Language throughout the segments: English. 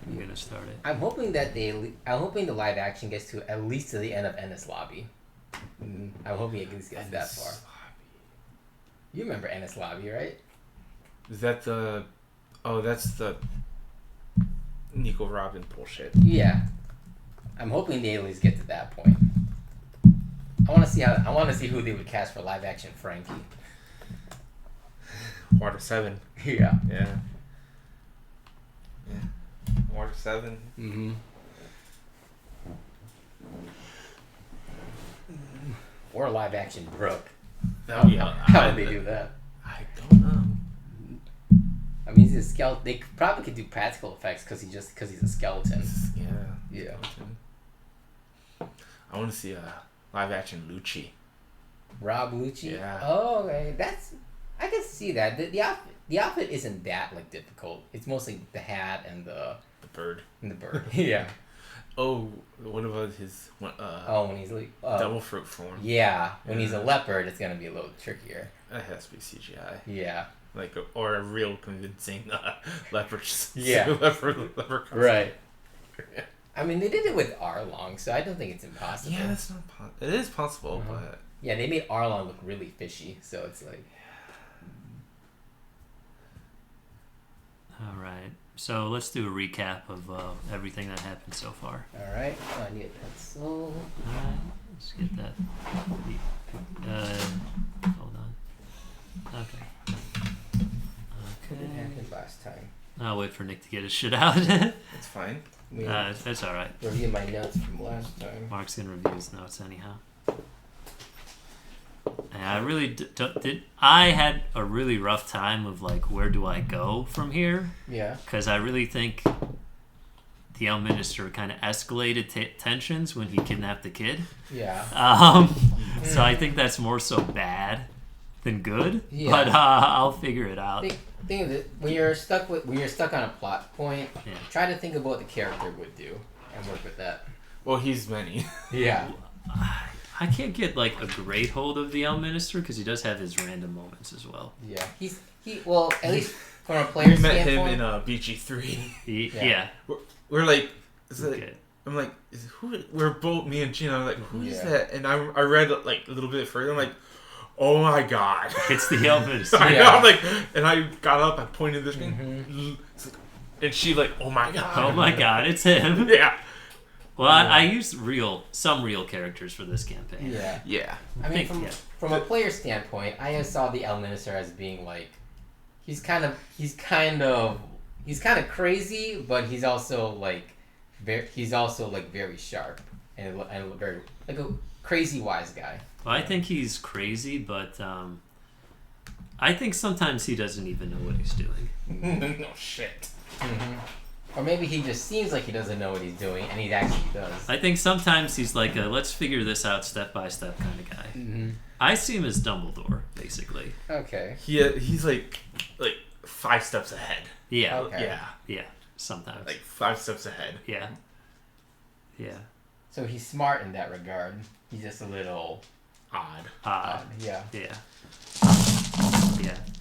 I'm gonna start it. I'm hoping the live action gets to at least to the end of Ennis Lobby. I'm hoping it gets that far. You remember Ennis Lobby, right? Is that the? Oh, that's the Nico Robin bullshit. Yeah. I'm hoping they at least get to that point. I want to see who they would cast for live action Frankie. Water 7. Yeah. Yeah. Water 7. Mm-hmm. Or live action Brooke. How would they do that? I don't know. I mean, he's a skeleton. They probably could do practical effects because he's a skeleton. Yeah. I want to see a live action Lucci. Rob Lucci. Yeah. Oh, okay. I can see that. The outfit isn't that like difficult. It's mostly the hat and the bird. And the bird. Yeah. Oh, what about his? When he's like devil fruit form. Yeah, when he's a leopard, it's gonna be a little trickier. That has to be CGI. Yeah. Or a real convincing leopard. Yeah. leopard costume. Right. I mean, they did it with Arlong, so I don't think it's impossible. Yeah, it's not. It is possible, but yeah, they made Arlong look really fishy, so it's like. All right. So let's do a recap of everything that happened so far. All right. Oh, I need a pencil. All right. Let's get that. Hold on. Okay. What happened last time? I'll wait for Nick to get his shit out. It's fine. That's all right. Review my notes from last time. Mark's gonna review his notes anyhow. And I really I had a really rough time of like, where do I go from here? Yeah. Because I really think the El Minister kind of escalated tensions when he kidnapped the kid. Yeah. So I think that's more so bad than good. Yeah. But I'll figure it out. Think of it, when you're stuck on a plot point, try to think of what the character would do and work with that. Well, he's many. Yeah. I can't get like a great hold of the El Minister because he does have his random moments as well. Yeah, well, at least from a player standpoint. We met him in BG3. Yeah. We're like, I'm like, we're both, me and Gina, I'm like, who is that? And I read like a little bit further, I'm like, oh my god. It's the El Minister. I know, I'm like, and I got up, I pointed this thing, and she like, oh my god. Oh my god, it's him. Yeah. Well, I used some real characters for this campaign. Yeah. I mean, from a player standpoint, I saw the El Minister as being like, he's kind of crazy, but he's also like very sharp and very like a crazy wise guy. Well, I think he's crazy, but I think sometimes he doesn't even know what he's doing. No shit. Mm-hmm. Or maybe he just seems like he doesn't know what he's doing, and he actually does. I think sometimes he's like a let's figure this out step by step kind of guy. Mm-hmm. I see him as Dumbledore, basically. Okay. He's like 5 steps ahead. Yeah. Okay. Yeah. Sometimes. Like 5 steps ahead. Yeah. So he's smart in that regard. He's just a little odd. Yeah.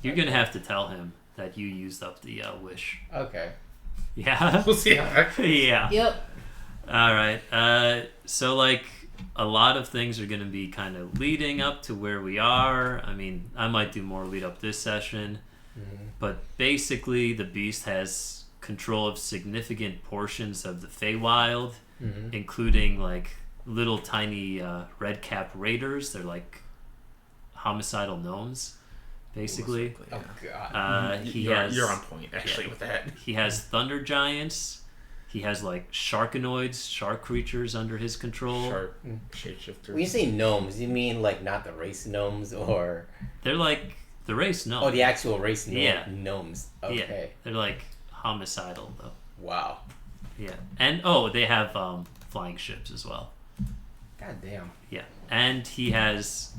You're gonna have to tell him that you used up the wish. Okay. Yeah. We'll see how that goes. Yeah. Yep. All right. So like a lot of things are going to be kind of leading up to where we are. I mean, I might do more lead up this session, but basically the Beast has control of significant portions of the Feywild, including like little tiny red cap raiders. They're like homicidal gnomes. Basically, oh god, you're on point actually with that. He has thunder giants. He has like sharkanoids, shark creatures under his control. Shark shapeshifters. When you say gnomes, you mean like not the race gnomes, or they're like the race gnomes. Oh, the actual race gnomes. Okay. Yeah, they're like homicidal though. Wow. Yeah, and they have flying ships as well. God damn. Yeah, and he has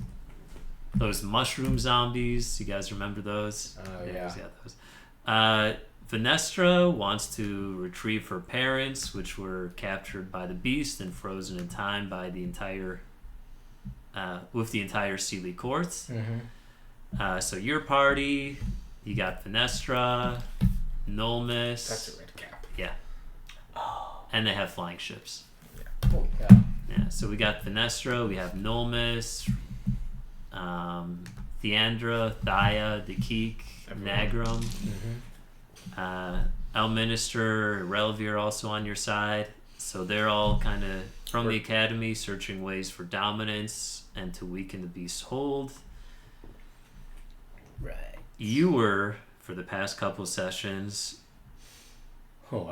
those mushroom zombies. You guys remember those? Oh, yeah. He's got those. Venestra wants to retrieve her parents, which were captured by the Beast and frozen in time by the entire Sealy courts. So your party, you got Venestra, Nolmus. That's a red cap. Yeah. and they have flying ships. Oh, yeah. Yeah, so we got Venestra, we have Nolmus, Theandra, Thaya, Dakik, Nagrum, Elminister, Relovir also on your side. So they're all kind of from the academy, searching ways for dominance and to weaken the beast's hold. Right. You were, for the past couple sessions,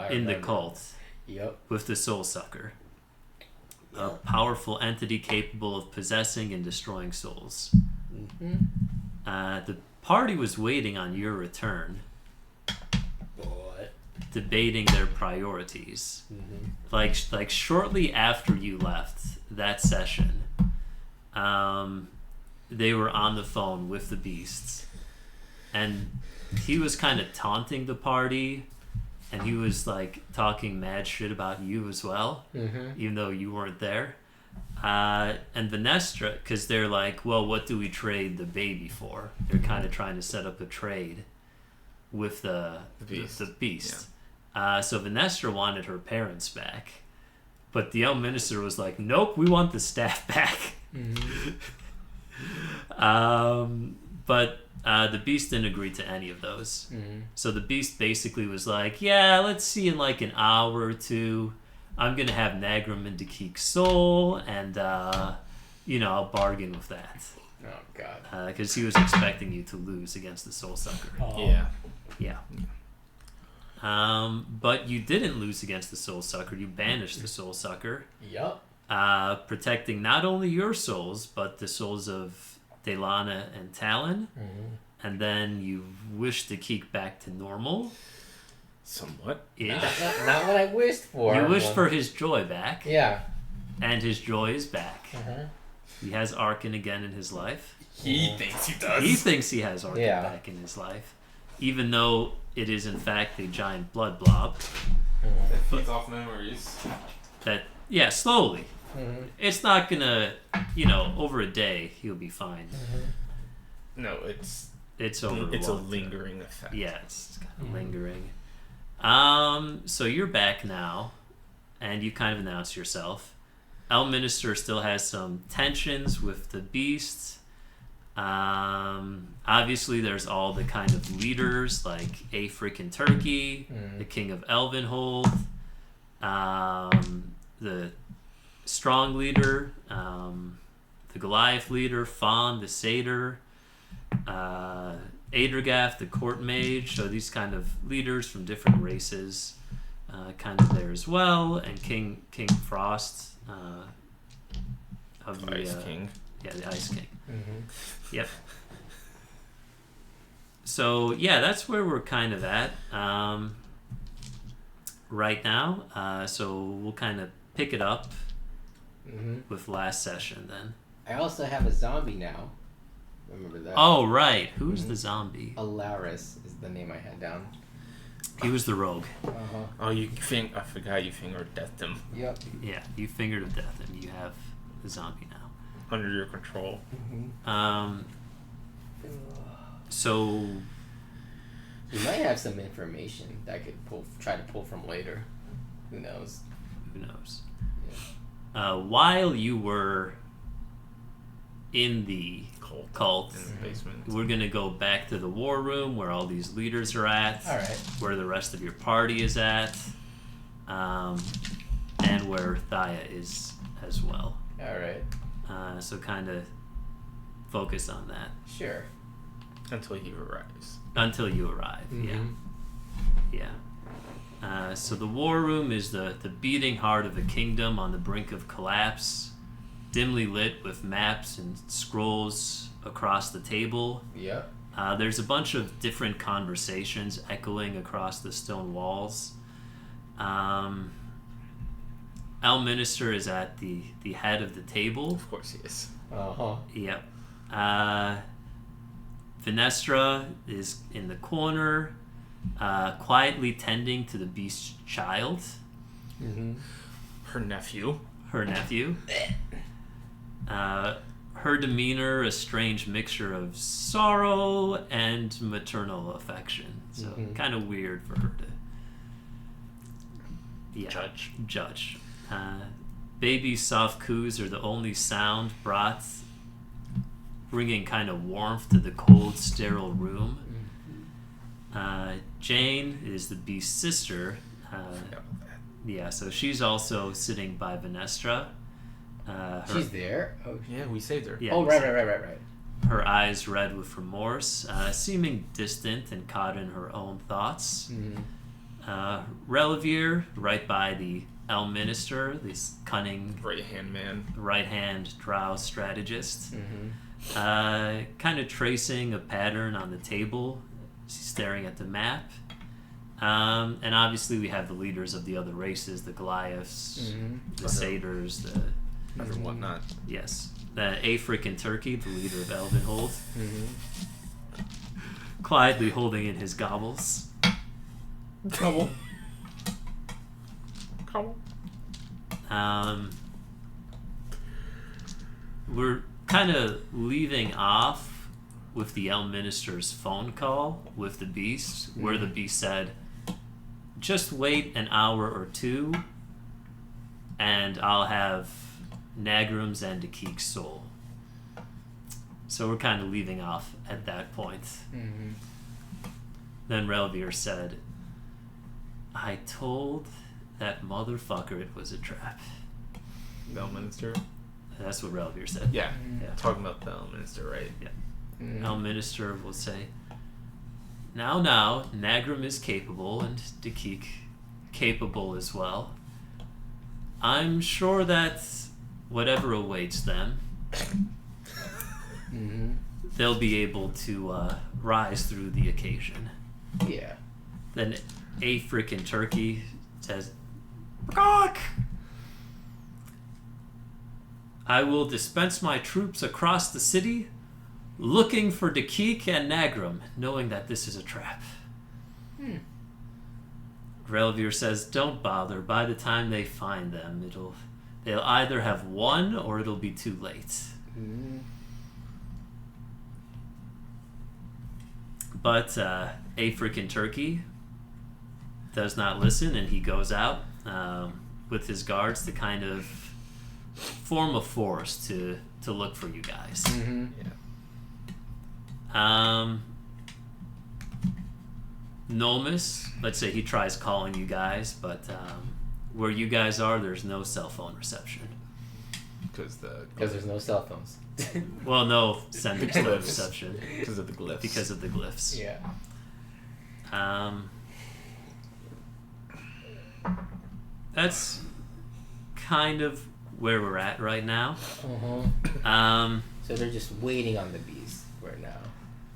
in the cult. Yep. With the Soul Sucker. A powerful entity capable of possessing and destroying souls. The party was waiting on your return. What? Debating their priorities. Like shortly after you left that session, they were on the phone with the beasts, and he was kind of taunting the party, and he was like talking mad shit about you as well, even though you weren't there. And Venestra, because they're like, well, what do we trade the baby for? They're kind of trying to set up a trade with the beast. Yeah. So Venestra wanted her parents back, but the Elminister was like, nope, we want the staff back. But the beast didn't agree to any of those. So the beast basically was like, yeah, let's see in like an hour or two. I'm going to have Nagrum and Dakik's soul, and, I'll bargain with that. Oh, God. Because he was expecting you to lose against the Soul Sucker. Oh. Yeah. But you didn't lose against the Soul Sucker. You banished the Soul Sucker. Yup. Protecting not only your souls, but the souls of Delana and Talon. And then you wished Dakik back to normal. Somewhat. Not what I wished for. You wished for his joy back. Yeah. And his joy is back. He has Arkan again in his life. He thinks he does. He thinks he has Arkan back in his life. Even though it is in fact a giant blood blob. That feeds off memories. Slowly. It's not gonna, over a day he'll be fine. No, it's over. It's a lingering effect. Yeah, it's kind of lingering. So you're back now, and you kind of announced yourself. Elminister still has some tensions with the beast. Obviously, there's all the kind of leaders like A Freaking Turkey, the King of Elvenhold, the Strong leader, the Goliath leader, Fawn the Satyr, Adragath the Court Mage. So these kind of leaders from different races, kind of there as well, and King Frost of the Ice King. Yeah, the Ice King. Yep. So yeah, that's where we're kind of at right now. So we'll kind of pick it up with last session then. I also have a zombie now. Remember that? Oh right, who's the zombie? Alaris is the name I had down. He was the rogue. Oh, I forgot you fingered deathed him. Yep. Yeah, you fingered of death, and you have the zombie now under your control. So you might have some information that I could try to pull from later. Who knows? Yeah. While you were in the cult in the basement, we're gonna go back to the war room where all these leaders are at. All right. Where the rest of your party is at, and where Thaya is as well. All right. So kind of focus on that. Sure. until he arrives. Until you arrive. Yeah. So the war room is the beating heart of a kingdom on the brink of collapse, dimly lit with maps and scrolls across the table. Yeah. There's a bunch of different conversations echoing across the stone walls. Elminister is at the head of the table. Of course he is. Uh-huh. Yep. Venestra is in the corner, quietly tending to the beast's child. Mm-hmm. Her nephew. Her demeanor, a strange mixture of sorrow and maternal affection. So kind of weird for her to Judge. Baby soft coos are the only sound brought, bringing kind of warmth to the cold, sterile room. Jane is the beast's sister. So she's also sitting by Venestra. She's there? Oh, yeah, we saved her. Yeah, right. Her eyes red with remorse, seeming distant and caught in her own thoughts. Relovir, right by the Elminister, this cunning right-hand drow strategist, kind of tracing a pattern on the table, staring at the map. And obviously we have the leaders of the other races, the Goliaths, the Satyrs, the... and whatnot. Yes. The African Turkey, the leader of Elvenhold. Quietly holding in his gobbles. Gobble. We're kind of leaving off with the Elminister's phone call with the beast, where the beast said, just wait an hour or two, and I'll have Nagrum's and Dakik's soul. So we're kind of leaving off at that point. Then Relovir said, I told that motherfucker it was a trap. The Elminister? That's what Relovir said. Yeah. Talking about the Elminister, right? Yeah. Elminister will say, now, Nagrum is capable, and Dakik capable as well. I'm sure that whatever awaits them, they'll be able to rise through the occasion. Yeah. Then African Turkey says, Cock! I will dispense my troops across the city, looking for Dakik and Nagrum, knowing that this is a trap. Relovir says, don't bother. By the time they find them, they'll either have won or it'll be too late. But African Turkey does not listen, and he goes out with his guards to kind of form a force to look for you guys. Nomus, let's say he tries calling you guys, but where you guys are, there's no cell phone reception. Because there's no cell phones. Well, no sending cell reception. Because of the glyphs. Because of the glyphs. Yeah. That's kind of where we're at right now. So they're just waiting on the beast right now.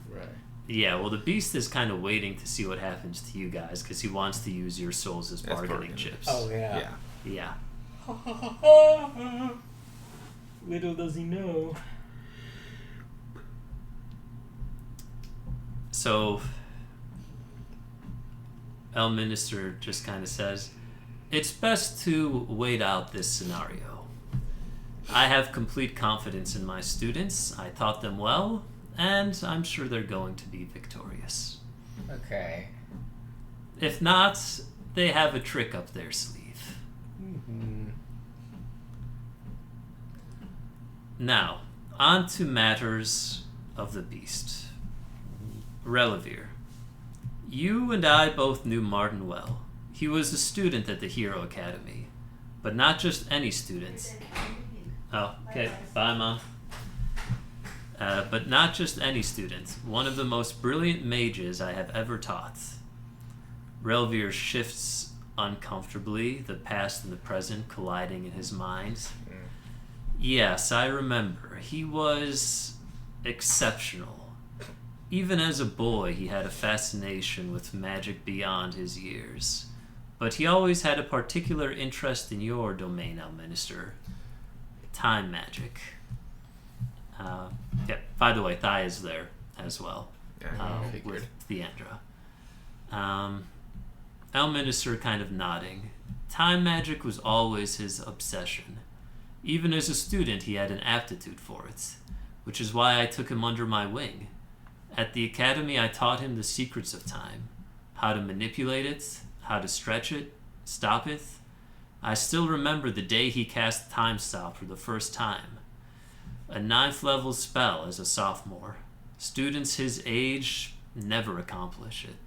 Right. Yeah, well, the beast is kind of waiting to see what happens to you guys because he wants to use your souls as bargaining chips. Oh, yeah. Yeah. Little does he know. So, Elminister just kind of says, it's best to wait out this scenario. I have complete confidence in my students. I taught them well, and I'm sure they're going to be victorious. Okay. If not, they have a trick up their sleeve. Now, on to matters of the beast. Relovir, you and I both knew Martin well. He was a student at the Hero Academy, but not just any student. Oh, okay. Bye, Mom. But not just any student. One of the most brilliant mages I have ever taught. Relovir shifts uncomfortably, the past and the present colliding in his mind. Yes, I remember. He was exceptional. Even as a boy, he had a fascination with magic beyond his years. But he always had a particular interest in your domain, Elminister. Time magic. By the way, Thai is there as well. With Theandra. Elminister kind of nodding. Time magic was always his obsession. Even as a student, he had an aptitude for it, which is why I took him under my wing. At the academy, I taught him the secrets of time, how to manipulate it, how to stretch it, stop it, I still remember the day he cast Time Stop for the first time. A 9th level spell as a sophomore. Students his age never accomplish it.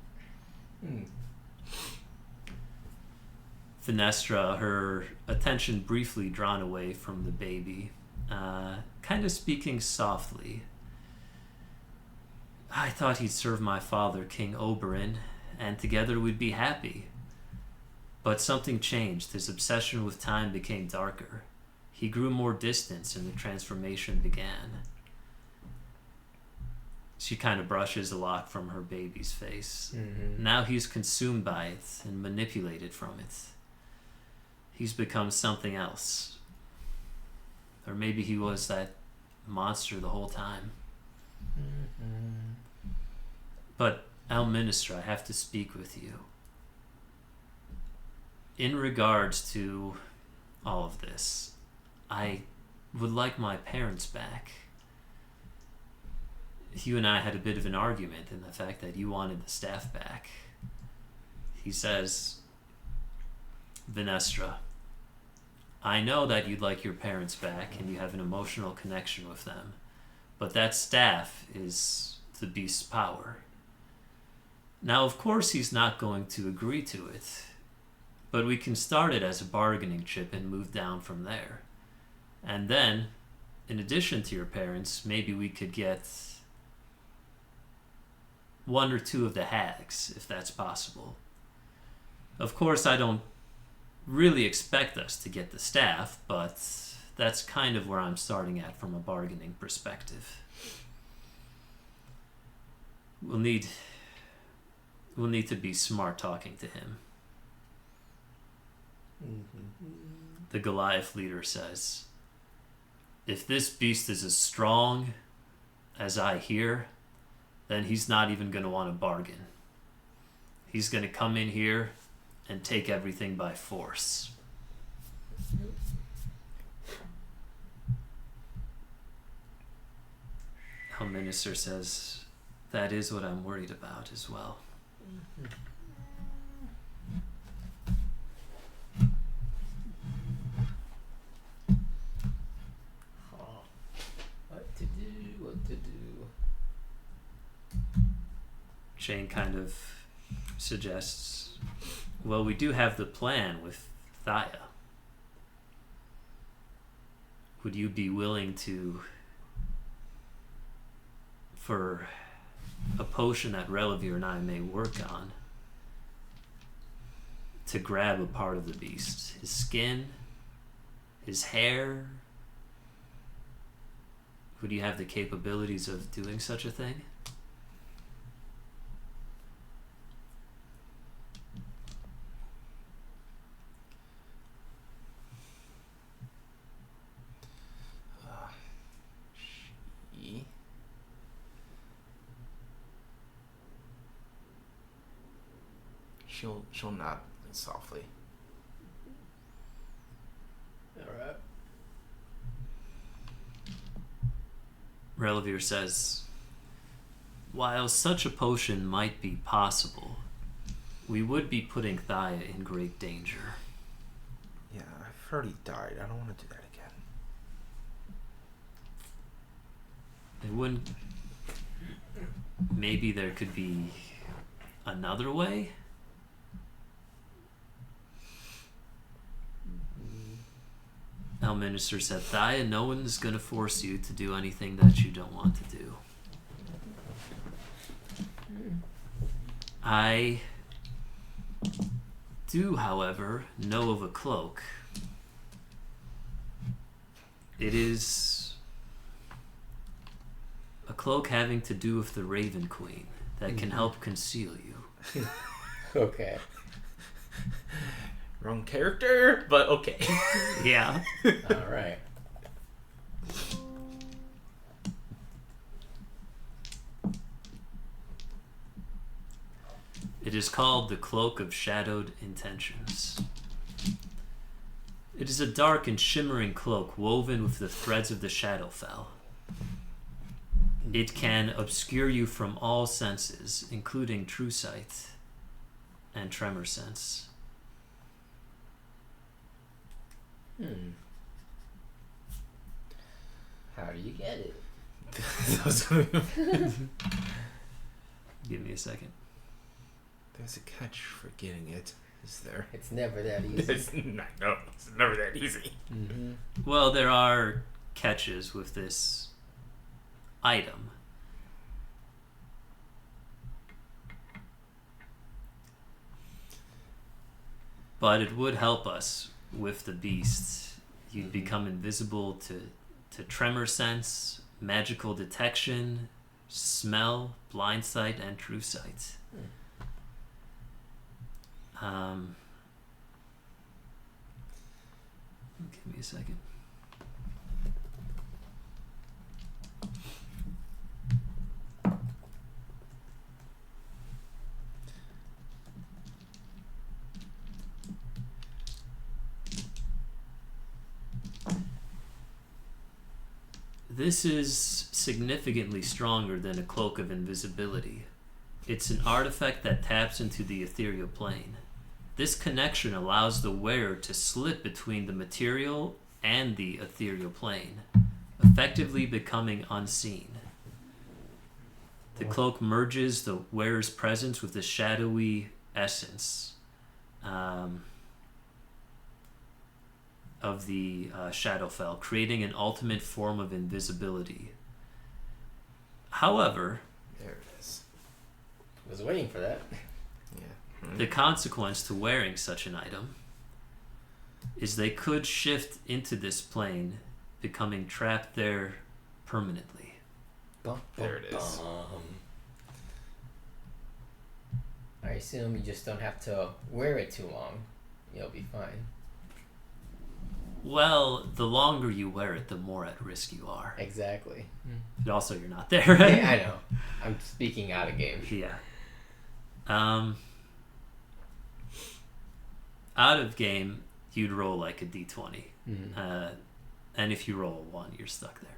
Finestra, her attention briefly drawn away from the baby, kind of speaking softly. I thought he'd serve my father, King Oberyn, and together we'd be happy. But something changed. His obsession with time became darker. He grew more distant and the transformation began. She kind of brushes a lock from her baby's face. Now he's consumed by it and manipulated from it. He's become something else. Or maybe he was that monster the whole time. But, Elminster, I have to speak with you. In regards to all of this, I would like my parents back. You and I had a bit of an argument in the fact that you wanted the staff back. He says, Vinestra, I know that you'd like your parents back and you have an emotional connection with them, but that staff is the beast's power. Now, of course, he's not going to agree to it, but we can start it as a bargaining chip and move down from there. And then, in addition to your parents, maybe we could get 1 or 2 of the hags, if that's possible. Of course, I don't really expect us to get the staff, but that's kind of where I'm starting at from a bargaining perspective. We'll need to be smart talking to him. The Goliath leader says, if this beast is as strong as I hear, then he's not even going to want to bargain. He's going to come in here and take everything by force. Elminster says, that is what I'm worried about as well. What to do. Shane kind of suggests, well, we do have the plan with Thaya. Would you be willing to, for a potion that Relovir and I may work on, to grab a part of the beast? His skin, his hair? Would you have the capabilities of doing such a thing? She'll nod softly. Alright. Relovir says, while such a potion might be possible, we would be putting Thaya in great danger. Yeah, I've already died. I don't want to do that again. It wouldn't... Maybe there could be another way? Elminster said, Thaya, no one's going to force you to do anything that you don't want to do. I do, however, know of a cloak. It is a cloak having to do with the Raven Queen that can help conceal you. Okay. Wrong character, but okay. Yeah. Alright. It is called the Cloak of Shadowed Intentions. It is a dark and shimmering cloak woven with the threads of the Shadowfell. It can obscure you from all senses, including true sight and tremor sense. How do you get it? Give me a second. There's a catch for getting it, is there? It's never that easy. No, it's never that easy. Mm-hmm. Well, there are catches with this item. But it would help us with the beasts. You'd become invisible to tremor sense, magical detection, smell, blind sight, and true sight. Give me a second. This is significantly stronger than a cloak of invisibility. It's an artifact that taps into the ethereal plane. This connection allows the wearer to slip between the material and the ethereal plane, effectively becoming unseen. The cloak merges the wearer's presence with the shadowy essence of the Shadowfell, creating an ultimate form of invisibility. However, there it is. I was waiting for that. Yeah. The consequence to wearing such an item is they could shift into this plane, becoming trapped there permanently. There it is. I assume you just don't have to wear it too long. You'll be fine. Well, the longer you wear it, the more at risk you are. Exactly. But also, you're not there. Yeah, I know. I'm speaking out of game. Yeah. Out of game, you'd roll like a d20. Mm-hmm. And if you roll a 1, you're stuck there.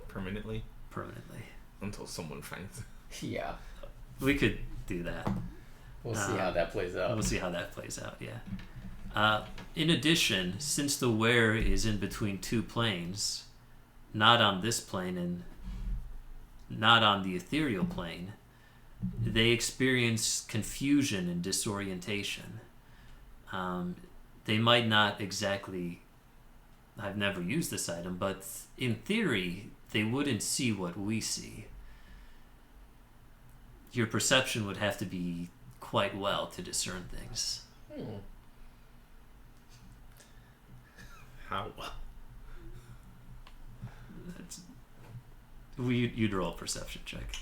Permanently? Permanently. Until someone finds it. Yeah. We could do that. We'll see how that plays out. We'll see how that plays out, yeah. In addition, since the wearer is in between two planes, not on this plane and not on the ethereal plane, they experience confusion and disorientation. They might not exactly... I've never used this item, but in theory, they wouldn't see what we see. Your perception would have to be quite well to discern things. How? You'd roll a perception check.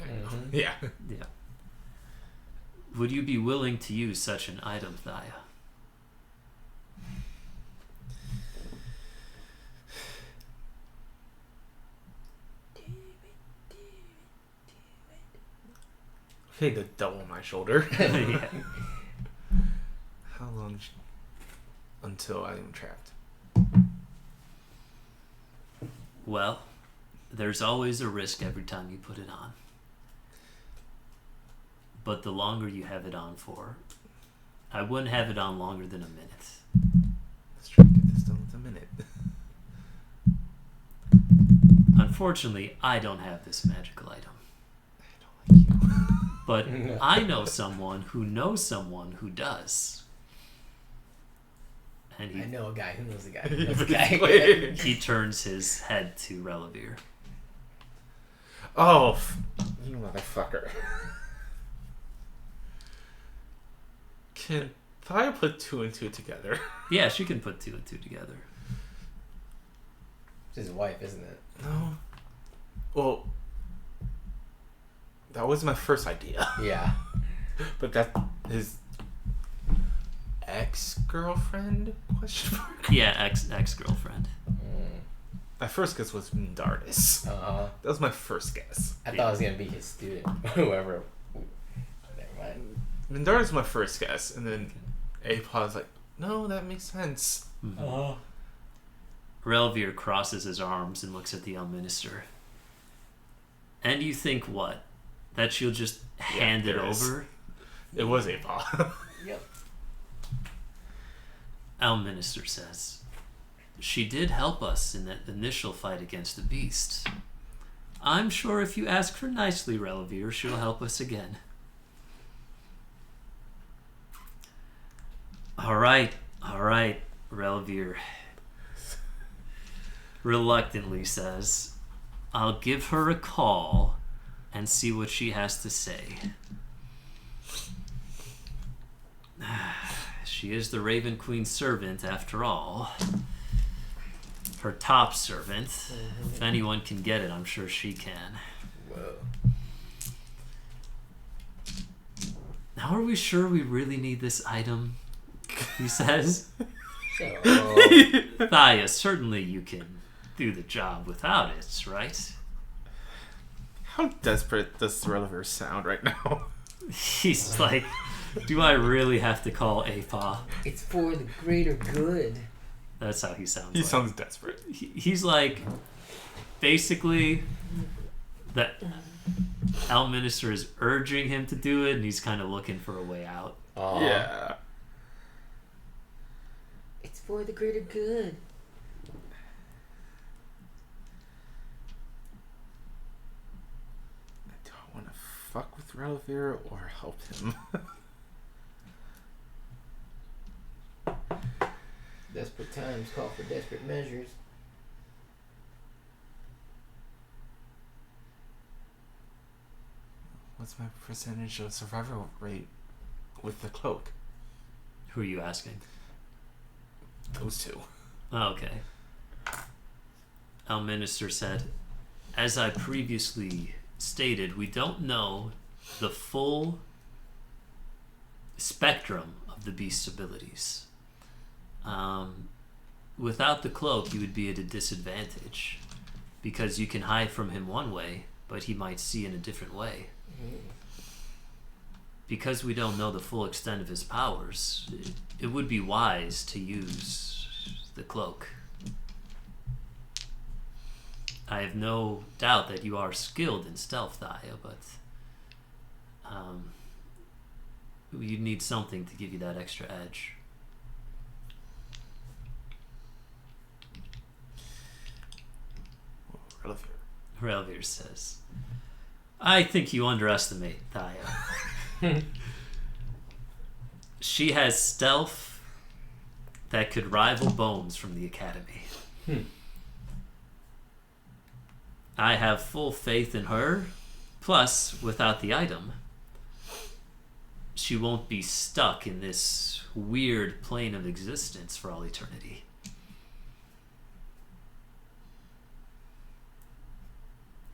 Mm-hmm. Yeah. Yeah. Would you be willing to use such an item, Thaya? Okay, the double on my shoulder. Yeah. How long until I am trapped? Well, there's always a risk every time you put it on. But the longer you have it on for, I wouldn't have it on longer than a minute. Let's try to get this done with a minute. Unfortunately, I don't have this magical item. I don't like you. But I know someone who does. And I know a guy who knows a guy who Yeah, knows a guy. he turns his head to Relovir. Oh, you motherfucker. Can Thaya put 2 and 2 together? Yeah, she can put 2 and 2 together. It's his wife, isn't it? No. Well, that was my first idea. Yeah. But that his ex-girlfriend? Question mark. Yeah, ex-girlfriend. My first guess was Mindardis. Uh-huh. That was my first guess. I thought it was going to be his student. Whoever. Never mind. Mindardis was my first guess, and then Apod was like, no, that makes sense. Mm-hmm. Uh-huh. Relovir crosses his arms and looks at the Elminister. And you think what? That she'll just hand it there is. over? It was Apod. Yep. Minister says, she did help us in that initial fight against the beast. I'm sure if you ask her nicely, Relovir, she'll help us again. All right, Relovir reluctantly says, I'll give her a call and see what she has to say. She is the Raven Queen's servant, after all. Her top servant. If anyone can get it, I'm sure she can. Whoa. Now, are we sure we really need this item? He says. Thaya, certainly you can do the job without it, right? How desperate does Relovir sound right now? He's like, do I really have to call APA? It's for the greater good. That's how he sounds. He sounds desperate. He's like, basically, that Minister is urging him to do it, and he's kind of looking for a way out. Yeah. It's for the greater good. I don't want to fuck with Relovir or help him. Desperate times call for desperate measures. What's my percentage of survival rate with the cloak? Who are you asking? Those two. Oh, okay. Minister said, as I previously stated, we don't know the full spectrum of the beast's abilities. Without the cloak, you would be at a disadvantage because you can hide from him one way, but he might see in a different way. Because we don't know the full extent of his powers, it would be wise to use the cloak. I have no doubt that you are skilled in stealth, Thaya, but you need something to give you that extra edge. Relovir says, I think you underestimate Thaya. She has stealth that could rival Bones from the Academy. I have full faith in her. Plus, without the item, she won't be stuck in this weird plane of existence for all eternity.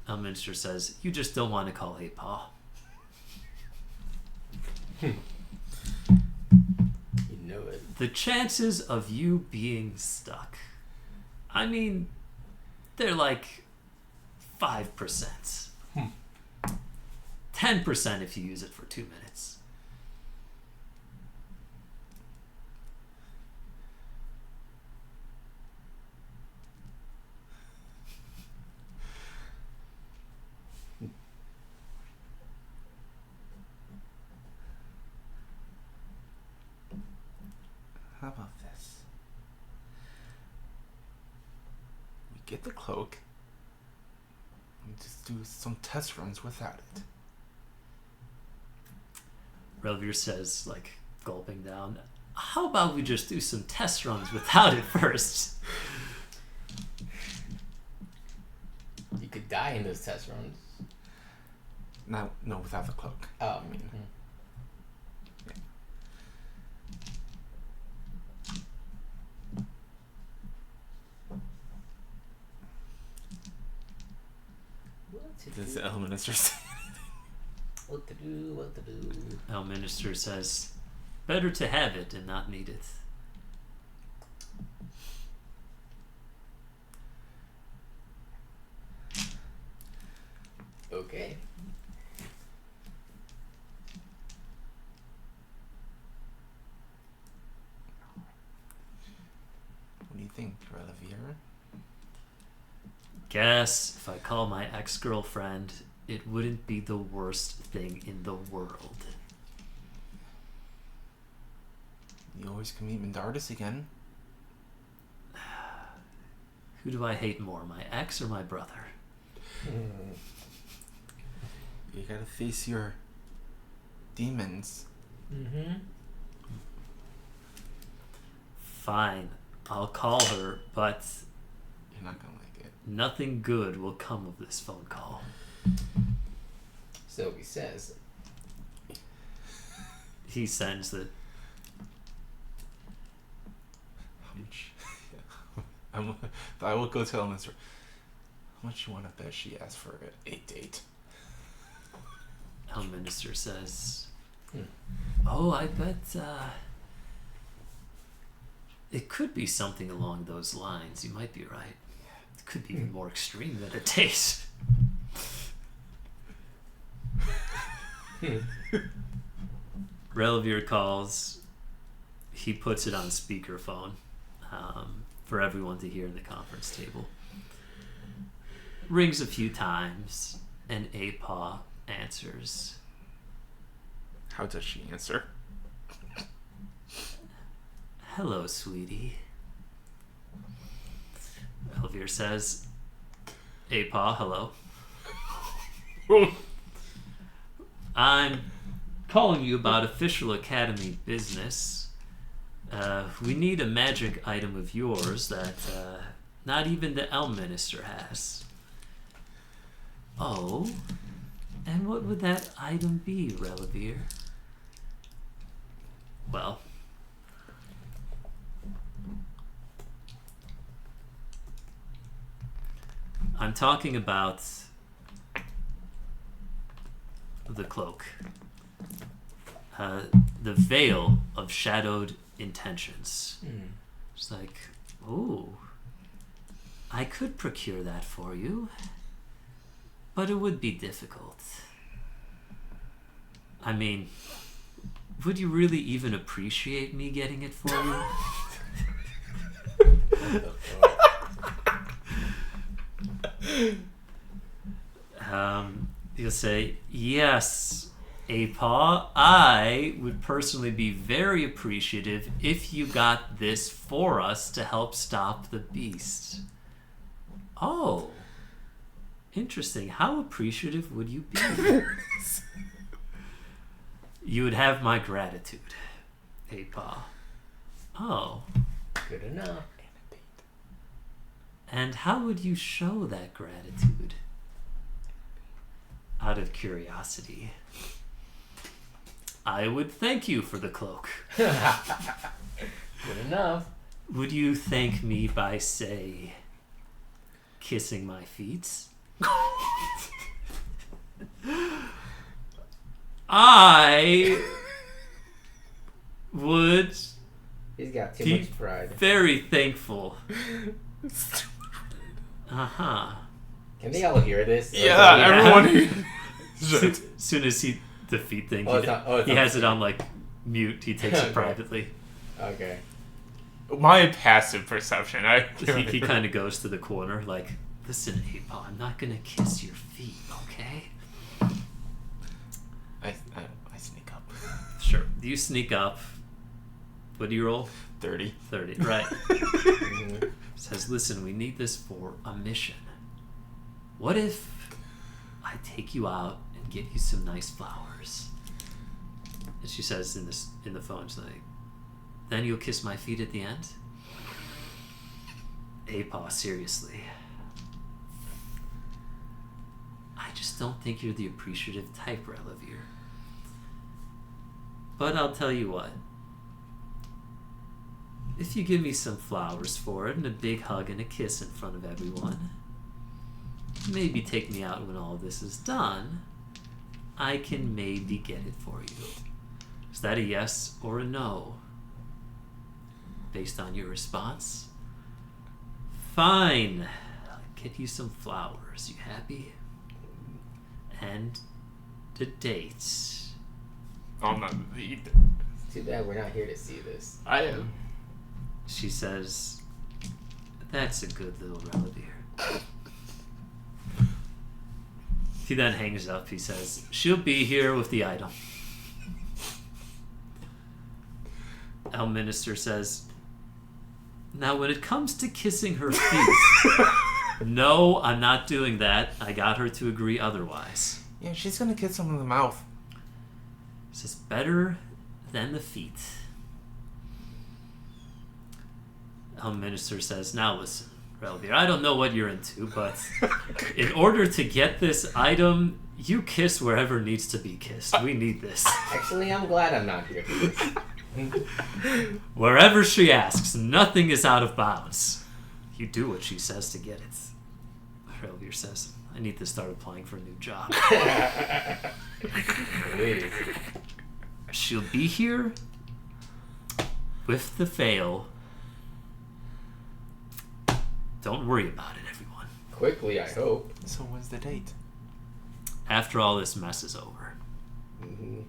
Elminster says, you just don't want to call Hey Pa. You know it. The chances of you being stuck, I mean, they're like 5%. 10% if you use it for 2 minutes. How about this? We get the cloak and just do some test runs without it. Relovir says, like, gulping down, how about we just do some test runs without it first? You could die in those test runs. No, without the cloak. Oh, I mean, does the Elminister say What to do? Elminster says, better to have it and not need it. Okay. What do you think, Relovir? Guess if I call my ex-girlfriend, it wouldn't be the worst thing in the world. You always can meet Mendardus again. Who do I hate more, my ex or my brother? You gotta face your demons. Mm-hmm. Fine, I'll call her, but You're not gonna like it. nothing good will come of this phone call. So he says. He sends the... How much? I will go tell Mr. How much you want to bet she asked for a date? Elminster says, oh, I bet it could be something along those lines. You might be right. It could be even more extreme than a date. Relovir calls. He puts it on speakerphone for everyone to hear in the conference table. Rings a few times, and Apaw answers. How does she answer? Hello, sweetie. Relovir says, Apaw, hello. I'm calling you about official academy business. We need a magic item of yours that not even the Elm Minister has. Oh, and what would that item be, Relovir? Well, I'm talking about the cloak. The veil of shadowed intentions. It's like, oh, I could procure that for you, but it would be difficult. I mean, would you really even appreciate me getting it for you? You'll say, yes, Apaw, I would personally be very appreciative if you got this for us to help stop the beast. Oh, interesting. How appreciative would you be? You would have my gratitude, Apaw. Oh. Good enough. And how would you show that gratitude? Out of curiosity. I would thank you for the cloak. Good enough. Would you thank me by, say, kissing my feet? I would He's got too be much pride. very thankful. Uh-huh. Can they all hear this? Yeah, everyone. Soon as the feet thing, it's he has it on like mute. He takes it privately. Okay. My passive perception. He kind of goes to the corner like, listen, Apaw, I'm not gonna kiss your feet, okay? I sneak up. Sure. You sneak up. What do you roll? 30. 30, right. Says, listen, we need this for a mission. What if I take you out and get you some nice flowers? And she says in the phone, she's like, then you'll kiss my feet at the end? Apaw, seriously. I just don't think you're the appreciative type, Relovir. But I'll tell you what. If you give me some flowers for it and a big hug and a kiss in front of everyone, maybe take me out when all this is done, I can maybe get it for you. Is that a yes or a no? Based on your response? Fine. I'll get you some flowers. You happy? And the dates. I'm not the. Too bad we're not here to see this. I am. She says, that's a good little Relovir. He then hangs up. He says, she'll be here with the item. Elminster says, now when it comes to kissing her feet, no, I'm not doing that. I got her to agree otherwise. Yeah, she's gonna kiss him in the mouth. Says better than the feet. Elminster says, now listen, Relovir, I don't know what you're into, but in order to get this item, you kiss wherever needs to be kissed. We need this. Actually, I'm glad I'm not here for this. Wherever she asks, nothing is out of bounds. You do what she says to get it. Relovir says, I need to start applying for a new job. Please. She'll be here with the fail. Don't worry about it, everyone. Quickly, I hope. So when's the date? After all this mess is over. Mm-hmm.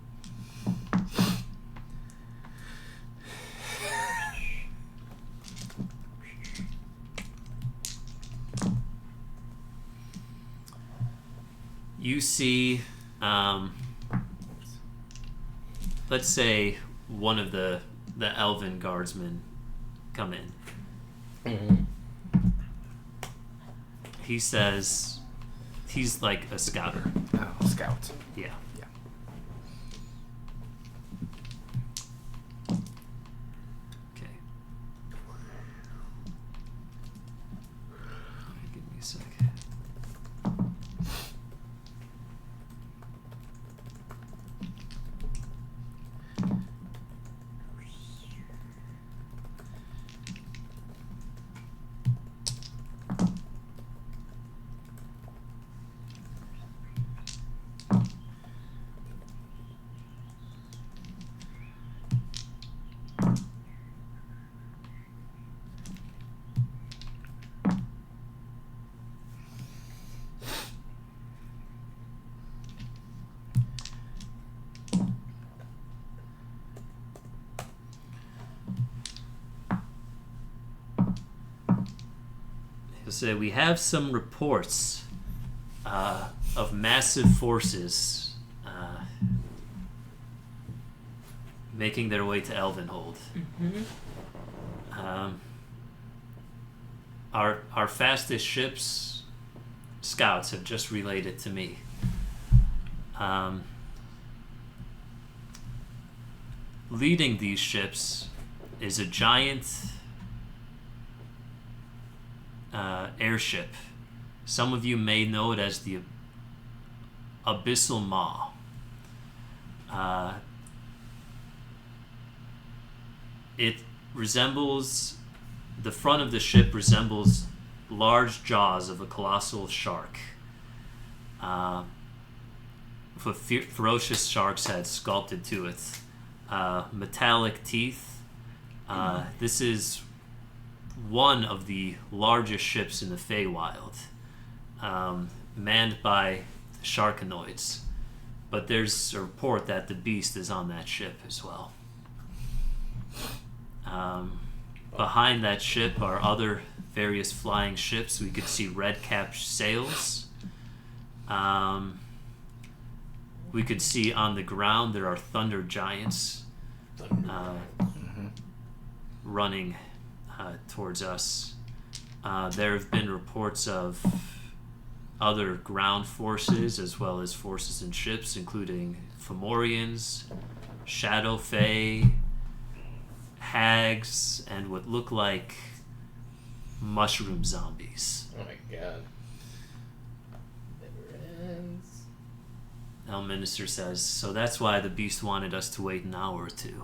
You see, let's say one of the elven guardsmen come in. Mm-hmm. He says he's like a scouter. Oh, scout. Yeah. Yeah. Okay. Give me a sec. He'll say, we have some reports of massive forces making their way to Elvenhold. Mm-hmm. Our fastest ships, scouts, have just relayed it to me. Leading these ships is a giant airship. Some of you may know it as the Abyssal Maw. It resembles, the front of the ship resembles large jaws of a colossal shark. With a ferocious shark's head sculpted to it. Metallic teeth. This is one of the largest ships in the Feywild, manned by sharkanoids. But there's a report that the beast is on that ship as well. Behind that ship are other various flying ships. We could see red-capped sails. We could see on the ground there are thunder giants running towards us. There have been reports of other ground forces as well as forces in ships, including Fomorians, Shadow Fae, hags, and what look like mushroom zombies. Oh my god. Never ends. Elminster says, so that's why the beast wanted us to wait an hour or two.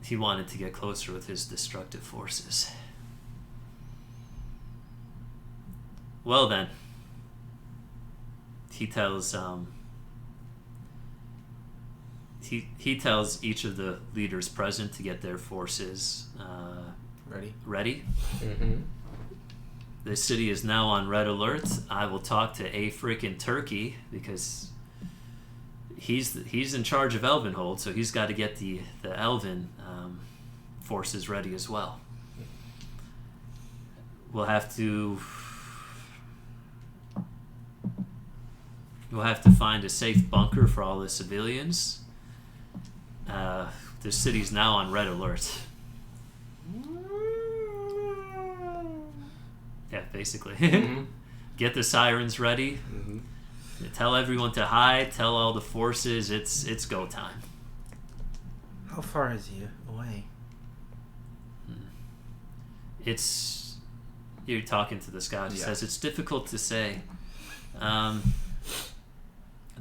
He wanted to get closer with his destructive forces. Well then, he tells he tells each of the leaders present to get their forces ready. Mm-hmm. The city is now on red alert. I will talk to a freaking Turkey because he's in charge of Elvenhold, so he's got to get the Elven forces ready as well. We'll have to find a safe bunker for all the civilians. The the city's now on red alert. Yeah, basically. Mm-hmm. Get the sirens ready. Mm-hmm. Tell everyone to hide. Tell all the forces it's go time. How far is he away? It's... You're talking to the scout. He says it's difficult to say.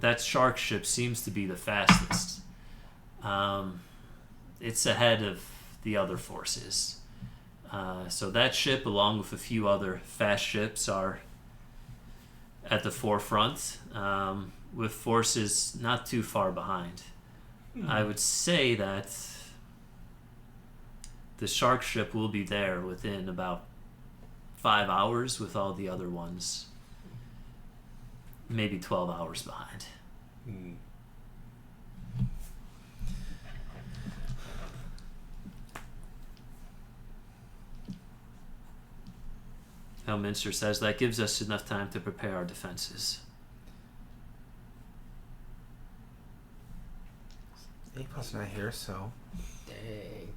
That shark ship seems to be the fastest. It's ahead of the other forces. So that ship, along with a few other fast ships, are at the forefront, with forces not too far behind. I would say that the shark ship will be there within about 5 hours, with all the other ones maybe 12 hours behind. Elminster says that gives us enough time to prepare our defenses. April's not here, so... Dang.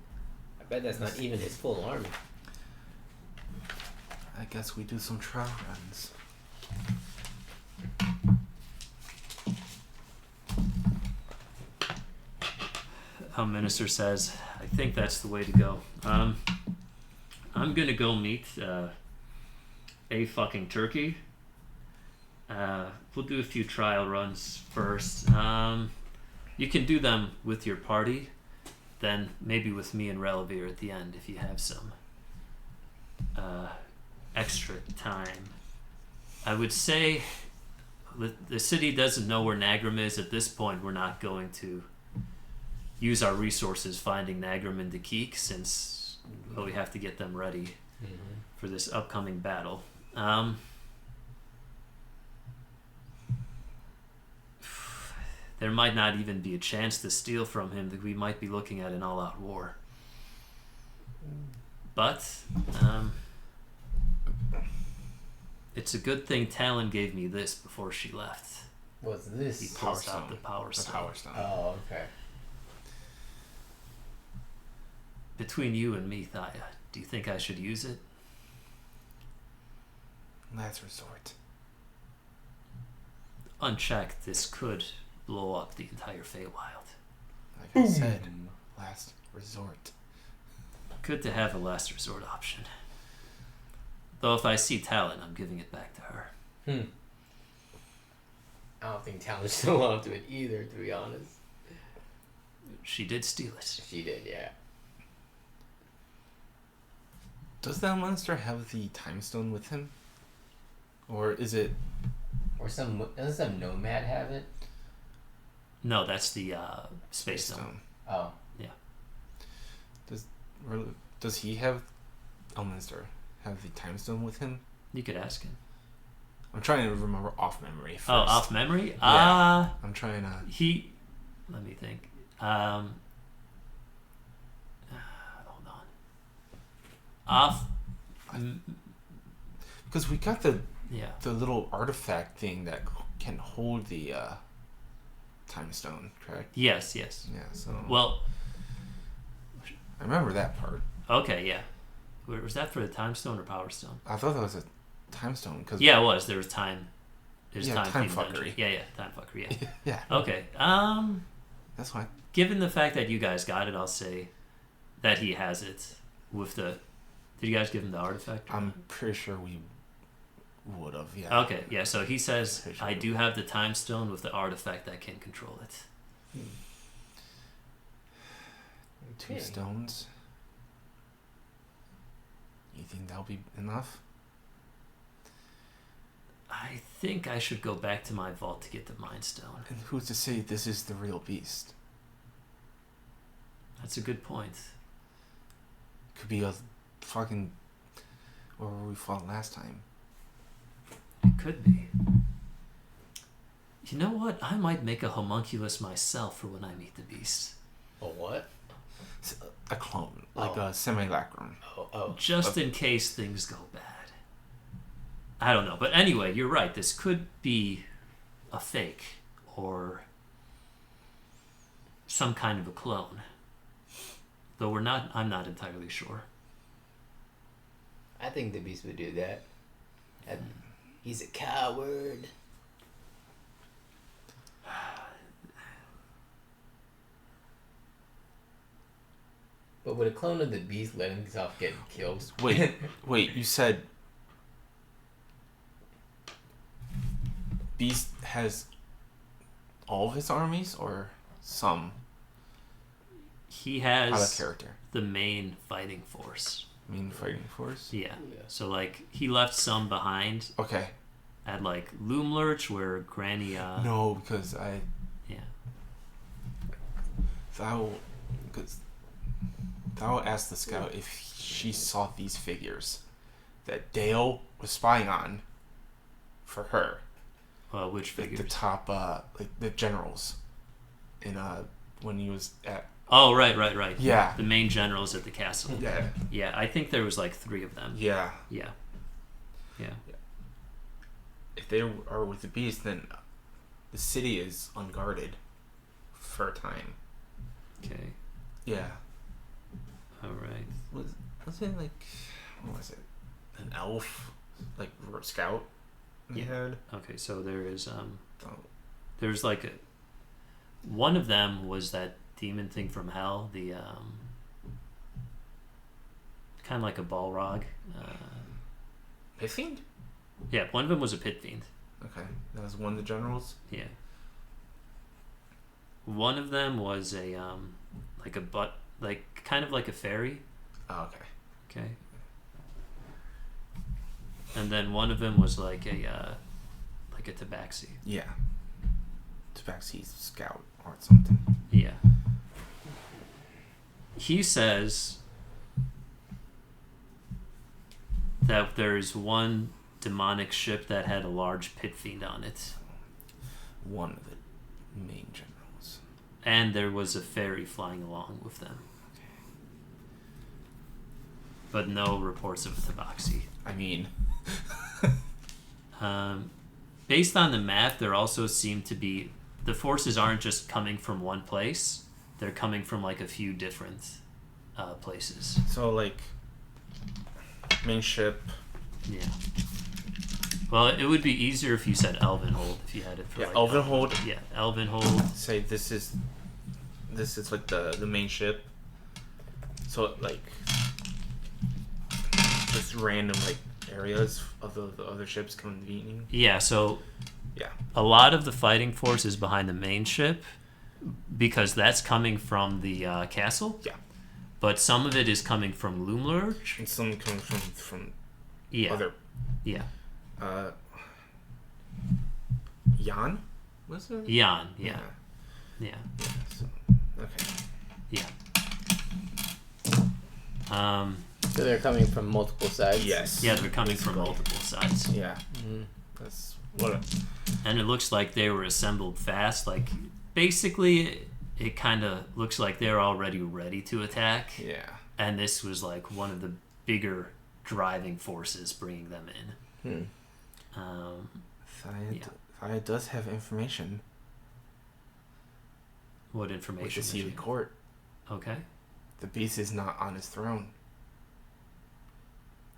I bet that's not even his full army. I guess we do some trial runs. Minister says, I think that's the way to go. I'm gonna go meet a fucking turkey. We'll do a few trial runs first. You can do them with your party, then maybe with me and Relovir at the end if you have some extra time. I would say the city doesn't know where Nagram is. At this point, we're not going to use our resources finding Nagram and Dakik, since we have to get them ready for this upcoming battle. There might not even be a chance to steal from him. That we might be looking at an all-out war. But it's a good thing Talon gave me this before she left. What's this? He pulls out the power stone. The power stone. Oh, okay. Between you and me, Thaya, do you think I should use it? Last resort. Unchecked, this could blow up the entire Feywild. Like I said, last resort. Good to have a last resort option. Though if I see Talon, I'm giving it back to her. I don't think Talon should hold on to it either, to be honest. She did steal it. She did, yeah. Does that monster have the time stone with him? Or is it... Or doesn't some nomad have it? No, that's the space stone. Oh. Yeah. Does he have... Elminster have the time stone with him? You could ask him. I'm trying to remember off memory first. Oh, off memory? Yeah. I'm trying to... Let me think. Hold on. Off... Because we got the little artifact thing that can hold the time stone, correct? Yes. Yeah, so... Well... I remember that part. Okay, yeah. Was that for the time stone or power stone? I thought that was a time stone. Cause yeah, it was. There was time... time fuckery. Yeah, time fuckery, yeah. Yeah. Okay, That's fine. given the fact that you guys got it, I'll say that he has it with the... Did you guys give him the artifact? I'm pretty sure we would have, yeah. Okay, yeah, so he says, I do have the time stone with the artifact that can control it. 2 stones. You think that'll be enough? I think I should go back to my vault to get the Mind Stone. And who's to say this is the real beast? That's a good point. Could be a fucking... where we fought last time. It could be. You know what? I might make a homunculus myself for when I meet the beast. A what? A clone. Like a simulacrum. Just in case things go bad. I don't know. But anyway, you're right. This could be a fake or some kind of a clone. Though I'm not entirely sure. I think the Beast would do that. He's a coward. But would a clone of the Beast let himself get killed? Wait, you said Beast has all of his armies or some? He has out of character. The main fighting force. Main fighting force? Yeah. So like he left some behind. Okay. At like Loomlurch where Granny No, because I Thou asked the scout if she saw these figures that Dale was spying on for her. Which figures? Like the top, like the generals, in when he was at. Oh right. Yeah. The main generals at the castle. Yeah. Yeah, I think there was like 3 of them. Yeah. Yeah. If they are with the Beast, then the city is unguarded for a time. Okay. Yeah. All right. Was it like, what was it? An elf, like scout. Yeah. Had? Okay, so there is there's like one of them was that demon thing from hell, the kind of like a Balrog. Pit Fiend? Yeah, one of them was a pit fiend. Okay, that was one of the generals. Yeah. One of them was a kind of like a fairy. Oh, okay. Okay. And then one of them was like a tabaxi. Yeah. Tabaxi scout or something. Yeah. He says that there's one demonic ship that had a large pit fiend on it. One of the main generals. And there was a fairy flying along with them. Okay. But no reports of a tabaxi. I mean... based on the map, there also seem to be... The forces aren't just coming from one place. They're coming from like a few different places. So like... Main ship... Yeah. Well, it would be easier if you said Elvenhold if you had it for Elvenhold. Yeah, Elvenhold. Say this is like the main ship. So like just random like areas of the other ships convening. Yeah, so yeah. A lot of the fighting force is behind the main ship because that's coming from the castle. Yeah. But some of it is coming from Loomlurch. And some coming from other. Yeah. Jan? Was it? Jan, yeah. So, okay. Yeah. So they're coming from multiple sides? Yes. Yeah, they're coming from multiple sides. Yeah. Mm-hmm. That's what. And it looks like they were assembled fast. Like, basically, it kind of looks like they're already ready to attack. Yeah. And this was like one of the bigger driving forces bringing them in. Thaya does have information. What information? With the Sealy Court. Okay. The Beast is not on his throne.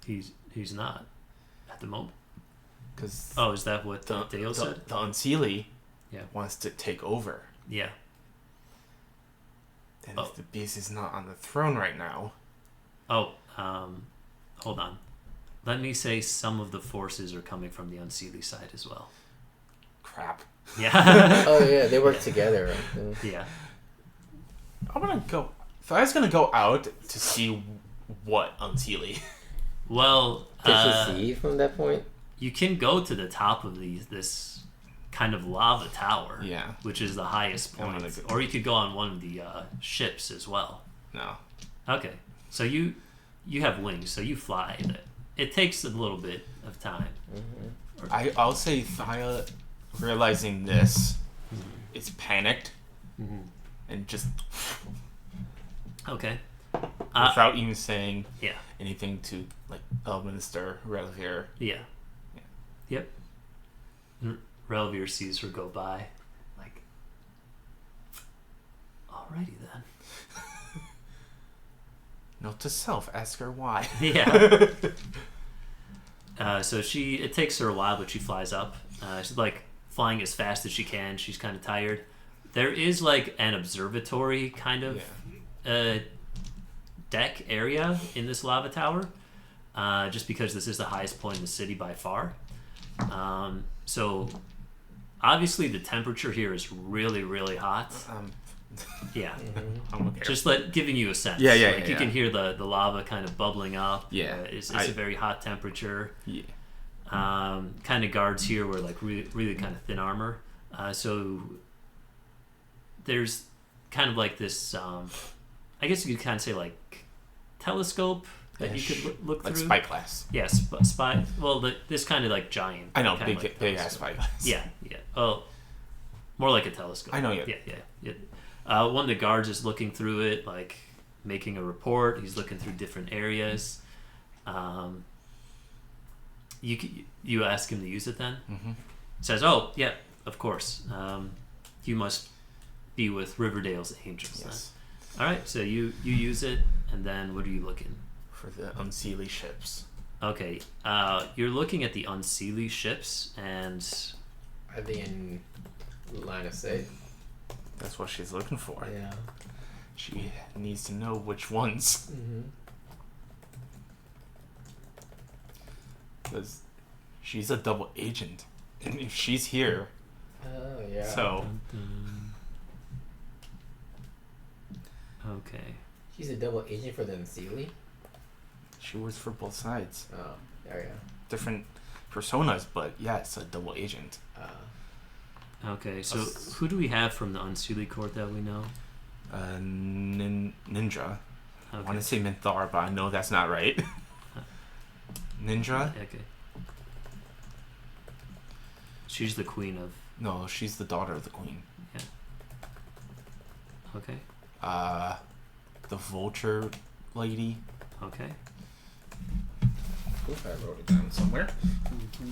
He's not at the moment. Is that what Dale said? The Unseelie Yeah. wants to take over. Yeah. And if the Beast is not on the throne right now... hold on. Let me say some of the forces are coming from the Unseelie side as well. Crap. Yeah. Oh, yeah, they work together. Right? Yeah. I'm gonna go... Thaya's gonna go out to see what Unseelie... Well... Can she see from that point? You can go to the top of this kind of lava tower. Yeah. Which is the highest point. Or you could go on one of the ships as well. No. Okay. So you have wings, so you fly. It takes a little bit of time. Mm-hmm. I'll say Thaya, realizing this, is panicked and just... Okay. Without even saying yeah. anything to, like, Elminster, Relovir. Yeah. Yep. Relovir sees her go by. Like, alrighty then. Note to self: ask her why. Yeah. So it takes her a while, but she flies up. She's like flying as fast as she can. She's kind of tired. There is like an observatory kind of deck area in this lava tower, just because this is the highest point in the city by far. So obviously the temperature here is really, really hot. Yeah. I'm okay. Just giving you a sense. Yeah. You can hear the lava kind of bubbling up. Yeah. It's a very hot temperature. Yeah. Kind of guards here wear like really, really kind of thin armor. So there's kind of like this, I guess you could kind of say like telescope that you could look like through. spyglass. Yeah, spy. Well, this kind of like giant. I know, kind of big ass spyglass. Yeah. Oh, more like a telescope. I know. Yeah. One of the guards is looking through it, like making a report. He's looking through different areas. You ask him to use it then. Mm-hmm. Says, "Oh, yeah, of course. You must be with Riverdale's Angels." Yes. Then. All right, so you use it, and then what are you looking for? The unseelie ships. Okay, you're looking at the unseelie ships, and are they in line of sight? That's what she's looking for. Yeah. She needs to know which ones. Mm-hmm. Because she's a double agent, and if she's here, oh yeah. So. Okay. She's a double agent for the Unseelie? She works for both sides. Oh, there you go. Different personas, but yeah, it's a double agent. Okay, so who do we have from the Unseelie court that we know? Ninja. Okay. I want to say Minthar, but I know that's not right. Ninja? Okay. She's the queen of... No, she's the daughter of the queen. Yeah. Okay. The vulture lady. Okay. Oof, I wrote it down somewhere. Okay.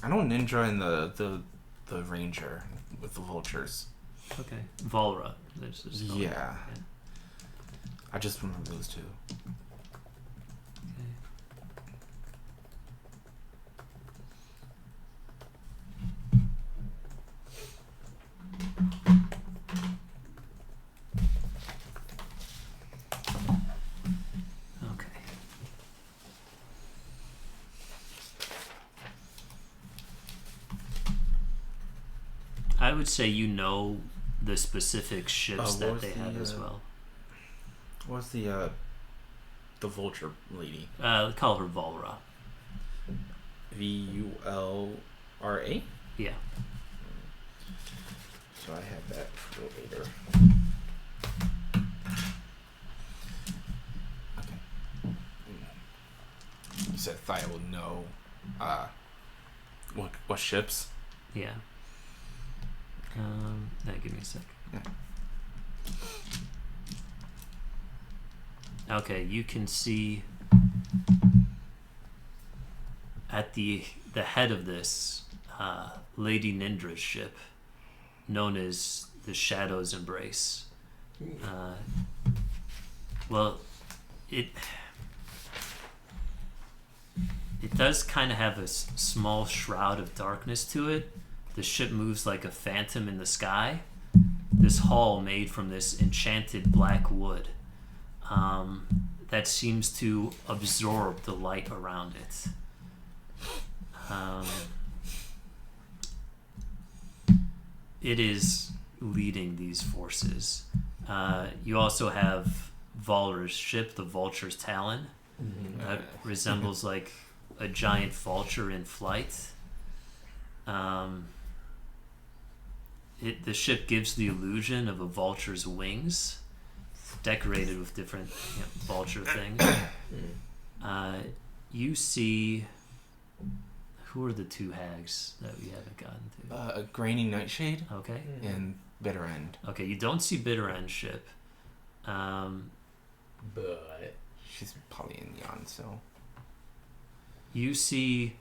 I know Ninja and the Ranger with the vultures. Okay. Volra. Yeah. I just remember those two. I would say you know the specific ships that they have as well. What was the vulture lady? Call her Volra. Vulra? Yeah. So I have that for later. Okay. You said Thea will know what ships? Yeah. Give me a sec. Yeah. Okay, you can see at the head of this Lady Nindra's ship, known as the Shadow's Embrace. Well, it does kind of have a small shroud of darkness to it. The ship moves like a phantom in the sky. This hull made from this enchanted black wood that seems to absorb the light around it. It is leading these forces. You also have Volra's ship, the Vulture's Talon. That resembles like a giant vulture in flight. The ship gives the illusion of a vulture's wings. decorated with different vulture things. You see, who are the two hags that we haven't gotten to? Grainy Nightshade. Okay. And Bitter End. Okay, you don't see Bitter End ship. But she's probably in Yon, so. You see,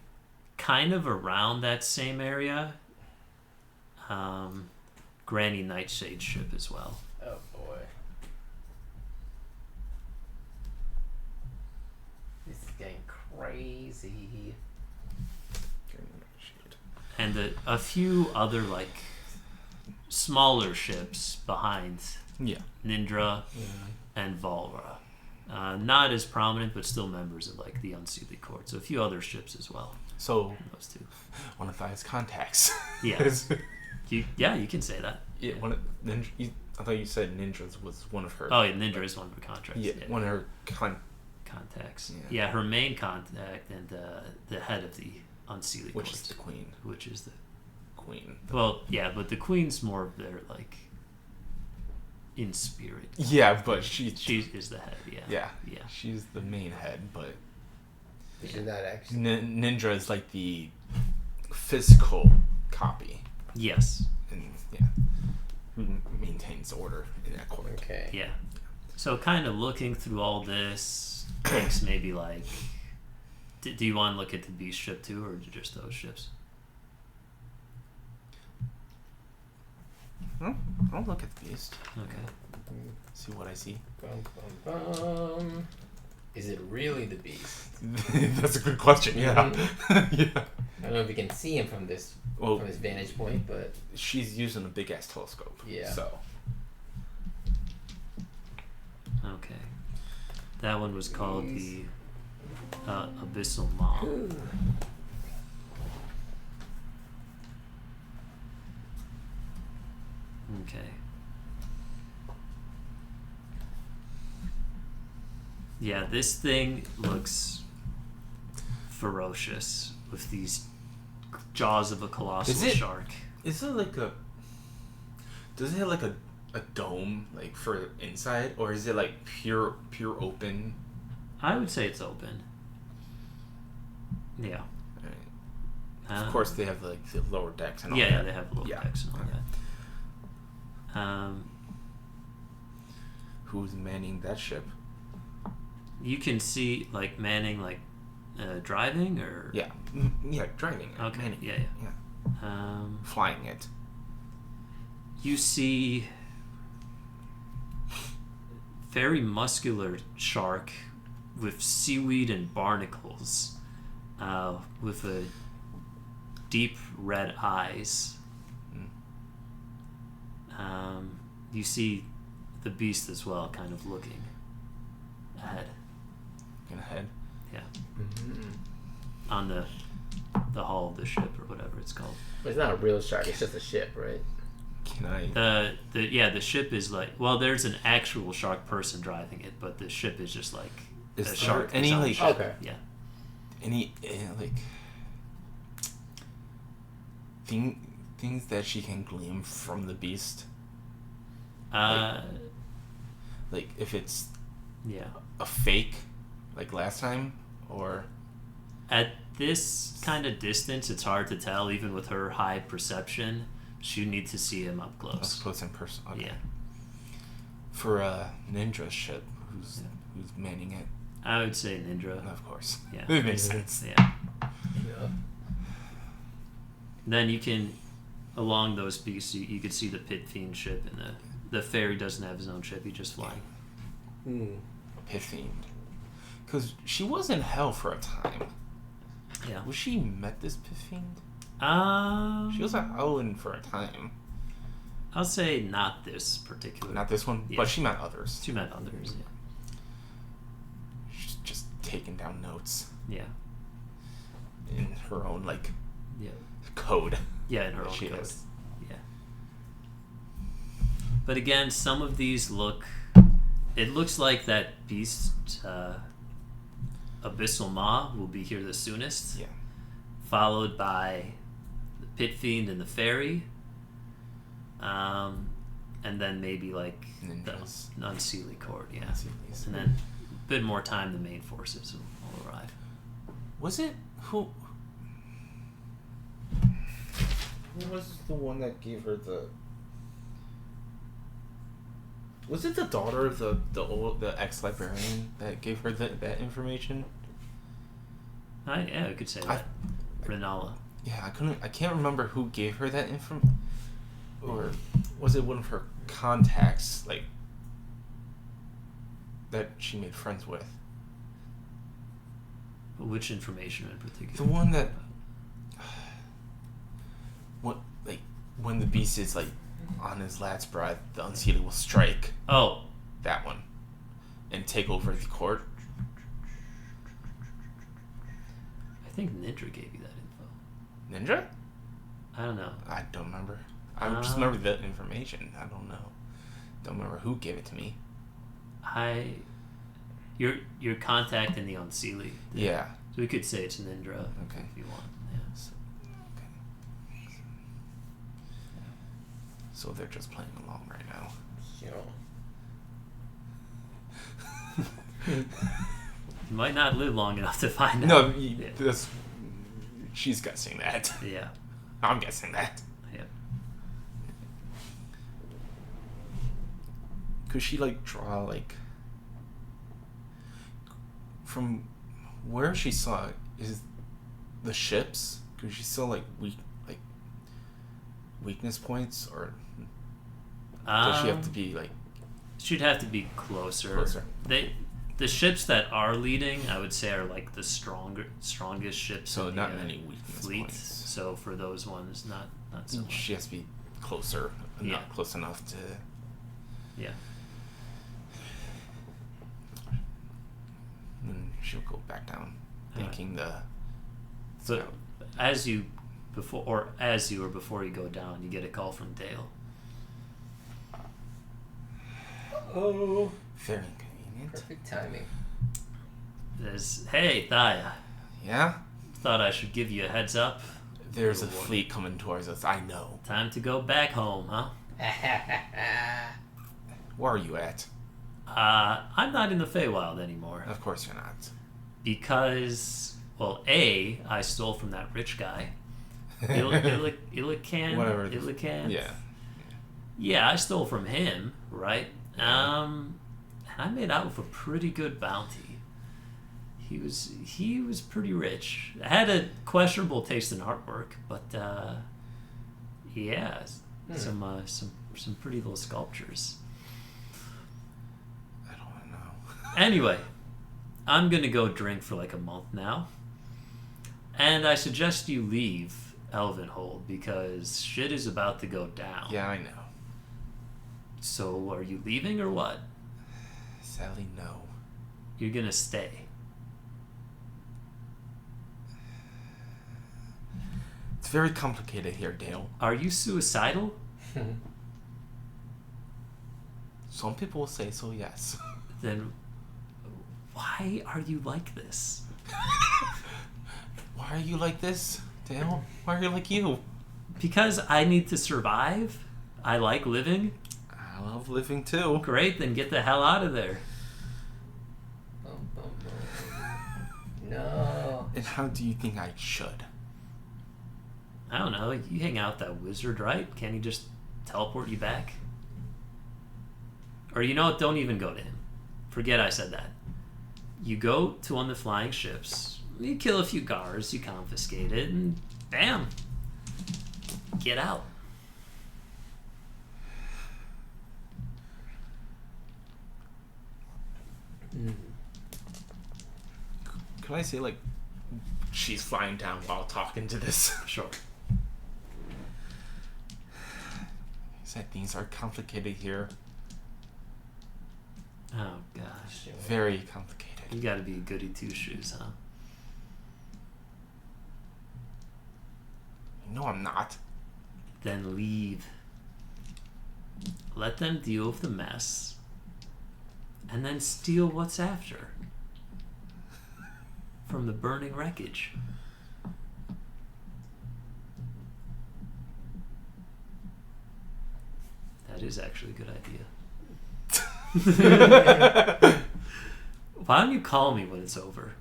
kind of around that same area, Granny Nightshade ship as well. Oh boy. This is getting crazy. And a few other, like, smaller ships behind Nindra and Valra. Not as prominent, but still members of, like, the Unseelie Court. So a few other ships as well. So, those two. One of Thai's contacts. Yes. You can say that. Yeah, I thought you said Nindra's was one of her. Oh, yeah, Nindra is one of her contracts. Yeah, one of her contacts. Yeah, her main contact and the head of the Unseelie Court. Which is the queen. Which is the queen. Well, yeah, but the queen's more of their, like, in spirit. Yeah, but she is the head, yeah. She's the main head, but isn't that actually Nindra is like the physical copy. Yes. And who maintains order in that court. Okay. Yeah. So kind of looking through all this takes maybe like do you want to look at the beast ship too, or just those ships? I'll look at the beast. Okay. See what I see. Is it really the beast? That's a good question. Yeah. Yeah. I don't know if you can see him from this vantage point, but she's using a big ass telescope. Yeah. So. Okay. That one was called the Abyssal Maw. Okay. Yeah, this thing looks ferocious with these jaws of a colossal shark. Is it like a... Does it have like a dome like for inside, or is it like pure open? I would say it's open. Yeah. Right. Of course, they have like the lower decks and all that. Yeah, they have lower decks and all that. Who's manning that ship? You can see like manning, like driving or driving. Okay. Manning. Yeah. Flying it. You see very muscular shark with seaweed and barnacles, with a deep red eyes. You see the beast as well, kind of looking ahead. Ahead? Yeah. Mm-hmm. On the hull of the ship or whatever it's called. But it's not a real shark. It's just a ship, right? Can I? The ship is like, well, there's an actual shark person driving it, but the ship is just like a shark. Any like ship. Okay. Yeah. Any like things that she can glean from the beast? Like if it's a fake, like last time, or at this kind of distance, it's hard to tell. Even with her high perception, she needs to see him up close. Up close in person. Okay. Yeah. For a ninja ship, who's manning it? I would say Nindra. Of course. Yeah. It makes sense. Yeah. Then you can, along those beasts, you could see the Pit Fiend ship, and the Fairy doesn't have his own ship. He's just flying. Pit Fiend. Because she was in hell for a time. Yeah. Was she met this Pit Fiend? She was at Owen for a time. I'll say not this particular. Not this one, but she met others. She met others, yeah. She's just taking down notes. Yeah. In her own, like, code. Yeah, in her own code. Has. Yeah. But again, some of these it looks like that beast, Abyssal Maw, will be here the soonest. Yeah. Followed by the Pit Fiend and the Fairy. and then maybe like Ninjas. the Unseelie Court, yeah. And then a bit more time the main forces will arrive. Was it who was the one that gave her the? Was it the daughter of the ex-librarian that gave her that information? Yeah, I could say that. Renala. Yeah, I can't remember who gave her that info, or was it one of her contacts, like that she made friends with? Which information in particular? The one that, when the beast is like on his last breath, the Unseelie will strike. Oh, that one, and take over the court. I think Ninja gave you that info. Ninja? I don't know. I don't remember. I just remember the information. I don't know. Don't remember who gave it to me. Your contact in the Unseelie. Yeah. So we could say it's Nindra. Okay. If you want. Yeah. So they're just playing along right now. You might not live long enough to find out. No, she's guessing that. Yeah. I'm guessing that. Yeah. Could she draw from where she saw is the ships? Could she saw weakness points, or does she have to be She'd have to be closer. The ships that are leading, I would say, are the strongest ships. So in not the many weakness fleet. points. So for those ones, not so much. She has to be closer, not close enough to. Yeah. And she'll go back down, thinking So, as you were before you go down, you get a call from Dale. Oh. Very convenient. Perfect timing. Says, "Hey, Thaya. Yeah? Thought I should give you a heads up. There's a fleet coming towards us, I know. Time to go back home, huh?" Where are you at? I'm not in the Feywild anymore. Of course you're not. Because, well, I stole from that rich guy. Illican? Whatever. Illican? Yeah. Yeah, I stole from him, right? And I made out with a pretty good bounty. He was pretty rich. I had a questionable taste in artwork, but yeah, some pretty little sculptures. I don't want to know. Anyway, I'm gonna go drink for a month now, and I suggest you leave Elvenhold because shit is about to go down. Yeah, I know. So, are you leaving or what? Sadly, no. You're gonna stay. It's very complicated here, Dale. Are you suicidal? Some people will say so, yes. Then why are you like this? Why are you like this, Dale? Why are you like you? Because I need to survive? I like living? I love living too. Great, then get the hell out of there. No. And how do you think I should? I don't know, you hang out with that wizard, right? Can't he just teleport you back? Or you know what, don't even go to him. Forget I said that. You go to one of the flying ships, you kill a few guards, you confiscate it, and bam! Get out. Can I say she's flying down while talking to this? Sure. Said things are complicated here. Oh gosh. Very complicated. You gotta be a goody two shoes, huh? No, I'm not. Then leave. Let them deal with the mess. And then steal what's after. From the burning wreckage. that is actually a good idea. Why don't you call me when it's over?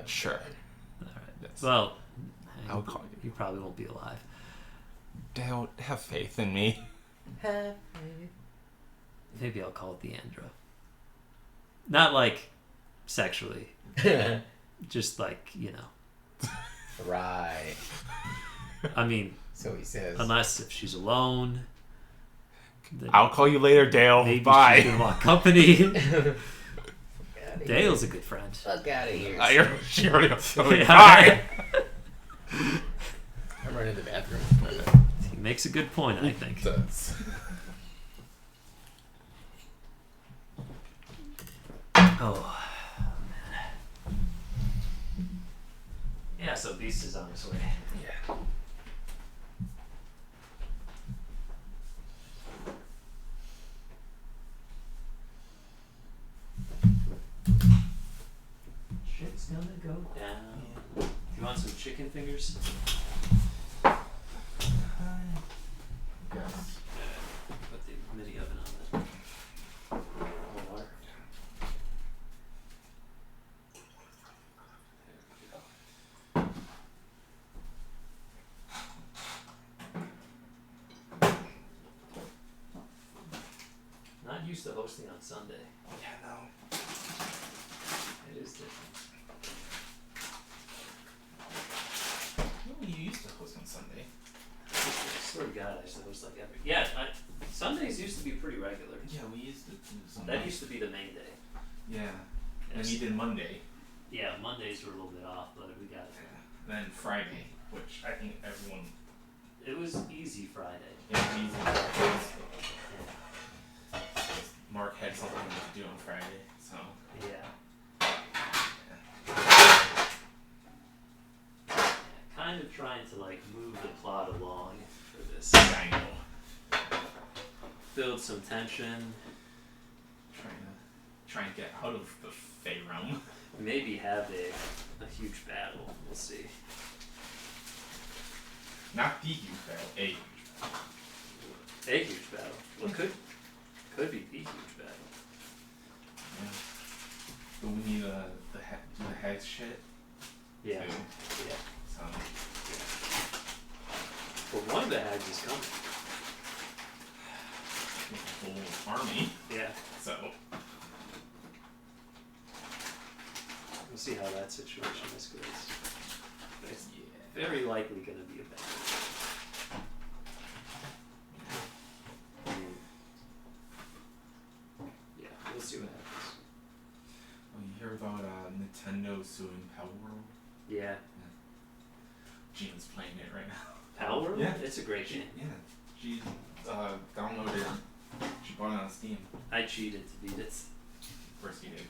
Sure. All right. Yes. Well, I'll call you. You probably won't be alive. Don't have faith in me. Maybe I'll call it the Andra. Not like sexually. Just like, Right. I mean, So he says. unless if she's alone. I'll call you later, Dale. Maybe Bye. she's gonna want company. Dale's a good friend. Fuck out of here. She already got so Yeah. Bye. I'm running to the bathroom. He makes a good point, I think. Does. Oh, man. Yeah, so Beast is on his way. Yeah. Shit's gonna go down. You want some chicken fingers? Yes. Put the mini oven on it. More water. There we go. Not used to hosting on Sunday. Yeah, no. It is different. No, you used to host on Sunday. I swear to God, I used to host like every. Yeah, Sundays used to be pretty regular. Yeah, we used to do Sunday. That used to be the main day. Yeah. And we did Monday. Yeah, Mondays were a little bit off, but we got it. Yeah. Then Friday, which I think everyone. It was easy Friday. Yeah, easy. Mark had something to do on Friday, so. Yeah. Kind of trying to like move the plot along for this. I know. Build some tension. Trying to get out of the Fey realm. Maybe have a huge battle. We'll see. Not the huge battle, a huge battle. A huge battle. Well, could be the huge battle. Yeah. But we need do the hex shit. Yeah. Too. Yeah. So. Well, one of the hags is coming. With the whole army. Yeah. So. We'll see how that situation escalates. But it's very likely going to be a battle. Yeah, we'll see what happens. Oh, you hear about Nintendo suing Power World? Yeah. Gina's playing it right now. Power World? Yeah. It's a great game. Yeah. She downloaded it. She bought it on Steam. I cheated to beat it. First you did.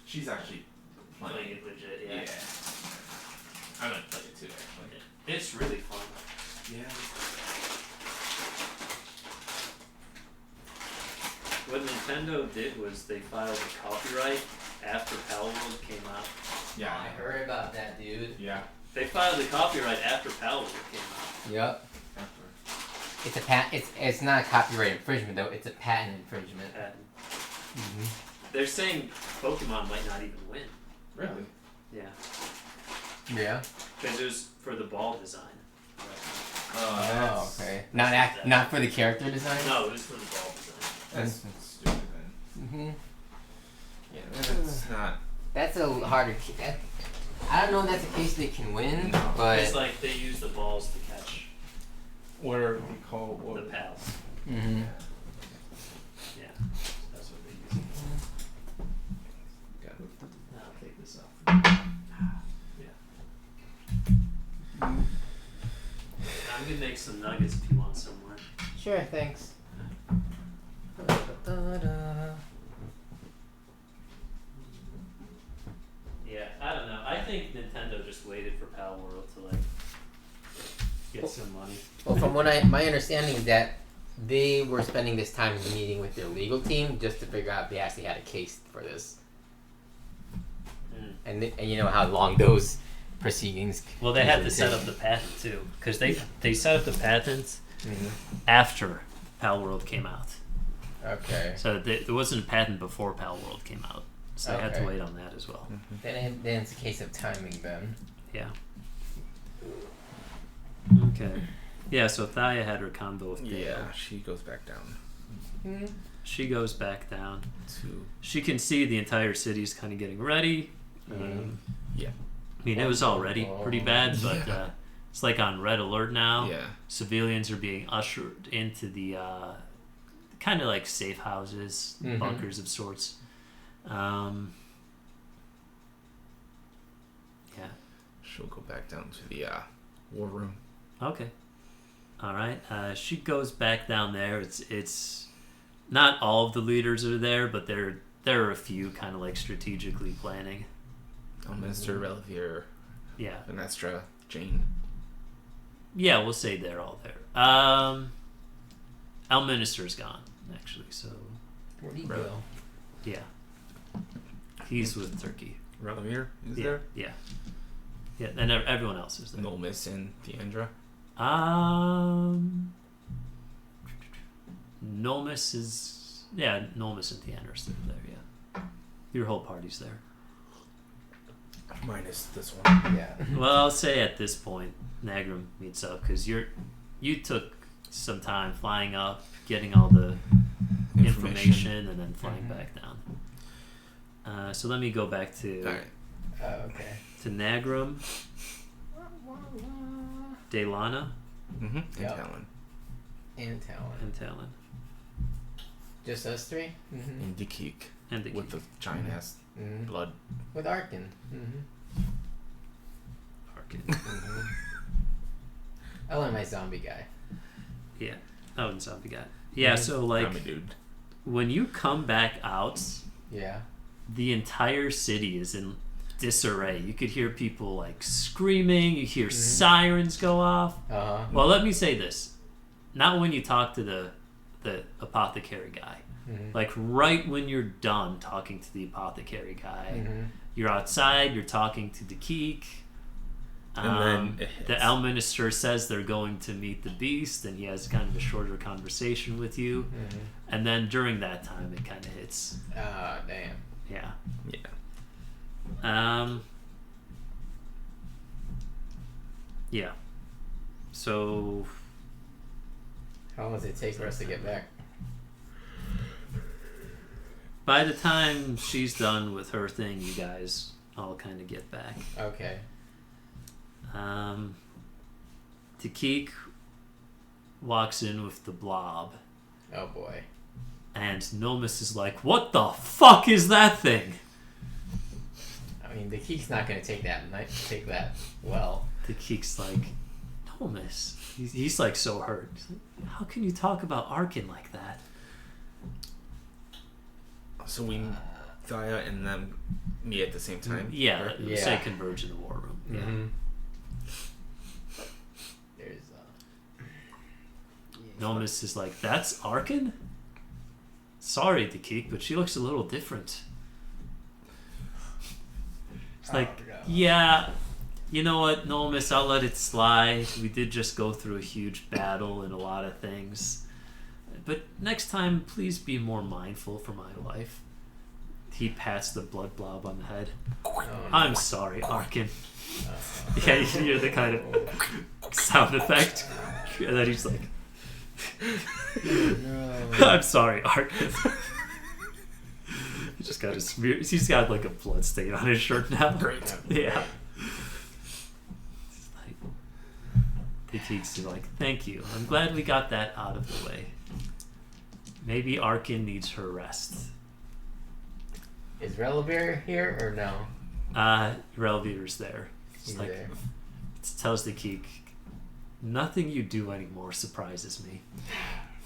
She's actually Playing it legit, yeah. I'm gonna play it too, actually. It's really fun. Yeah. What Nintendo did was they filed a copyright after Power World came out. Yeah. I heard about that, dude. Yeah. They filed the copyright after Power World came out. Yep. After. It's a it's not a copyright infringement though. It's a patent infringement. And Mm-hmm. they're saying Pokemon might not even win. Really? Yeah. Yeah. Because it was for the ball design. Oh, okay. Not for the character design. No, it was for the ball design. That's stupid then. Mhm. Yeah, that's not. That's a harder. I don't know if that's a case they can win, but. It's like they use the balls to catch What are we call the pals. Mhm. Yeah. That's what they use. Got it. I'll take this off. Yeah. I'm gonna make some nuggets if you want some more. Sure. Thanks. Yeah, I don't know. I think Nintendo just waited for Power World to like get some money. Well, from what my understanding is that they were spending this time in the meeting with their legal team just to figure out if they actually had a case for this, and you know how long those proceedings. Well, they had to set up the patent too, because they set up the patent after Pal World came out. Okay. So there wasn't a patent before Pal World came out. So I had to wait on that as well. Then it's a case of timing then. Yeah. Okay. Yeah, so Thaya had her combo with Dale. Yeah, she goes back down. Mm-hmm. She goes back down. To... She can see the entire city's kind of getting ready. Yeah. I mean, it was already pretty bad, but it's like on red alert now. Yeah. Civilians are being ushered into the kind of like safe houses, bunkers of sorts. Yeah. She'll go back down to the war room. Okay. All right. She goes back down there. It's not all of the leaders are there, but there are a few kind of like strategically planning. Minister Relovir. Yeah. Vanestra, Jane. Yeah, we'll say they're all there. Our minister's gone, actually. So. Where'd he go? Yeah. He's with Turkey. Relovir is Yeah. there? Yeah. Yeah, and everyone else is there. Nolmis and Deandra. Nolmis is... Yeah, Nolmis and Deanna are still there, yeah. Your whole party's there. Minus this one. Yeah. Well, I'll say at this point, Nagram meets up, because you took some time flying up, getting all the information and then flying back down. So let me go back to... Alright. Okay. To Nagram. Delana. Mm-hmm. And Yep. Talon. And Talon. And Talon. Just us three? Mm-hmm. And Dekik. And the With the giant ass blood. With Arkin. Mm-hmm. Arkin. Mm-hmm. I like my zombie guy. Yeah. Oh, and zombie guy. Yeah, so like I'm a dude. when you come back out, Yeah. the entire city is in disarray. You could hear people like screaming, you hear sirens go off. Uh-huh. Well, let me say this. Not when you talk to the apothecary guy. Like right when you're done talking to the apothecary guy, you're outside, you're talking to Dekik. And then the El Minister says they're going to meet the beast, and he has kind of a shorter conversation with you. And then during that time, it kind of hits. Ah, damn. Yeah. Yeah. Yeah. So. How long does it take for us to get back? By the time she's done with her thing, you guys all kind of get back. Okay. Dekik walks in with the blob, Oh boy. and Nomus is like, "What the fuck is that thing?" I mean, the Keek's not gonna take that well. Dekik's like, "Nomus." He's like so hurt. He's like, "How can you talk about Arkin like that?" So we, Thaya and them meet at the same time? Yeah, Yeah. say converge in the war room. Yeah. There's Nomus is like, "That's Arkin?" "Sorry, Dekik, but she looks a little different." It's like, no. "Yeah, you know what, Nomus, I'll let it slide. We did just go through a huge battle and a lot of things. But next time, please be more mindful for my life." He pats the blood blob on the head. "I'm sorry, Arkin." Yeah, you hear the kind of sound effect. And then he's like, "I'm sorry, Arkin." He just got a smear. He's got like a blood stain on his shirt now. Great. Yeah. It's like, Dekik's like, "Thank you. I'm glad we got that out of the way. Maybe Arkin needs her rest." Is Relovir here or no? Relvir's there. It's He's like, there. it tells Dekik, "Nothing you do anymore surprises me."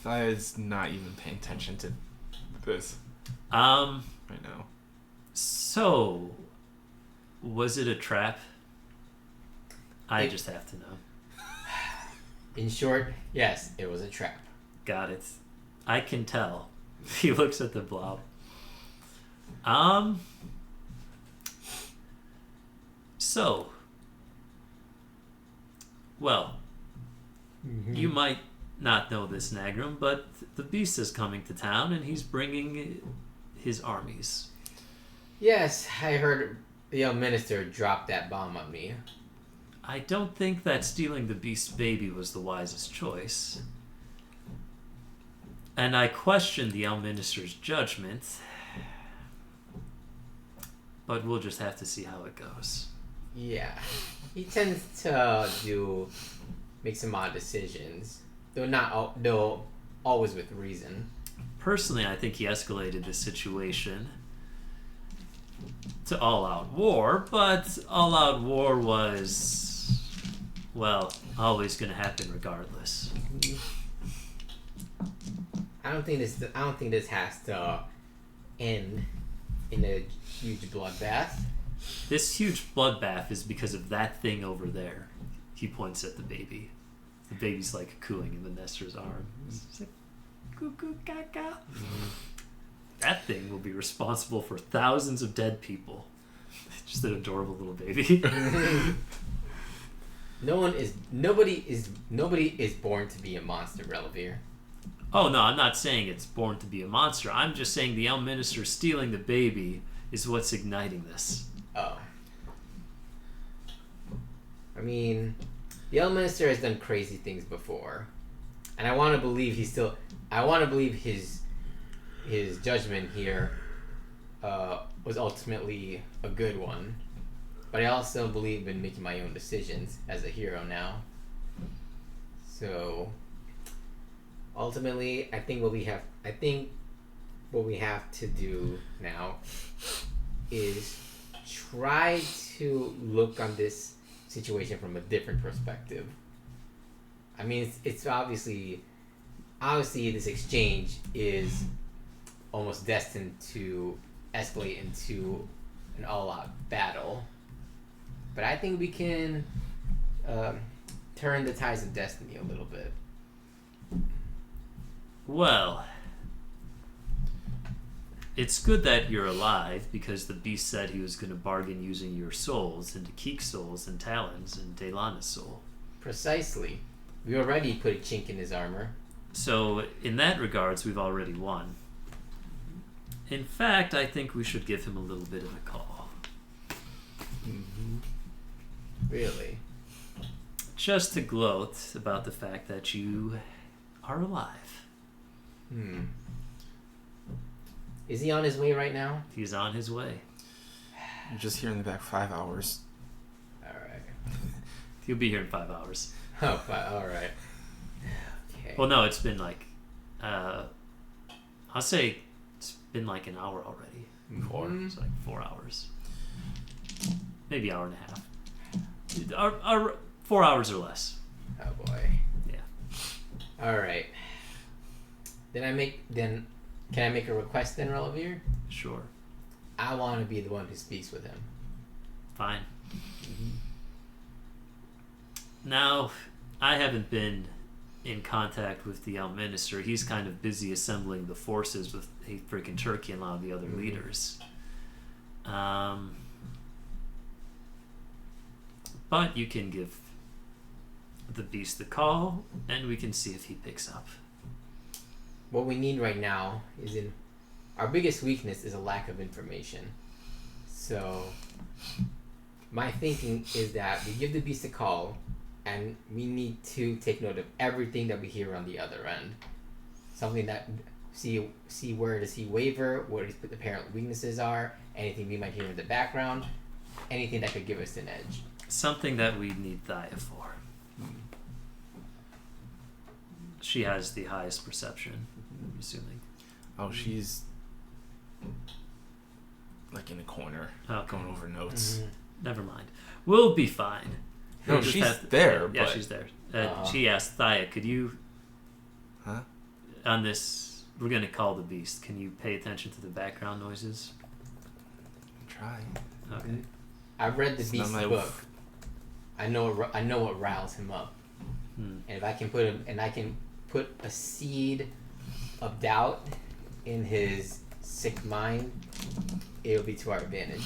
Thaya's not even paying attention to this right now. So, was it a trap? I just have to know. In short, yes, it was a trap. Got it. I can tell. He looks at the blob. So, well, you might not know this, Nagram, but the beast is coming to town and he's bringing his armies. Yes, I heard the young minister drop that bomb on me. I don't think that stealing the beast's baby was the wisest choice. And I question the El Minister's judgment. But we'll just have to see how it goes. Yeah. He tends to make some odd decisions. Though always with reason. Personally, I think he escalated the situation to all-out war, but all-out war was, well, always going to happen regardless. I don't think this has to end in a huge bloodbath. This huge bloodbath is because of that thing over there. He points at the baby. The baby's like cooing in the Nestor's arm. It's like, cuckoo caca. That thing will be responsible for thousands of dead people. Just an adorable little baby. Nobody is born to be a monster, Relovir. Oh no, I'm not saying it's born to be a monster. I'm just saying the El Minister stealing the baby is what's igniting this. Oh. I mean, the El Minister has done crazy things before. And I want to believe his judgment here was ultimately a good one. But I also believe in making my own decisions as a hero now. So ultimately, I think what we have to do now is try to look on this situation from a different perspective. I mean, it's obviously this exchange is almost destined to escalate into an all-out battle. But I think we can turn the tides of destiny a little bit. Well, it's good that you're alive because the beast said he was going to bargain using your souls into Keek's souls and Talon's and Delana's soul. Precisely. We already put a chink in his armor. So, in that regards, we've already won. In fact, I think we should give him a little bit of a call. Mm-hmm. Really? Just to gloat about the fact that you are alive. Is he on his way right now? He's on his way. I'm just here in the back 5 hours. Alright. He'll be here in 5 hours. Oh, alright. Okay. Well, no, it's been like, I'll say it's been like an hour already. It's like 4 hours. Maybe hour and a half. 4 hours or less. Oh boy. Yeah. Alright. Can I make a request then, Relovir? Sure. I want to be the one who speaks with him. Fine. Now, I haven't been in contact with the El Minister. He's kind of busy assembling the forces with a freaking Turkey and a lot of the other leaders. But you can give the beast the call, and we can see if he picks up. What we need right now is our biggest weakness is a lack of information. So my thinking is that we give the beast a call, and we need to take note of everything that we hear on the other end. Something that see where does he waver, what his apparent weaknesses are, anything we might hear in the background, anything that could give us an edge. Something that we need Thaya for. She has the highest perception, I'm assuming. Oh, she's like in a corner, going over notes. Never mind. We'll be fine. No, she's there. Yeah, but... she's there. She asked Thaya, could you... Huh? On this, we're going to call the beast. Can you pay attention to the background noises? Try. Okay. I've read the beast's book. I know what riles him up. And if I can put a seed of doubt in his sick mind, it'll be to our advantage.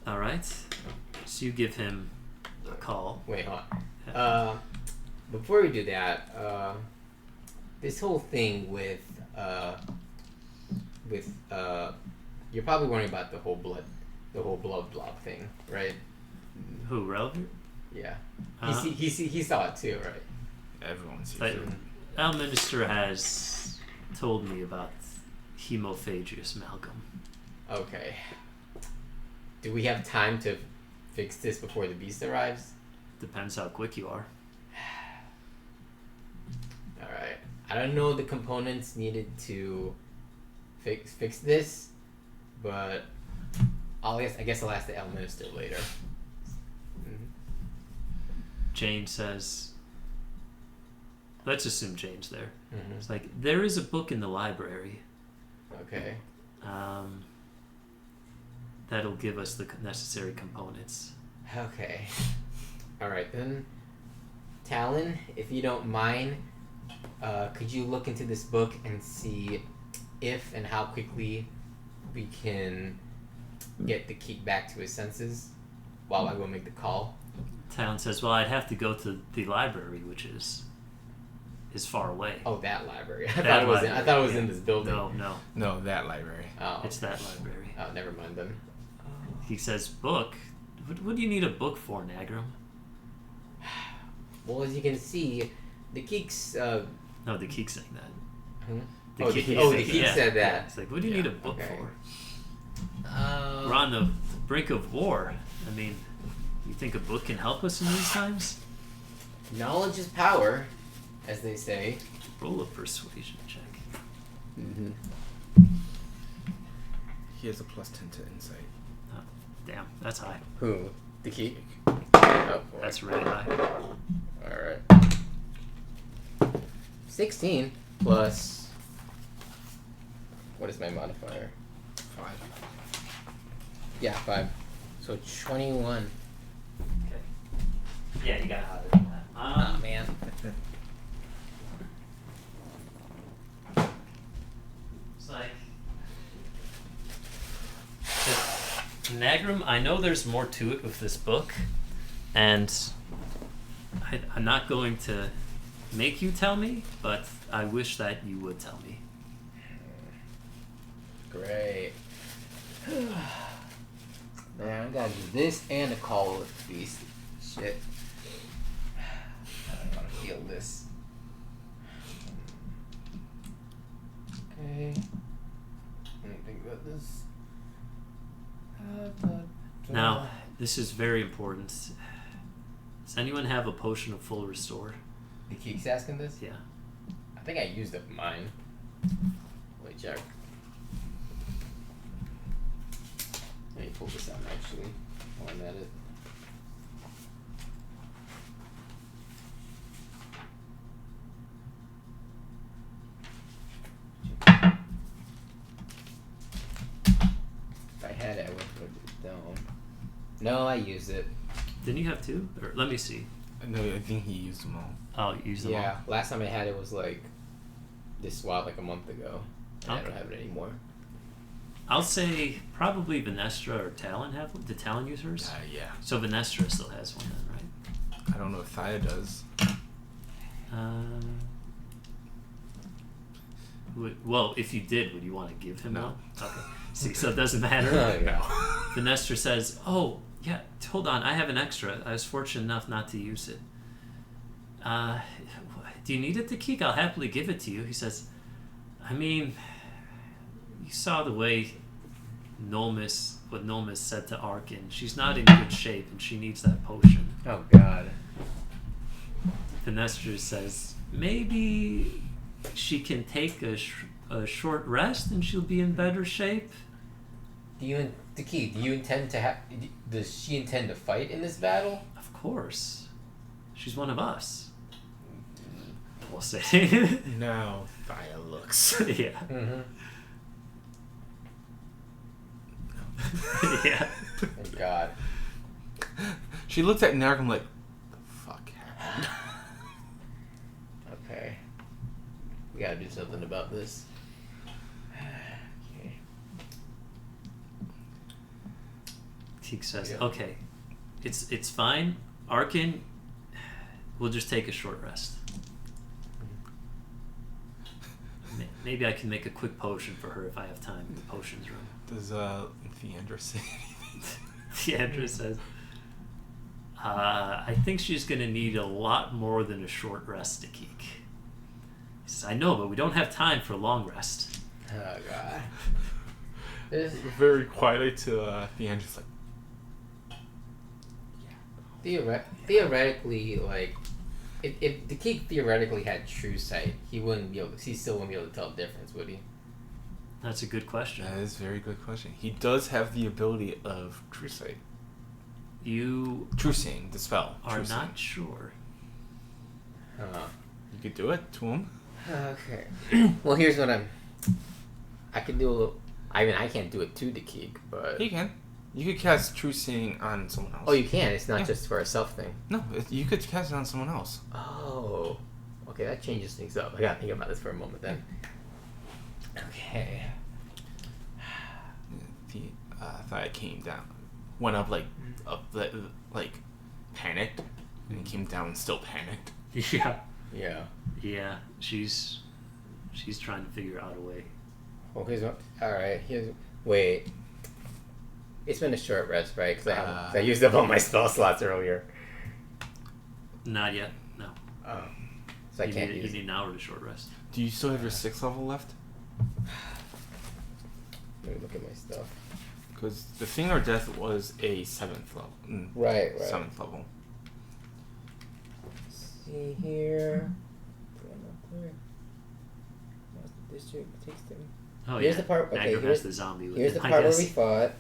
All right. So you give him a call. Wait, hold on. Before we do that, this whole thing with you're probably worrying about the whole blood blob thing, right? Who, Relovir? Yeah. He saw it too, right? Everyone sees But it. our minister has told me about hemophagus amalgam. Okay. Do we have time to fix this before the beast arrives? Depends how quick you are. Alright. I don't know the components needed to fix this, but I guess I'll ask the El Minister later. Jane says, let's assume Jane's there. Mm-hmm. It's like, there is a book in the library. Okay. That'll give us the necessary components. Okay. Alright then. Talon, if you don't mind, could you look into this book and see if and how quickly we can get the Keek back to his senses while I go make the call? Talon says, well, I'd have to go to the library, which is far away. Oh, that library. I That thought it was library, in this building. No, that library. Oh. it's that library. Oh, never mind then. He says, book? What do you need a book for, Nagram? Well, as you can see, the Keeks... No, the Keek saying that. Hmm? The Keek said that. Yeah. It's like, what do you need a book for? We're on the brink of war. I mean, you think a book can help us in these times? Knowledge is power, as they say. Roll a persuasion check. Mm-hmm. He has a +10 to insight. Oh, damn, that's high. Who? The Keek? Oh, boy. That's really high. Alright. 16 plus... What is my modifier? 5. Yeah, 5. So 21. Okay. Yeah, you got higher than that. Oh, man. It's like... Nagram, I know there's more to it with this book, and I'm not going to make you tell me, but I wish that you would tell me. Great. Man, I gotta do this and a call with the beast. Shit. I don't want to feel this. Okay. Let me think about this. Now, this is very important. Does anyone have a potion of full restore? The Keek's asking this? Yeah. I think I used up mine. Wait, check. Let me pull this out actually while I'm at it. If I had it, I would put it down. No, I used it. Didn't you have two? Or let me see. No, I think he used them all. Oh, you used them Yeah, last time I had it was like this swap like a month ago. And I don't have it anymore. I'll say probably Venestra or Talon have one. Did Talon use hers? Yeah. So Venestra still has one then, right? I don't know if Thea does. Well, if you did, would you want to give him No. one? Okay. See, so it doesn't matter. No. Venestra says, oh, yeah, hold on, I have an extra. I was fortunate enough not to use it. Do you need it to Keek? I'll happily give it to you. He says, I mean, you saw the way what Nolmis said to Arkin. She's not in good shape and she needs that potion. Oh, God. Venestra says, maybe she can take a short rest and she'll be in better shape. Do you intend to have... Does she intend to fight in this battle? Of course. She's one of us. We'll say. Now Thea looks. Yeah. Mm-hmm. Yeah. Oh, God. She looks at Nargum like, the fuck happened? Okay. We gotta do something about this. Okay. Keek says, Yeah. okay, it's fine. Arkin, we'll just take a short rest. Maybe I can make a quick potion for her if I have time in the potions room. Does Theandra say anything? Theandra says, I think she's going to need a lot more than a short rest, Dakik. He says, I know, but we don't have time for a long rest. Oh, God. Very quietly to Theandra's like... Theoretically, like, if the Keek theoretically had true sight, he still wouldn't be able to tell the difference, would he? That's a good question. That is a very good question. He does have the ability of true sight. You... True seeing, the spell. Are not sure. You could do it to him. Okay. Well, here's what I can do a little... I mean, I can't do it to the Keek, but... He can. You could cast True Seeing on someone else. Oh, you can? It's not just for a self thing? No, you could cast it on someone else. Oh. Okay, that changes things up. I gotta think about this for a moment then. Okay. Thought it came down. Went up, panicked. And it came down and still panicked. Yeah. Yeah. Yeah, she's trying to figure out a way. Okay, alright, wait. It's been a short rest, right? Because I used up all my spell slots earlier. Not yet, no. Oh. So you need an hour to short rest. Do you still have your 6th level left? Let me look at my stuff. Because the Finger of Death was a 7th level. Right. 7th level. Let's see here. District takes them. Oh, here's yeah. the part. Okay, here's the zombie. Here's the part where we fought.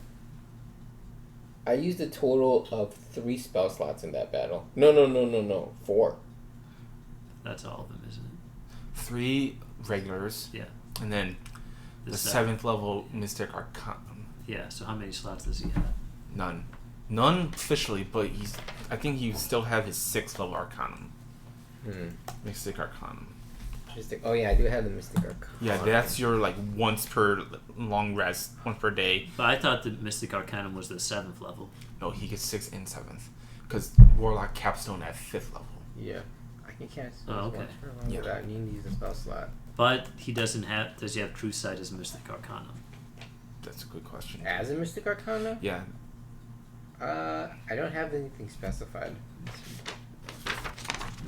I used a total of 3 spell slots in that battle. No. 4. That's all of them, isn't it? 3 regulars. Yeah. And then the 7th level Mystic Arcanum. Yeah. So how many slots does he have? None officially, but I think he still have his 6th level Arcanum. Mystic Arcanum. Oh yeah, I do have the Mystic Arcanum. Yeah, that's your once per long rest, once per day. But I thought the Mystic Arcanum was the 7th level. No, he gets 6th and 7th, because Warlock Capstone at 5th level. Yeah, I can cast. Okay. Without needing to use a spell slot. But he doesn't have. Does he have True Sight as Mystic Arcanum? That's a good question. As a Mystic Arcana? Yeah. I don't have anything specified.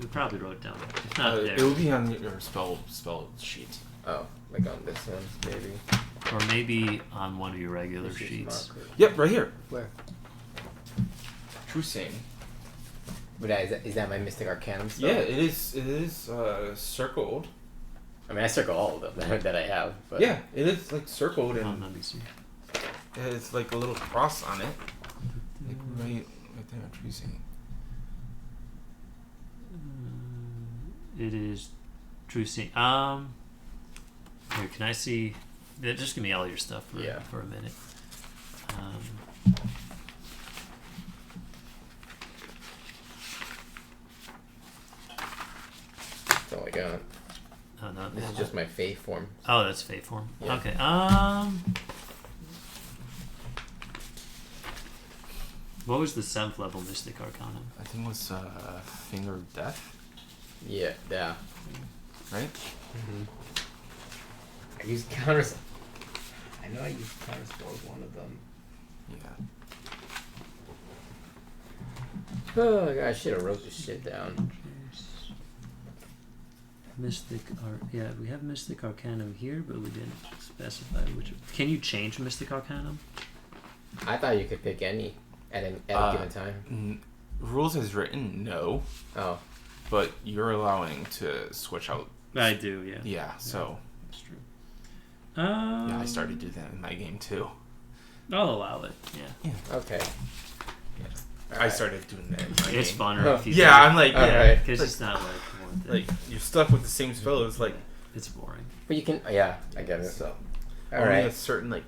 We probably wrote it down. If not there. It will be on your spell sheet. Oh, like on this one, maybe. Or maybe on one of your regular sheets. Yep, right here. Where? True Seeing. But is that my Mystic Arcanum spell? Yeah, it is circled. I mean, I circle all of them that I have. But... Yeah, it is circled and let me see. it's a little cross on it. Right there, True Seeing. It is True Seeing. Here, can I see? Just give me all your stuff for a minute. That's all I got. Oh, no, this is just my Fae form. Oh, that's Fae form. Yeah. Okay. What was the 7th level Mystic Arcanum? I think it was Finger of Death. Yeah. Right? Mm-hmm. I used counters. I know I used counterspell as one of them. Yeah. Oh god, I should have wrote this shit down. Yeah, we have Mystic Arcanum here, but we didn't specify which. Can you change Mystic Arcanum? I thought you could pick any at a given time. Rules as written, no. Oh. But you're allowing to switch out. I do, yeah. Yeah, so. That's true. Yeah, I started to do that in my game too. I'll allow it, yeah. Okay. Yeah. All I right. started doing that in my It's game. funner if you Yeah, I'm like, Alright. because it's not like one thing. like you're stuck with the same spell. It's like it's boring. But you can, yeah, I get it. so. All Only right. a certain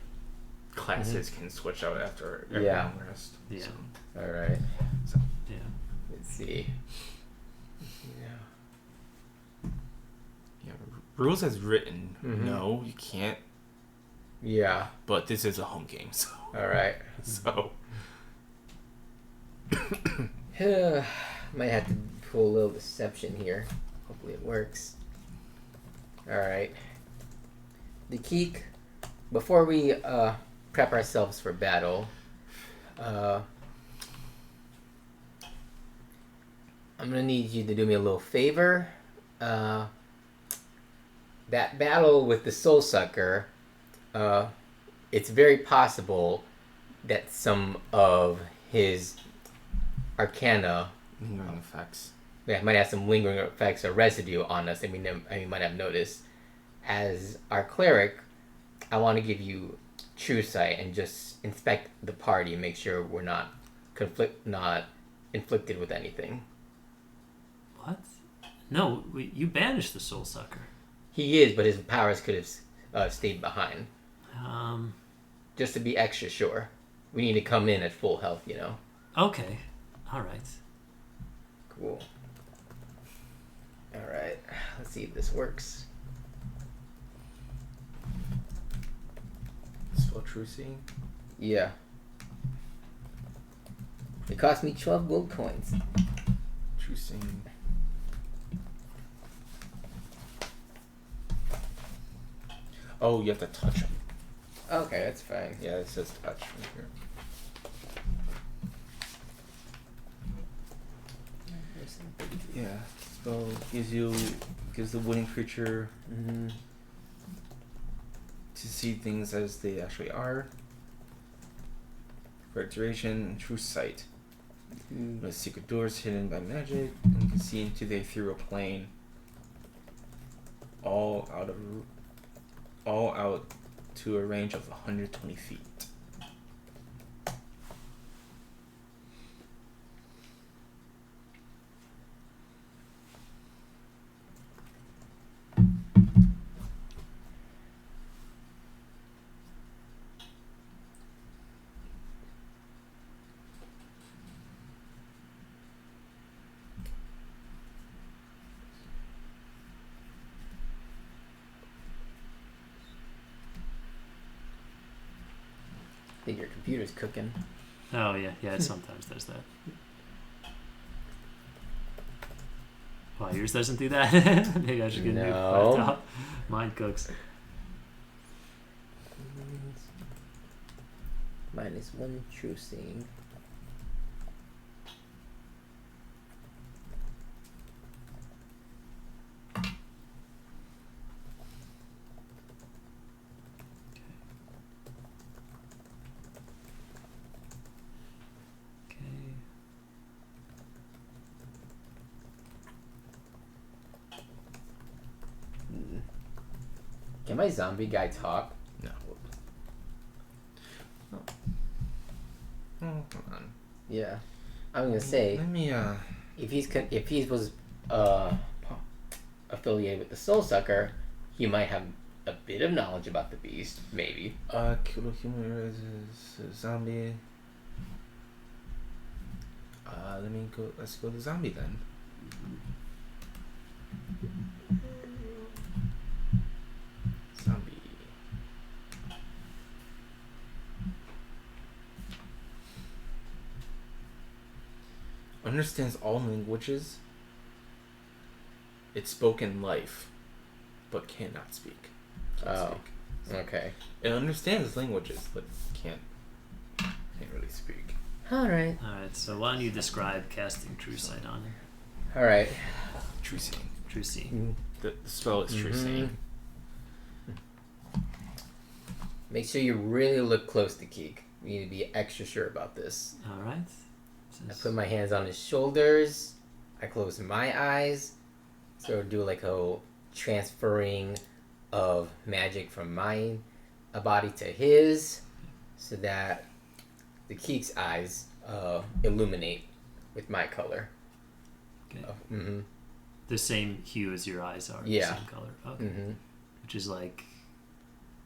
classes can switch out after every Yeah. long rest. Yeah. So. All right. Yeah. Let's see. Yeah. Rules as written, Mhm. no, you can't. Yeah. But this is a home game, so. All right. So. Might have to pull a little deception here. Hopefully it works. Alright. The Keek, before we prep ourselves for battle, I'm gonna need you to do me a little favor. That battle with the Soul Sucker, it's very possible that some of his arcana effects. Yeah, might have some lingering effects or residue on us, and we might have noticed. As our cleric, I want to give you true sight and just inspect the party and make sure we're not inflicted with anything. What? No, you banished the Soul Sucker. He is, but his powers could have stayed behind. Just to be extra sure, we need to come in at full health. Okay. All right. Cool. All right. Let's see if this works. Spell True Seeing? Yeah. It cost me 12 gold coins. True Seeing. Oh, you have to touch him. Okay, that's fine. Yeah, it says touch right here. Yeah, spell gives the winning creature to see things as they actually are. For duration, true sight. The secret doors hidden by magic, and you can see into the ethereal plane. All out to a range of 120 feet. I think your computer's cooking. Oh, yeah, it sometimes does that. Well, yours doesn't do that? Maybe I should get a new laptop. Mine cooks. -1 true seeing. Can my zombie guy talk? No. Oh, come on. Yeah, I'm gonna say. Let me If he was affiliated with the Soul Sucker, he might have a bit of knowledge about the beast, maybe. Kill a human is a zombie. Let's go to zombie then. Zombie. Understands all languages. It's spoken life, but cannot speak. Can't speak. Okay. It understands languages, but can't really speak. Alright, so why don't you describe casting True Sight on him? Alright. True seeing. True Seeing. The spell is true seeing. Make sure you really look close to Keek. We need to be extra sure about this. Alright. I put my hands on his shoulders. I close my eyes. So do like a transferring of magic from my body to his, so that the Keek's eyes illuminate with my color. Okay. The same hue as your eyes are. Yeah. The same color. Okay. Which is like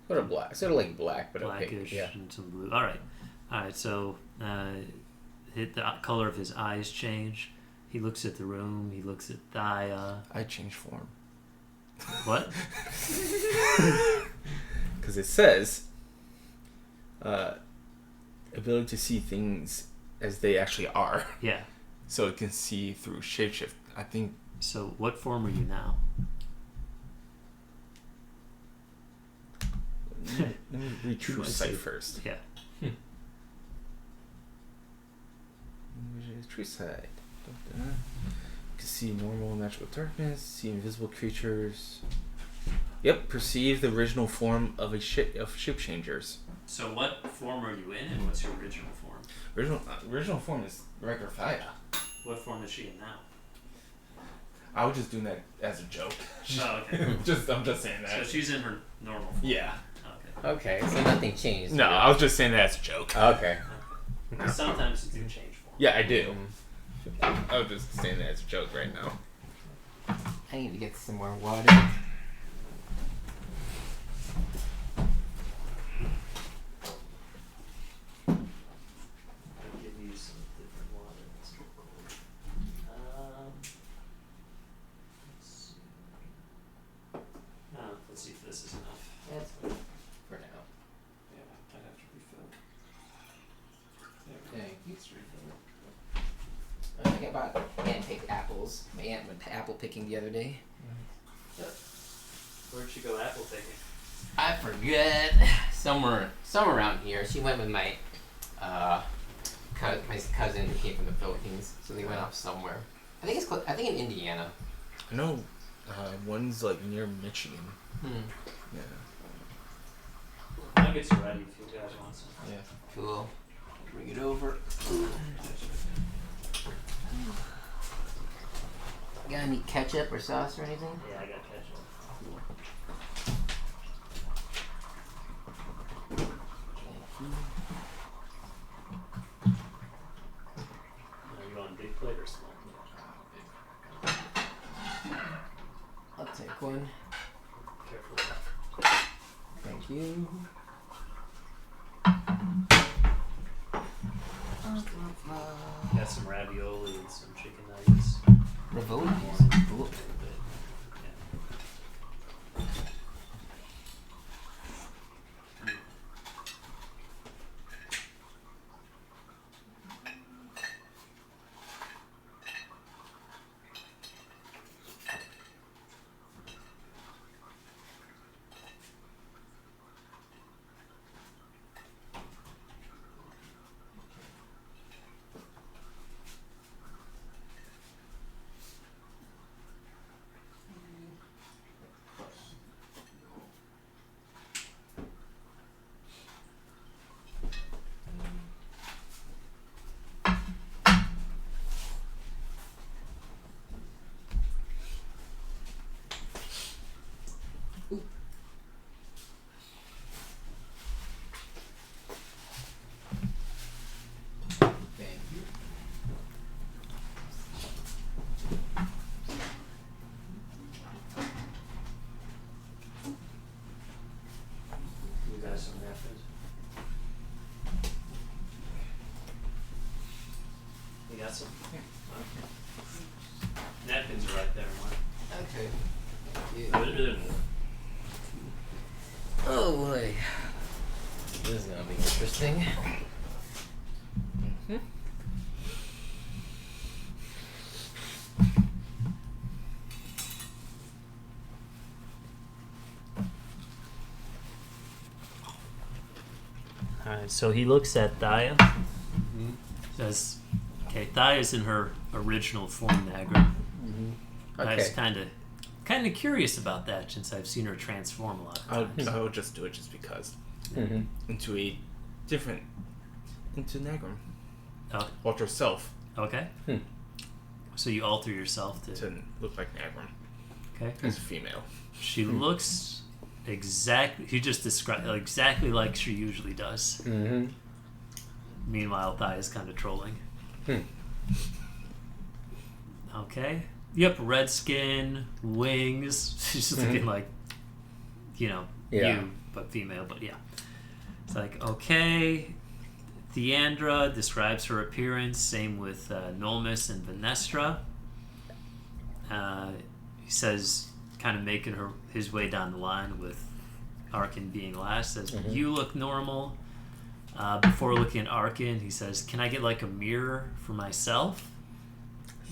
sort of black, sort of like black, but blackish opaque. Yeah. and some blue. All right. So hit the color of his eyes change. He looks at the room. He looks at Thaya. I change form. What? Because it says ability to see things as they actually are. Yeah. So it can see through shapeshift. I think. So what form are you now? Let me read true sight first. Yeah. True sight. You can see normal magical darkness. See invisible creatures. Yep, perceive the original form of shape changers. So what form are you in, and what's your original form? Original form is regular Thaya. What form is she in now? I was just doing that as a joke. Oh, okay. I'm just saying that. So she's in her normal form. Yeah. Okay, so nothing changed. No, I was just saying that as a joke. Okay. Sometimes you do change form. Yeah, I do. I was just saying that as a joke right now. I need to get some more water. I'll give you some different water. That's cool. Let's see if this is enough. That's good for now. Yeah, I'd have to refill. Thank you. I think I bought hand-picked apples. My aunt went apple picking the other day. Where'd she go apple picking? I forget. Somewhere around here. She went with my cousin who came from the Philippines. So they went off somewhere. I think it's I think in Indiana. I know one's like near Michigan. Yeah. I'll get you ready if you guys want some. Yeah. Cool. Bring it over. Got any ketchup or sauce or anything? Yeah, I got ketchup. You want a big plate or small? I'll take one. Careful. Thank you. Got some ravioli and some chicken nuggets. Ravioli. Cool. Got some? Yeah. Okay. Napkins are right there, Mark. Okay. Thank you. Oh boy. This is gonna be interesting. Alright, so he looks at Thaya. Says, okay, Thaya's in her original form, Nagra. I was kind of curious about that since I've seen her transform a lot of times. I would just do it just because. Into Nagram. Oh. Alter self. Okay. So you alter yourself to look like Nagram. Okay. As a female. She looks exactly. He just described exactly like she usually does. Meanwhile, Thai is kind of trolling. Okay. Yep, red skin, wings. She's just looking like, you, but female, but yeah. It's like, okay. Theandra describes her appearance. Same with Nolmus and Venestra. He says, kind of making his way down the line with Arkin being last, says, you look normal. Before looking at Arkin, he says, "Can I get like a mirror for myself?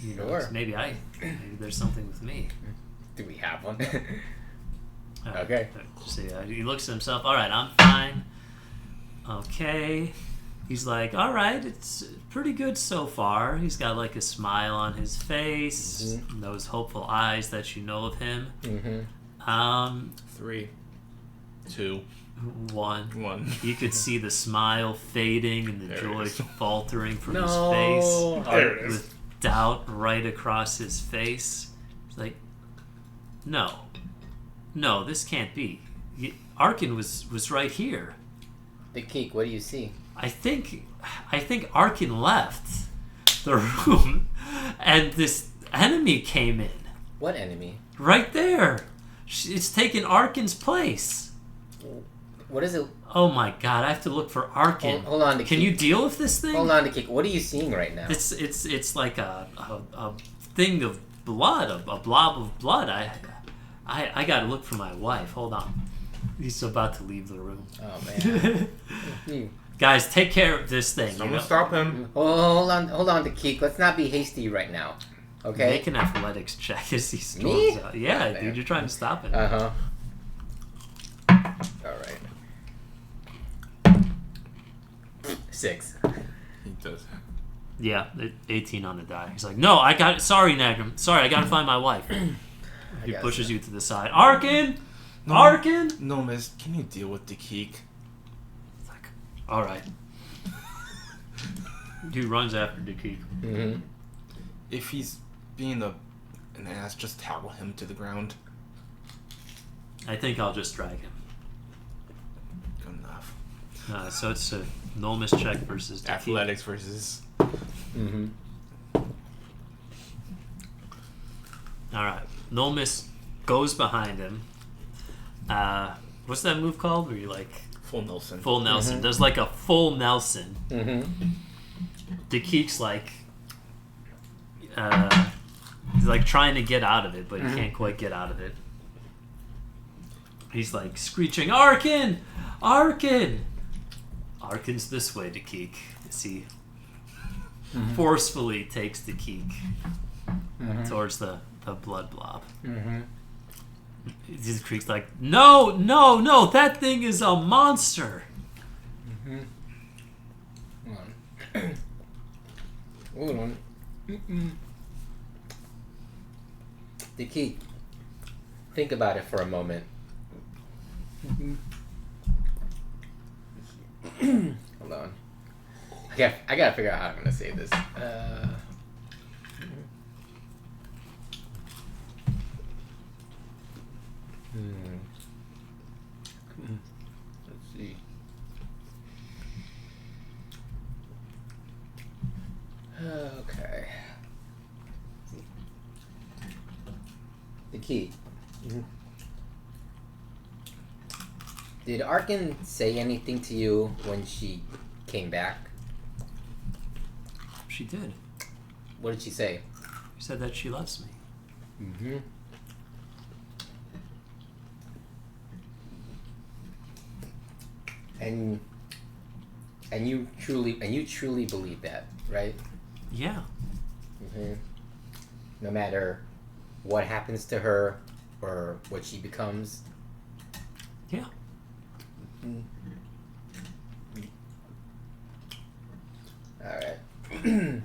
You know, Sure. 'cause maybe there's something with me." Do we have one? Uh, Okay. So yeah, he looks at himself. All right, I'm fine. Okay. He's like, all right, it's pretty good so far. He's got like a smile on his face, those hopeful eyes that you know of him. 3, 2, 1. You could see the smile fading and the There it joy is. faltering from his No. face. There it is. With doubt right across his face. It's like, no, this can't be. Arkin was right here. The Keek, what do you see? I think Arkin left the room, and this enemy came in What enemy? right there. It's taken Arkin's place. What is it? Oh my god! I have to look for Arkin. Hold on, Can you deal with this thing? Hold on, the Keek. What are you seeing right now? It's like a thing of blood, a blob of blood. I gotta look for my wife. Hold on. He's about to leave the room. Oh man. Guys, take care of this thing. Someone stop him. Hold on, the Keek. Let's not be hasty right now. Okay. Make an athletics check as he storms Me? out. Yeah, Oh, dude, man. you're trying to stop it. All right. 6. He does. Yeah, 18 on the die. He's like, no, I got it. Sorry, Nagram. Sorry, I gotta find my wife. He guess pushes so. you to the side. Arkin! No. Arkin! No, miss, can you deal with the Keek? It's like, all right. Dude runs after Dekik. Mm-hmm. If he's being an ass, just towel him to the ground. I think I'll just drag him. Good enough. So it's a Nolmis check versus Dekik. Athletics versus... Mm-hmm. All right. Nolmis goes behind him. What's that move called? Where you like Full Nelson. full Nelson? Mhm. Does like a full Nelson. Mm-hmm. Dekik's like he's like trying to get out of it, but he can't quite get out of it. He's like screeching, "Arkin! Arkin!" Arkin's this way, Dekik. As he forcefully takes Dekik towards the blood blob. Mm-hmm. Dekik's like, no, that thing is a monster. Hold on. The Keek. Think about it for a moment. Hold on. I gotta figure out how I'm gonna say this. Let's see. Okay. The Keek. Did Arkin say anything to you when she came back? She did. What did she say? She said that she loves me. Mm-hmm. And you truly believe that, right? Yeah. Mm-hmm. No matter what happens to her or what she becomes. Yeah. All right.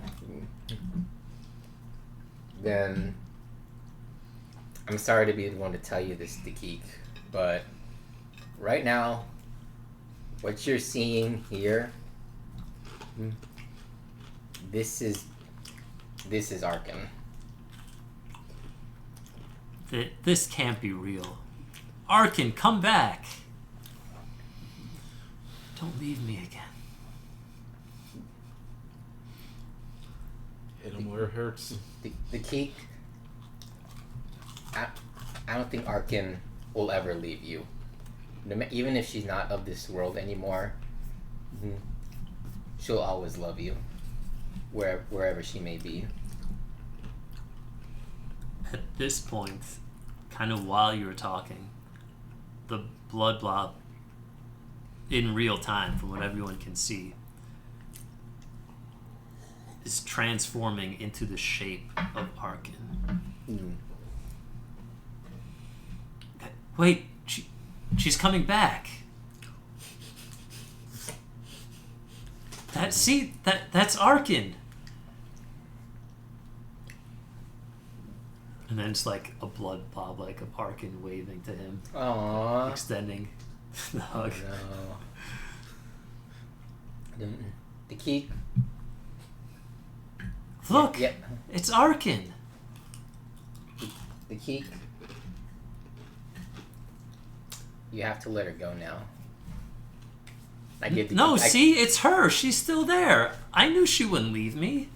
Then I'm sorry to be the one to tell you this, Dekik, but right now, what you're seeing here, this is Arkin. This can't be real. Arkin, come back. Don't leave me again. Hit him where it hurts. The Keek, I don't think Arkin will ever leave you. Even if she's not of this world anymore, she'll always love you, wherever she may be. At this point, kind of while you were talking, the blood blob in real time, from what everyone can see, is transforming into the shape of Arkin. Wait, she's coming back. That's Arkin. And then it's like a blood blob, like of Arkin waving to him. Aww. Extending the hug. No. The key. Look! Yeah. It's Arkin! The key. You have to let her go now. I get the No, key. see? It's her! She's still there! I knew she wouldn't leave me.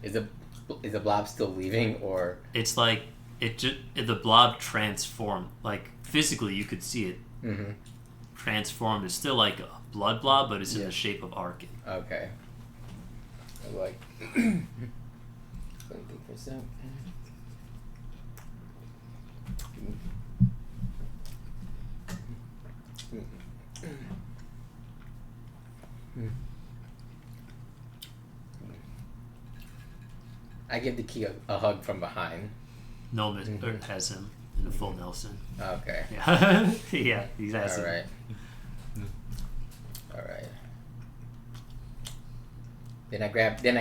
Is the blob still leaving, or It's like the blob transformed. Like physically, you could see it transformed. It's still like a blood blob, but it's in the shape of Arkin. okay? I'm like, let me think for a sec. I give the key a hug from behind. Nolan has him in a full Nelson. Okay. Yeah, yeah, he has All him. right. All right. Then I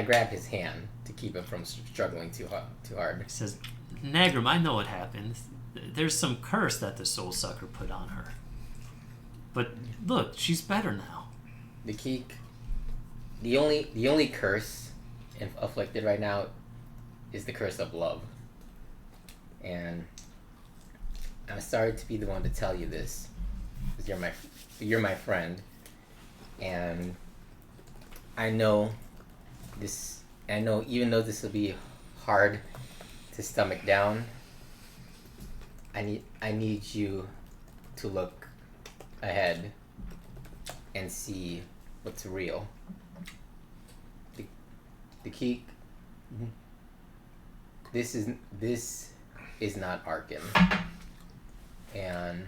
grab his hand to keep him from struggling too hard. He says, Nagram, I know what happened. There's some curse that the soul sucker put on her. But look, she's better now. The key. The only curse afflicted right now is the curse of love. And I'm sorry to be the one to tell you this, because you're my friend, and I know even though this will be hard to stomach down, I need you to look ahead and see what's real. The key. This is not Arkin, and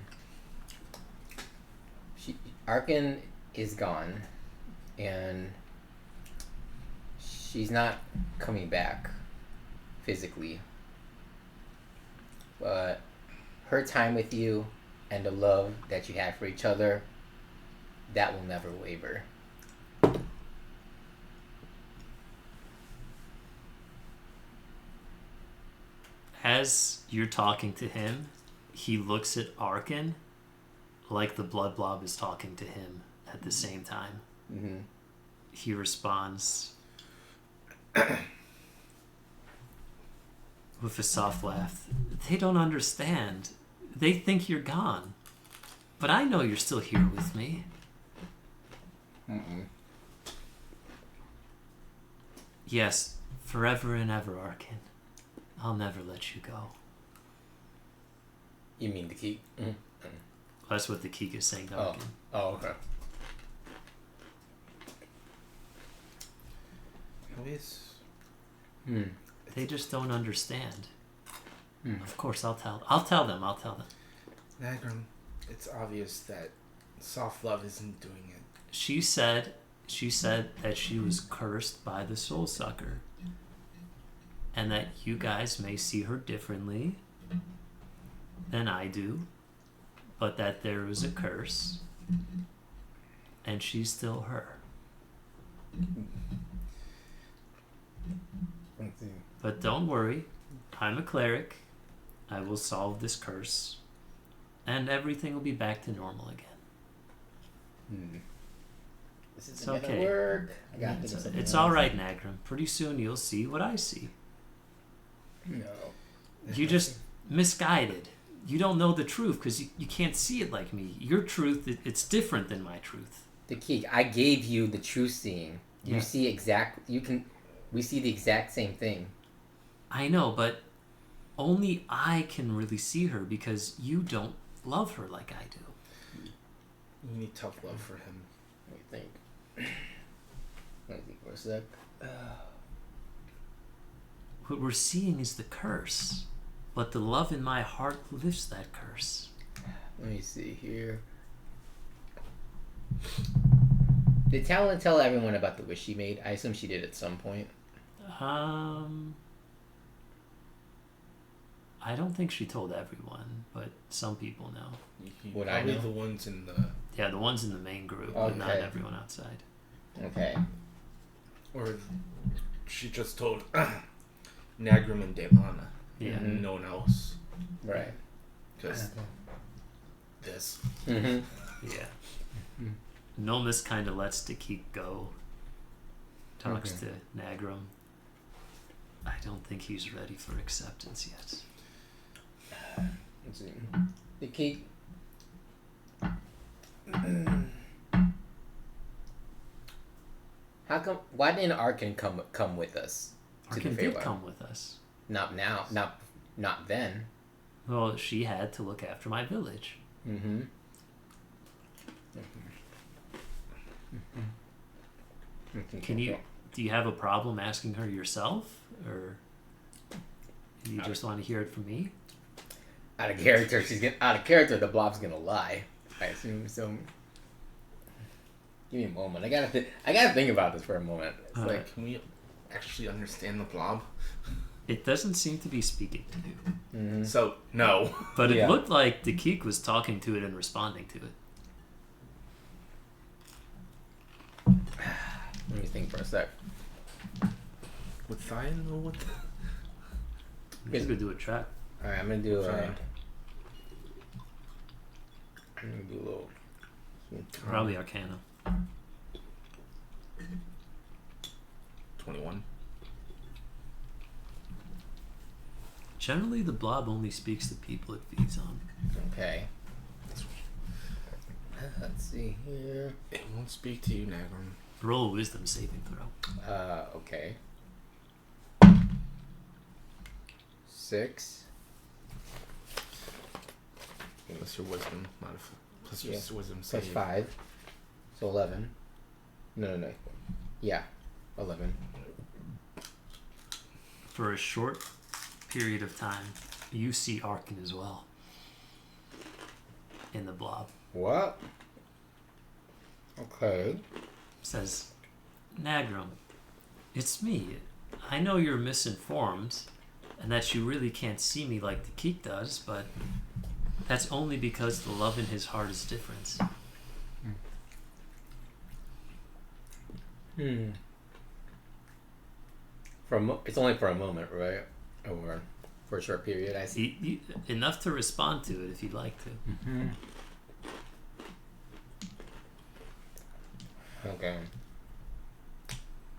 Arkin is gone, and she's not coming back physically, but her time with you and the love that you have for each other, that will never waver. As you're talking to him, he looks at Arkin like the blood blob is talking to him at the same time. Mm-hmm. He responds with a soft laugh. They don't understand. They think you're gone. But I know you're still here with me. Mm-mm. Yes, forever and ever, Arkin. I'll never let you go. You mean the key? Mm-hmm. That's what the Keek is saying to Arkin. Oh, okay. They just don't understand. Hmm. Of course, I'll tell them. Nagram, it's obvious that soft love isn't doing it. She said that she was cursed by the soul sucker. And that you guys may see her differently than I do, but that there was a curse, and she's still her. But don't worry, I'm a cleric. I will solve this curse, and everything will be back to normal again. This It's isn't gonna okay. work. I got It's all right, Nagram. Pretty soon you'll see what I see. No. You just misguided. You don't know the truth because you can't see it like me. Your truth, it's different than my truth. The key. I gave you the true seeing. Yeah. You see we see the exact same thing. I know, but only I can really see her because you don't love her like I do. You need tough love for him. Let me think. Let me think for a sec. What we're seeing is the curse, but the love in my heart lifts that curse. Let me see here. Did Talon tell everyone about the wish she made? I assume she did at some point. I don't think she told everyone, but some people know. Would I know? The ones in the... Yeah, the ones in the main group, but not everyone outside. Okay. Or she just told Nagram and Delana. Yeah. And no one else. Right. Because this. Mm-hmm. Yeah. Nomus kind of lets Dakik go. Talks to Nagram. I don't think he's ready for acceptance yet. Let's see. Dakik. How come? Why didn't Arkin come with us? Arkin did come with us. Not now. Not then. Well, she had to look after my village. Mm-hmm. Do you have a problem asking her yourself, or do you just want to hear it from me? Out of character, out of character. The blob's gonna lie. I assume so. Give me a moment. I gotta think about this for a moment. It's like, can we actually understand the blob? It doesn't seem to be speaking to you. mm-hmm. So no. But it looked like Dakik was talking to it and responding to it. Let me think for a sec. Would Thian know what? You could do a track. All right, I'm gonna do a little. Probably Arcana. 21. Generally, the blob only speaks to people it feeds on. Okay. Let's see here. It won't speak to you, Nagram. Roll a wisdom saving throw. Okay. 6. Plus your wisdom plus your wisdom Plus save. 5. So 11. No. Yeah. 11. For a short period of time, you see Arkin as well. In the blob. What? Okay. Says, Nagram, it's me. I know you're misinformed, and that you really can't see me like the Keek does, but that's only because the love in his heart is different. It's only for a moment, right? Or for a short period, I see. Enough to respond to it if you'd like to. Mm-hmm. Okay.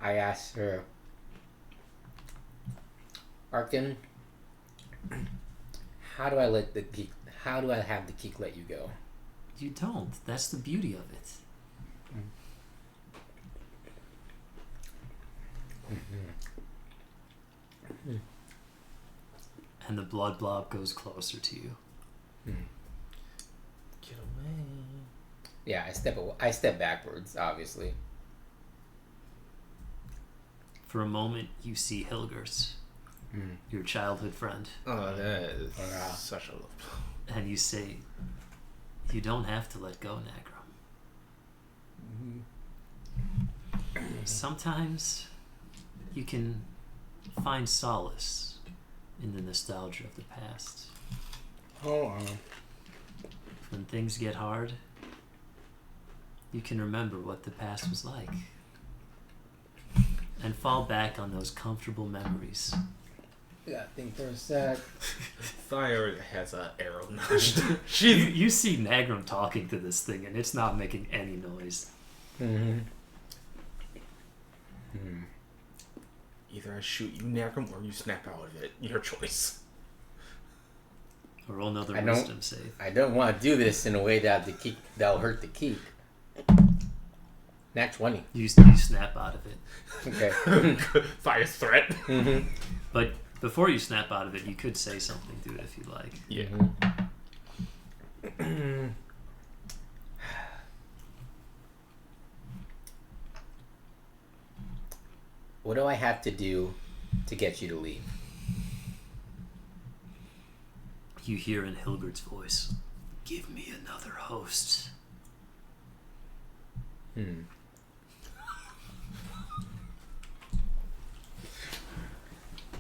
I asked her, Arkin, how do I have the Keek let you go? You don't. That's the beauty of it. And the blood blob goes closer to you. Get away. Yeah, I step backwards, obviously. For a moment, you see Hilgers, your childhood friend. Oh, that is such a love. And you say, you don't have to let go, Nagram. Sometimes you can find solace in the nostalgia of the past. When things get hard, you can remember what the past was like and fall back on those comfortable memories. Yeah, think for a sec. Fire has an arrow notched. You see Nagram talking to this thing, and it's not making any noise. Either I shoot you, Nagram, or you snap out of it. Your choice. Or roll another wisdom save. I don't want to do this in a way that'll hurt the Keek. Nat 20. You snap out of it. Okay. Fire threat. But before you snap out of it, you could say something to it if you like. Yeah. What do I have to do to get you to leave? You hear in Hilgard's voice, give me another host.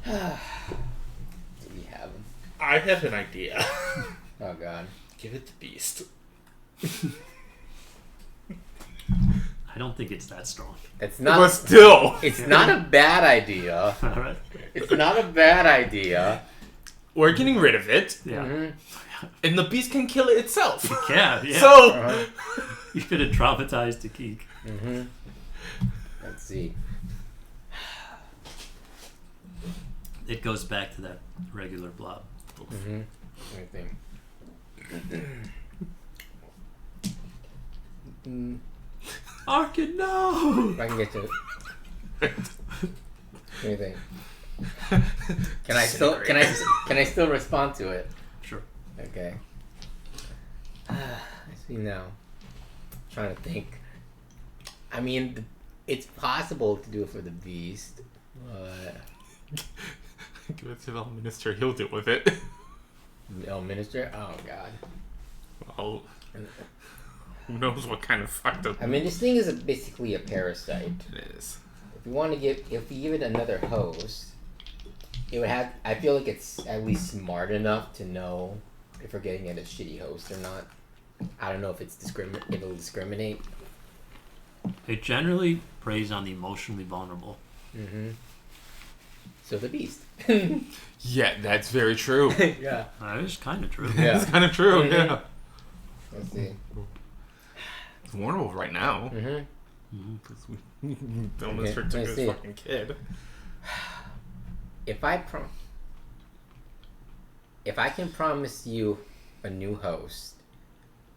Do we have him? I have an idea. Oh God. Give it to Beast. I don't think it's that strong. It's not. But still, It's not a bad idea. All right. It's not a bad idea. we're getting rid of it, Yeah. Mm-hmm. and the Beast can kill it itself. Yeah. Yeah. So, You could have traumatized the geek. Mm-hmm. Let's see. It goes back to that regular blob. Mm-hmm. Let me think. Arkin, no! If I can get to it. Let me think. Can I still respond to it? Sure. Okay. I see now. Trying to think. I mean, it's possible to do it for the Beast, but give it to the Minister. He'll deal with it. El Minister. Oh God. Well, who knows what kind of fucked up I mean, this thing is basically a parasite. it is. If we give it another host, it would have. I feel like it's at least smart enough to know if we're getting it a shitty host or not. I don't know if it'll discriminate. It generally preys on the emotionally vulnerable. Mm-hmm. So the Beast. Yeah, that's very true. Yeah. That is kind of true. Yeah. It's kind of true. Mhm. Yeah. Let's see. It's vulnerable right now. Mm-hmm. Because we don't Okay, restrict to let's his see. fucking kid. If I can promise you a new host,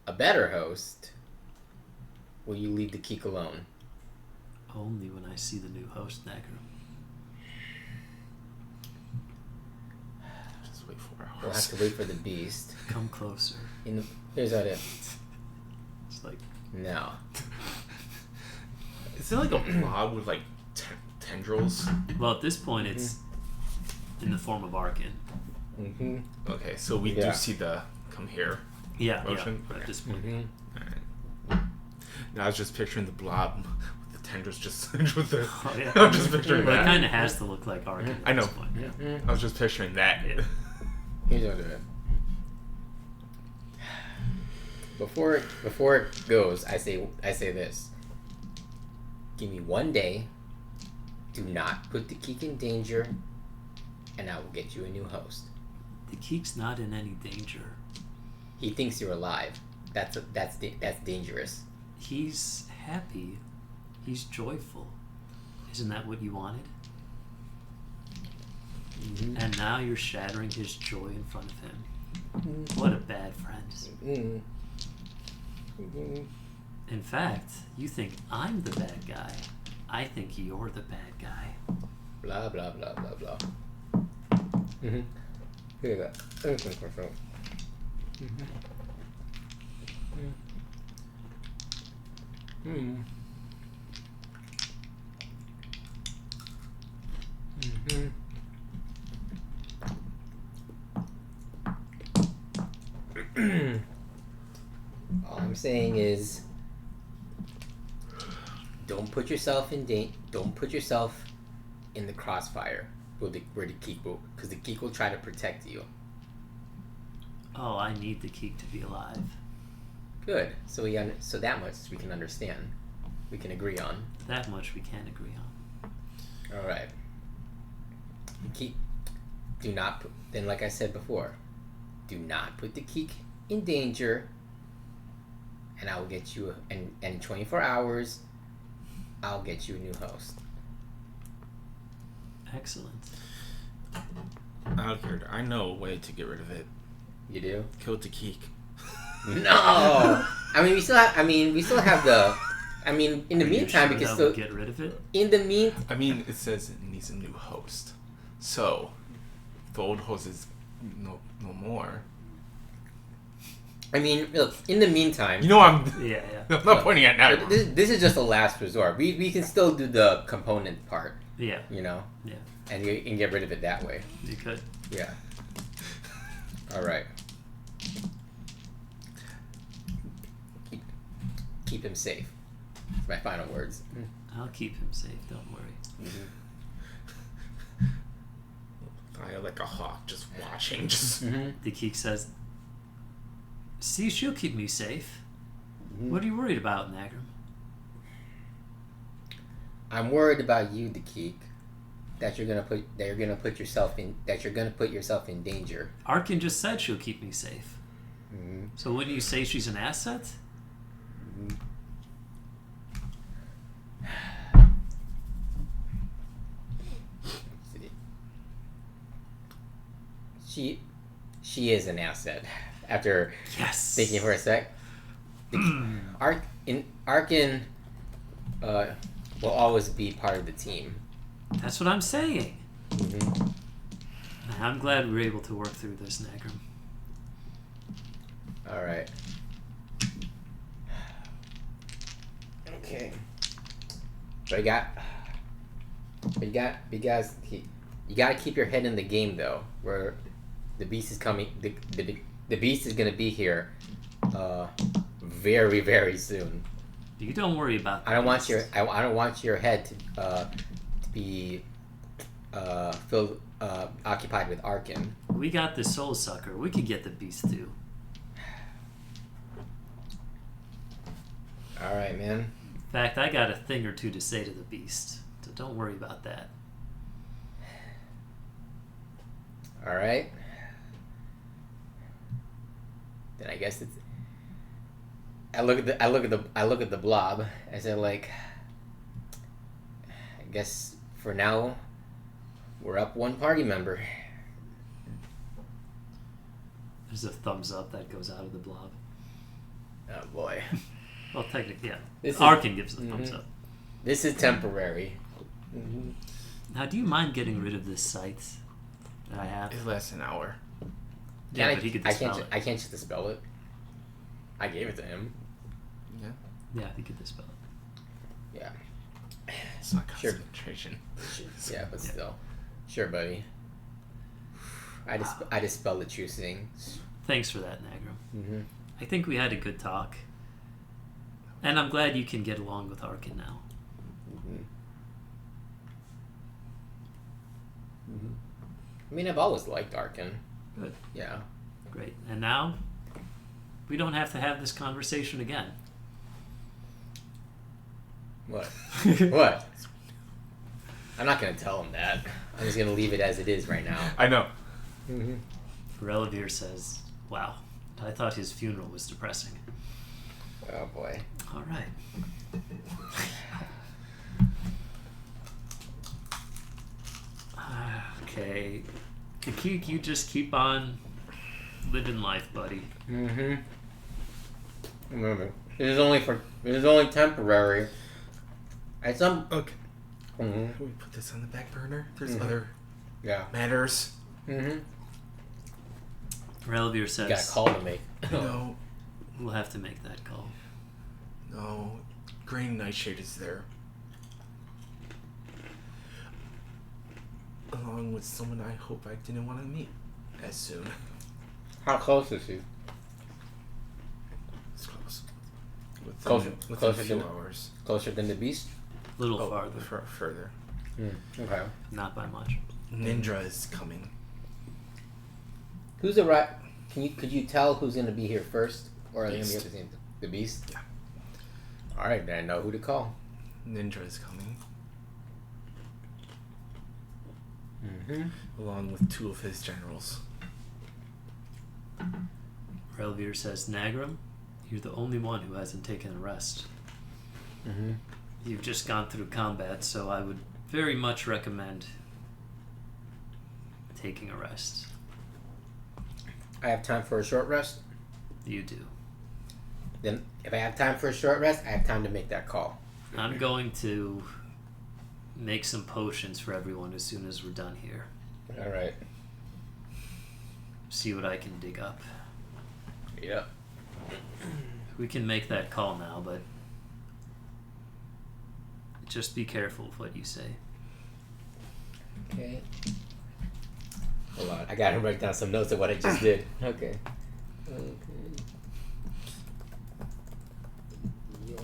a better host, will you leave the Keek alone? Only when I see the new host, Nagger. Just wait 4 hours. We'll have to wait for the Beast. Come closer. Here's what it. It's like, No. Is it like a blob with like tendrils? well, at this point, it's in the form of Arkin. Mm-hmm. Okay, so we Yeah. do see the come here. Yeah, Motion? yeah. At this point. Mm-hmm. Alright. Now I was just picturing the blob with the tendrils just with the. Oh, yeah. I'm just picturing Well, it that. kind of has to look like Arkin. I At know. This point. Yeah. Mm-hmm. I was just picturing that. Yeah. Here's what I'll do it. Before it goes, I say this. Give me 1 day. Do not put the Keek in danger, and I will get you a new host. The Keek's not in any danger. He thinks you're alive. That's dangerous. He's happy. He's joyful. Isn't that what you wanted? Mm-hmm. And now you're shattering his joy in front of him. What a bad friend. Mm-hmm. Mm-hmm. In fact, you think I'm the bad guy. I think you're the bad guy. Blah blah blah blah blah. Mm-hmm. Look at that. Everything for sure. Mm-hmm. Mm-hmm. Mm-hmm. All I'm saying is, don't put yourself in in the crossfire where the Keek will, because the Keek will try to protect you. Oh, I need the Keek to be alive. Good. So so that much we can understand. We can agree on. That much we can agree on. All right. Do not put. Then, like I said before, do not put the Keek in danger. And I will get you, and in 24 hours, I'll get you a new host. Excellent. Out here, I know a way to get rid of it. You do? Kill the Keek. No. we still have the. In the Are you meantime, sure we can that still. would get rid of it? In the mean. I mean, it says it needs a new host. So, if the old host is no more. Look. In the meantime. You know, I'm Yeah. I'm not pointing at now. This is just a last resort. We can still do the component part. Yeah. You know. Yeah. And you can get rid of it that way. You could. Yeah. All right. Keep him safe. That's my final words. I'll keep him safe. Don't worry. Mm-hmm. eye like a hawk, just watching. Just The Geek says, "See, she'll keep me safe. Mm-hmm. What are you worried about, Nagram?" I'm worried about you, the Geek. That you're gonna put yourself in danger. Arkin just said she'll keep me safe. Mm-hmm. So wouldn't you say she's an asset? She is an asset. After Yes. thinking for a sec, Arkin will always be part of the team. That's what I'm saying. Mm-hmm. I'm glad we were able to work through this, Nagram. All right. Okay. But you gotta keep your head in the game though. Where the beast is coming. The beast is gonna be here, very very soon. You don't worry about that. I don't want your head to be filled occupied with Arkin. We got the soul sucker. We could get the beast too. All right, man. In fact, I got a thing or two to say to the beast, so don't worry about that. All right. Then I guess it's. I look at the blob. I said, like, I guess for now, we're up one party member. There's a thumbs up that goes out of the blob. Oh boy. Well, technically, yeah. This is- Arkin gives the thumbs up. This is temporary. Now, do you mind getting rid of this site that I have? it lasts an hour. Yeah, but he could dispel it. I can't just dispel it. I gave it to him. Yeah, Yeah, he could dispel it. Yeah. it's not Sure. concentration. Yeah, but still. Sure, buddy. I dispelled the true thing. Thanks for that, Nagram. Mm-hmm. I think we had a good talk. And I'm glad you can get along with Arkin now. Mm-hmm. Mm-hmm. I mean, I've always liked Arkin. Good. Yeah. Great. And now, we don't have to have this conversation again. What? What? I'm not gonna tell him that. I'm just gonna leave it as it is right now. I know. Mm-hmm. Relovir says, wow, I thought his funeral was depressing. Oh boy. All right. Okay. Kakik, you just keep on living life, buddy. Mm-hmm. Remember, it is only temporary. At some. Okay. Mm-hmm. Can we put this on the back burner? There's Mhm. other Yeah. matters. Mm-hmm. Relovir You says, got a call to make. No, we'll have to make that call. no. Green Nightshade is there. Along with someone I hope I didn't want to meet as soon. How close is he? It's close. Closer Within a few than- hours. Closer than the beast? A little Oh, farther, further. Okay. not by much. Ninja is coming. Who's the right? Could you tell who's gonna be here first, or are they gonna be Beast. at the same? The beast. Yeah. All right, then I know who to call. Ninja is coming. Mm-hmm. Along with two of his generals. Relovir says, Nagram, you're the only one who hasn't taken a rest. Mm-hmm. You've just gone through combat, so I would very much recommend taking a rest. I have time for a short rest. You do. Then, if I have time for a short rest, I have time to make that call. I'm going to make some potions for everyone as soon as we're done here. All right. See what I can dig up. Yep. We can make that call now, but just be careful of what you say. Okay. Hold on. I gotta write down some notes of what I just did. Okay. Okay. Yeah.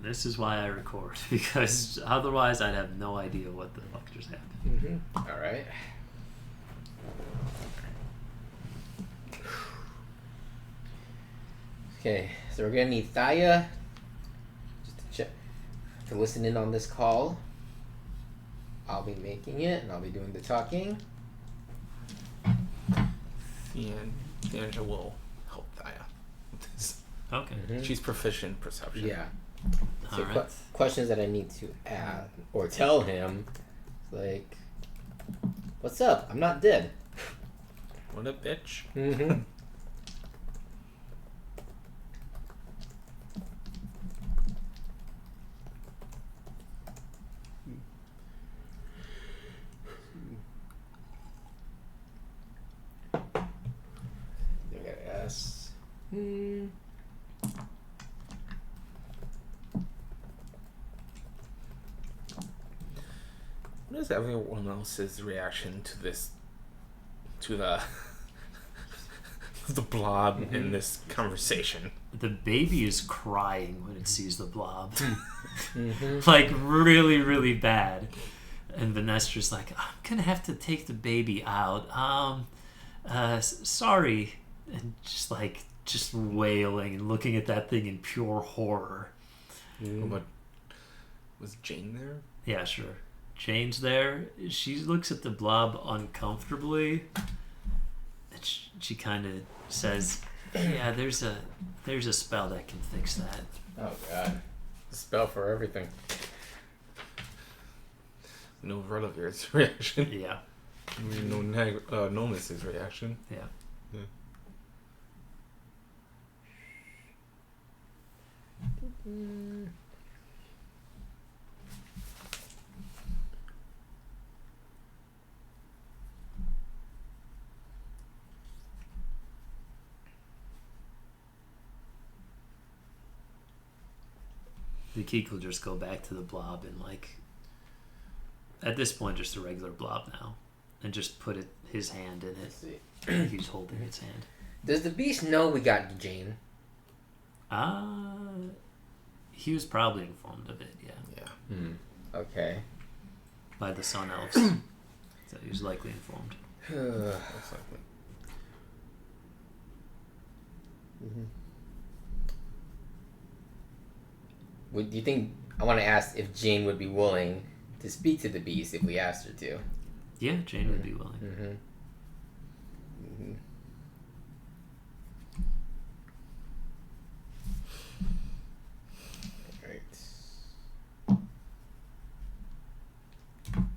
This is why I record, because otherwise I'd have no idea what the fuck just happened. All right. Okay, so we're gonna need Thaya just to check to listen in on this call. I'll be making it, and I'll be doing the talking. Theanja will help Thaya with this. Okay. She's proficient in perception. Yeah. So All right. questions that I need to add or tell him, like, "What's up? I'm not dead." What a bitch. Mm-hmm. I gotta ask. What is everyone else's reaction to this? To the the blob in this conversation? The baby is crying when it sees the blob. Like, really, really bad. And Vanessa's like, I'm gonna have to take the baby out. Sorry. And just wailing and looking at that thing in pure horror. But was Jane there? Yeah, sure. Jane's there. She looks at the blob uncomfortably. And she kind of says, yeah, there's a spell that can fix that. Oh God, a spell for everything. No Relovir's reaction. Yeah. No Nomus's reaction. Yeah. The Keek will just go back to the blob and, like, at this point, just a regular blob now, and just put his hand in Let's see. it. He's holding its hand. Does the beast know we got Jane? He was probably informed of it, yeah. Yeah. Okay. By the Sun Elves. So he was likely informed. Most likely. Do you think, I want to ask if Jane would be willing to speak to the beast if we asked her to? Yeah, Jane would be willing.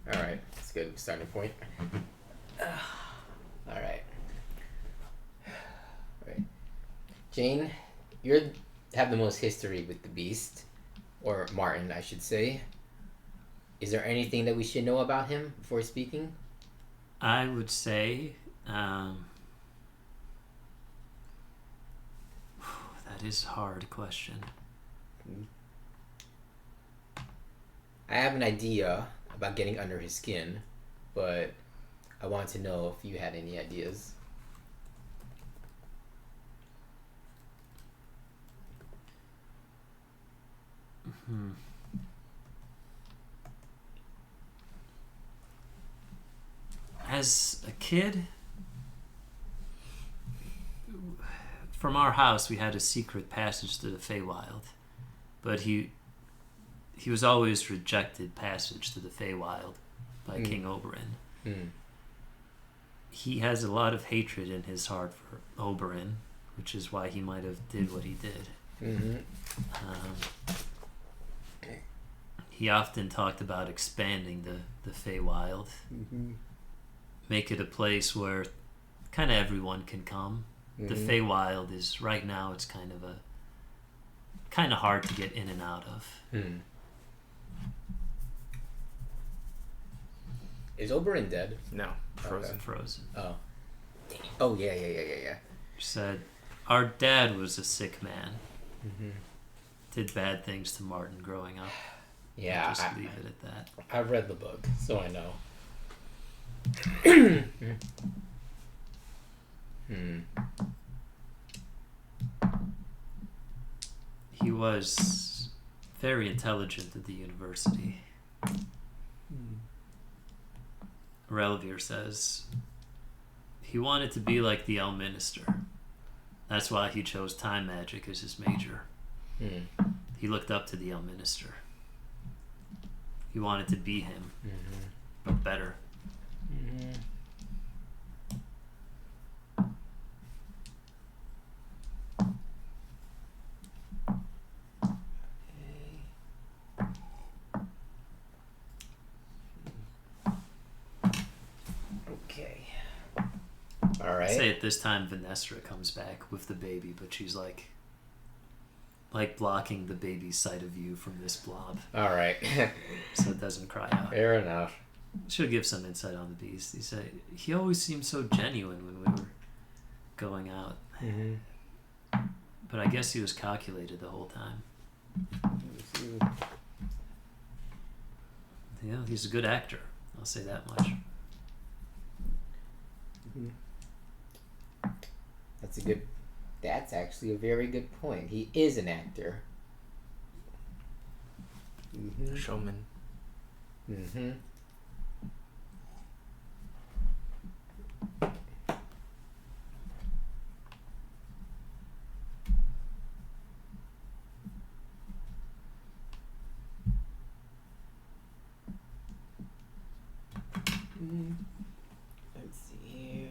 Alright, that's a good starting point. Alright. Jane, you have the most history with the beast, or Martin, I should say. Is there anything that we should know about him before speaking? I would say, that is a hard question. I have an idea about getting under his skin, but I want to know if you had any ideas. As a kid, from our house, we had a secret passage to the Feywild, but he was always rejected passage to the Feywild by King Oberyn. He has a lot of hatred in his heart for Oberyn, which is why he might have did what he did. He often talked about expanding the Feywild, make it a place where kind of everyone can come. The Feywild is right now. It's kind of hard to get in and out of. Is Oberyn dead? No, frozen. Okay. Frozen. Oh. Oh yeah. Said, our dad was a sick man. Did bad things to Martin growing up. Yeah, Just leave it at that. I've read the book, so I know. He was very intelligent at the university. Relovir says he wanted to be like the Elminister. That's why he chose time magic as his major. He looked up to the Elminister. He wanted to be him, but better. Okay. All right. Say at this time Vanessa comes back with the baby, but she's like blocking the baby's sight of view from this blob. All right. So it doesn't cry out. Fair enough. She'll give some insight on the beast. He said he always seemed so genuine when we were going out. But I guess he was calculated the whole time. You know, he's a good actor. I'll say that much. That's actually a very good point. He is an actor. Showman. Let's see here.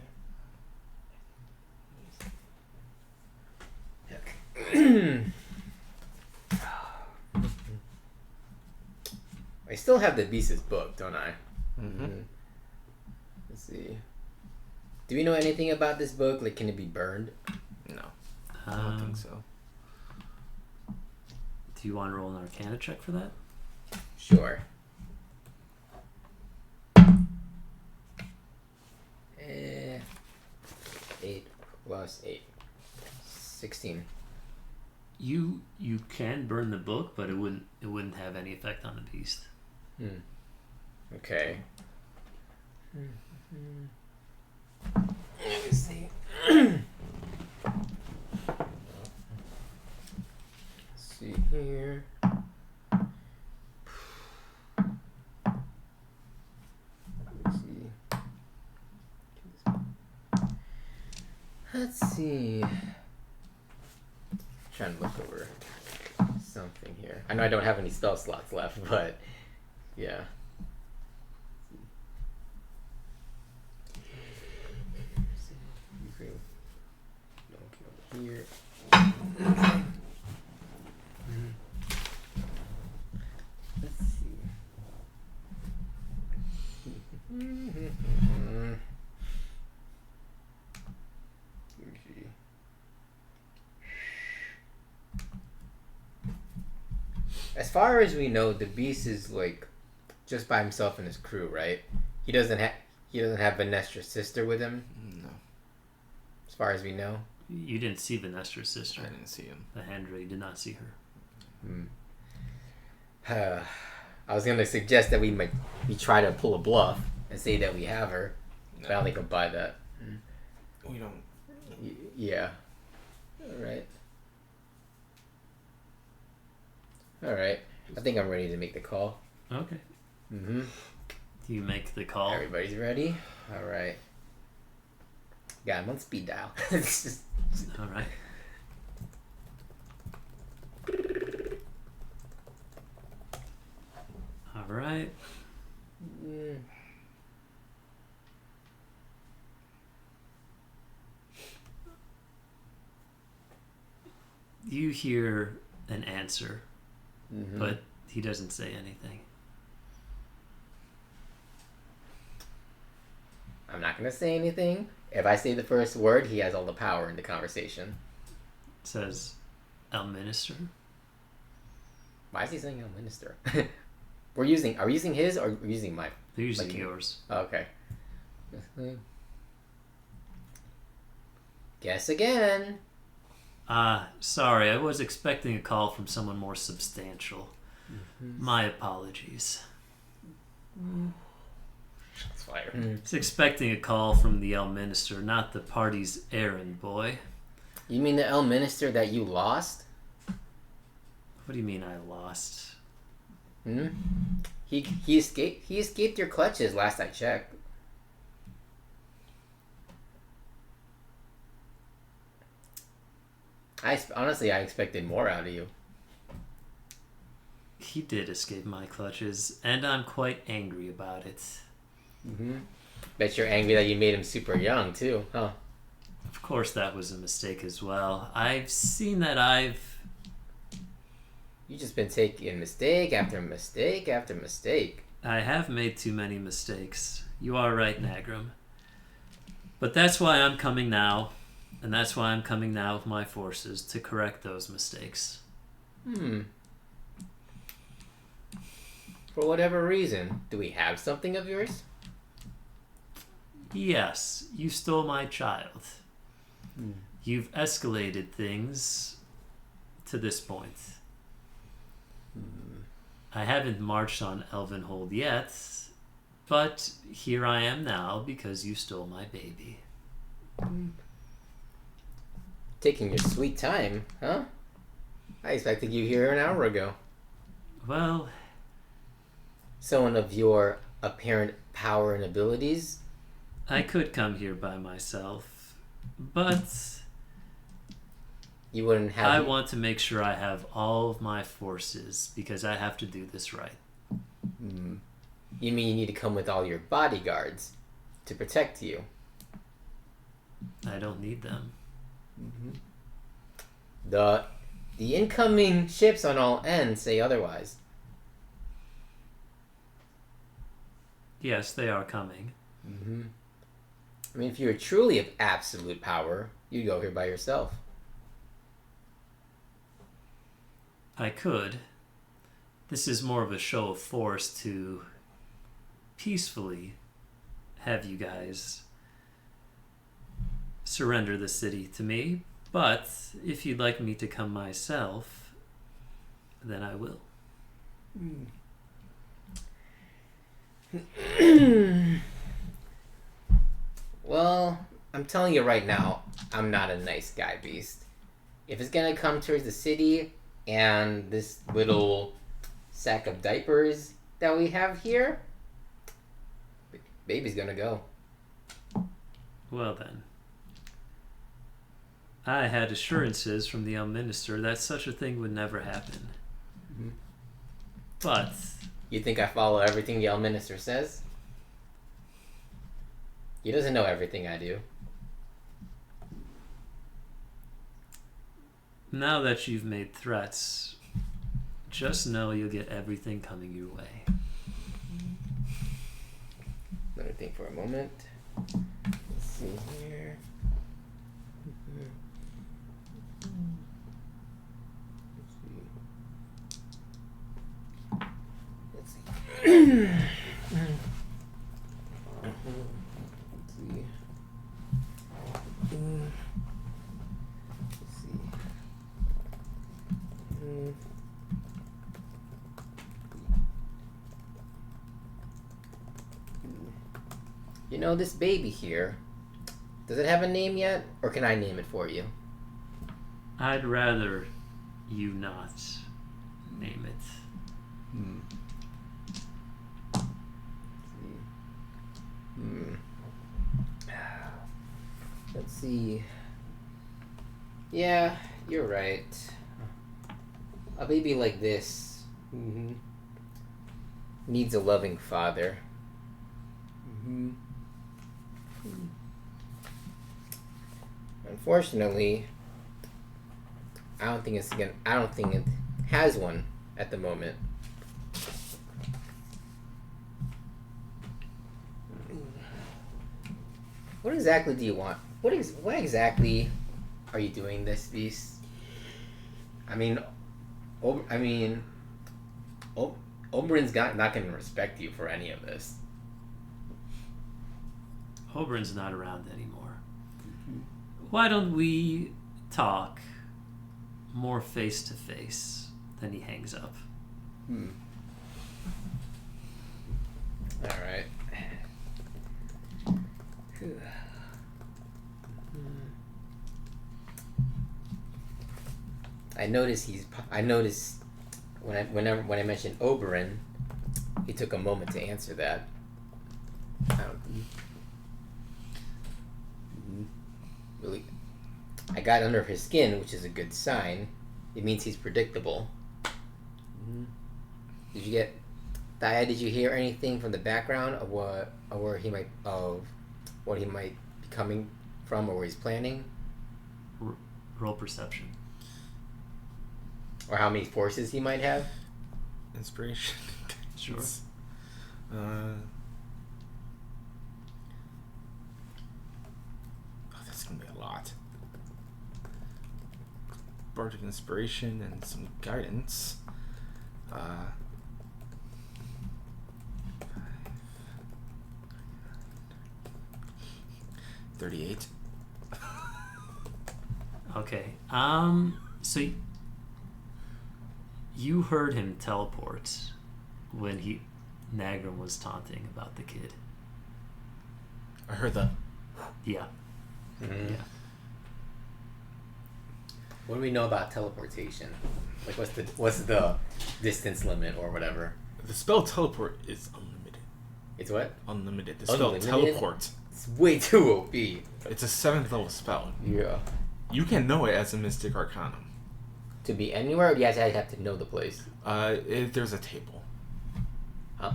I still have the Beast's book, don't I? Let's see. Do we know anything about this book? Like, can it be burned? No, I don't think so. Do you want to roll an Arcana check for that? Sure. 8 plus 8. 16. You can burn the book, but it wouldn't have any effect on the beast. Okay. Let me see. Let's see here. Let's see. Trying to look over something here. I know I don't have any spell slots left, but yeah. Here. Let's see. As far as we know, the Beast is like just by himself and his crew, right? He doesn't have Vanestra's sister with him. No. As far as we know. You didn't see Vanestra's sister. I didn't see him. The Handra did not see her. I was gonna suggest that we try to pull a bluff and say that we have her. No. But I don't think I'll buy that. We don't. Yeah. All right. I think I'm ready to make the call. Okay. Do you make the call? Everybody's ready? All right. Yeah, I'm on speed dial. All right. All right. You hear an answer, but he doesn't say anything. I'm not going to say anything. If I say the first word, he has all the power in the conversation. It says, Elminister? Why is he saying Elminister? Are we using his or are we using mine? They're using yours. Oh, okay. Guess again. Sorry, I was expecting a call from someone more substantial. My apologies. Shots fired. I was expecting a call from the Elminister, not the party's errand boy. You mean the Elminister that you lost? What do you mean I lost? Hmm? He escaped your clutches last I checked. Honestly, I expected more out of you. He did escape my clutches, and I'm quite angry about it. Mm-hmm. Bet you're angry that you made him super young, too, huh? Of course, that was a mistake as well. I've seen that You just been taking mistake after mistake after mistake. I have made too many mistakes. You are right, Nagram. But that's why I'm coming now, and that's why I'm coming now with my forces to correct those mistakes. For whatever reason, do we have something of yours? Yes, you stole my child. You've escalated things to this point. I haven't marched on Elvenhold yet, but here I am now because you stole my baby. Taking your sweet time, huh? I expected you here an hour ago. Well, Someone of your apparent power and abilities? I could come here by myself, but You wouldn't have... I want to make sure I have all of my forces because I have to do this right. You mean you need to come with all your bodyguards to protect you? I don't need them. The incoming ships on all ends say otherwise. Yes, they are coming. I mean, if you were truly of absolute power, you'd go here by yourself. I could. This is more of a show of force to peacefully have you guys surrender the city to me, but if you'd like me to come myself, then I will. Well, I'm telling you right now, I'm not a nice guy, Beast. If it's gonna come towards the city and this little sack of diapers that we have here, baby's gonna go. Well then. I had assurances from the young minister that such a thing would never happen. But You think I follow everything the minister says? He doesn't know everything I do. now that you've made threats, just know you'll get everything coming your way. Let me think for a moment. Let's see here. Let's see. You know, this baby here, does it have a name yet? Or can I name it for you? I'd rather you not name it. Let's see. Yeah, you're right. A baby like this needs a loving father. Unfortunately, I don't think it has one at the moment. What exactly do you want? What exactly are you doing this, Beast? Oberyn's not going to respect you for any of this. Oberyn's not around anymore. Why don't we talk more face to face? Then he hangs up. All right. I notice when I mentioned Oberyn, he took a moment to answer that. Really, I got under his skin, which is a good sign. It means he's predictable. Did you get, Thea? Did you hear anything from the background of what he might be coming from, or where he's planning? Roll perception. Or how many forces he might have? Inspiration. Sure. That's gonna be a lot. Bardic inspiration and some guidance. 38. Okay. So you heard him teleport when Nagram was taunting about the kid. I heard that. Yeah. Mm-hmm. Yeah. What do we know about teleportation? Like, what's the distance limit or whatever? The spell teleport is unlimited. It's what? Unlimited. The Unlimited? spell teleport. It's way too OP. It's a 7th level spell. Yeah. You can know it as a Mystic Arcanum. To be anywhere, or do you guys have to know the place? There's a table. Huh?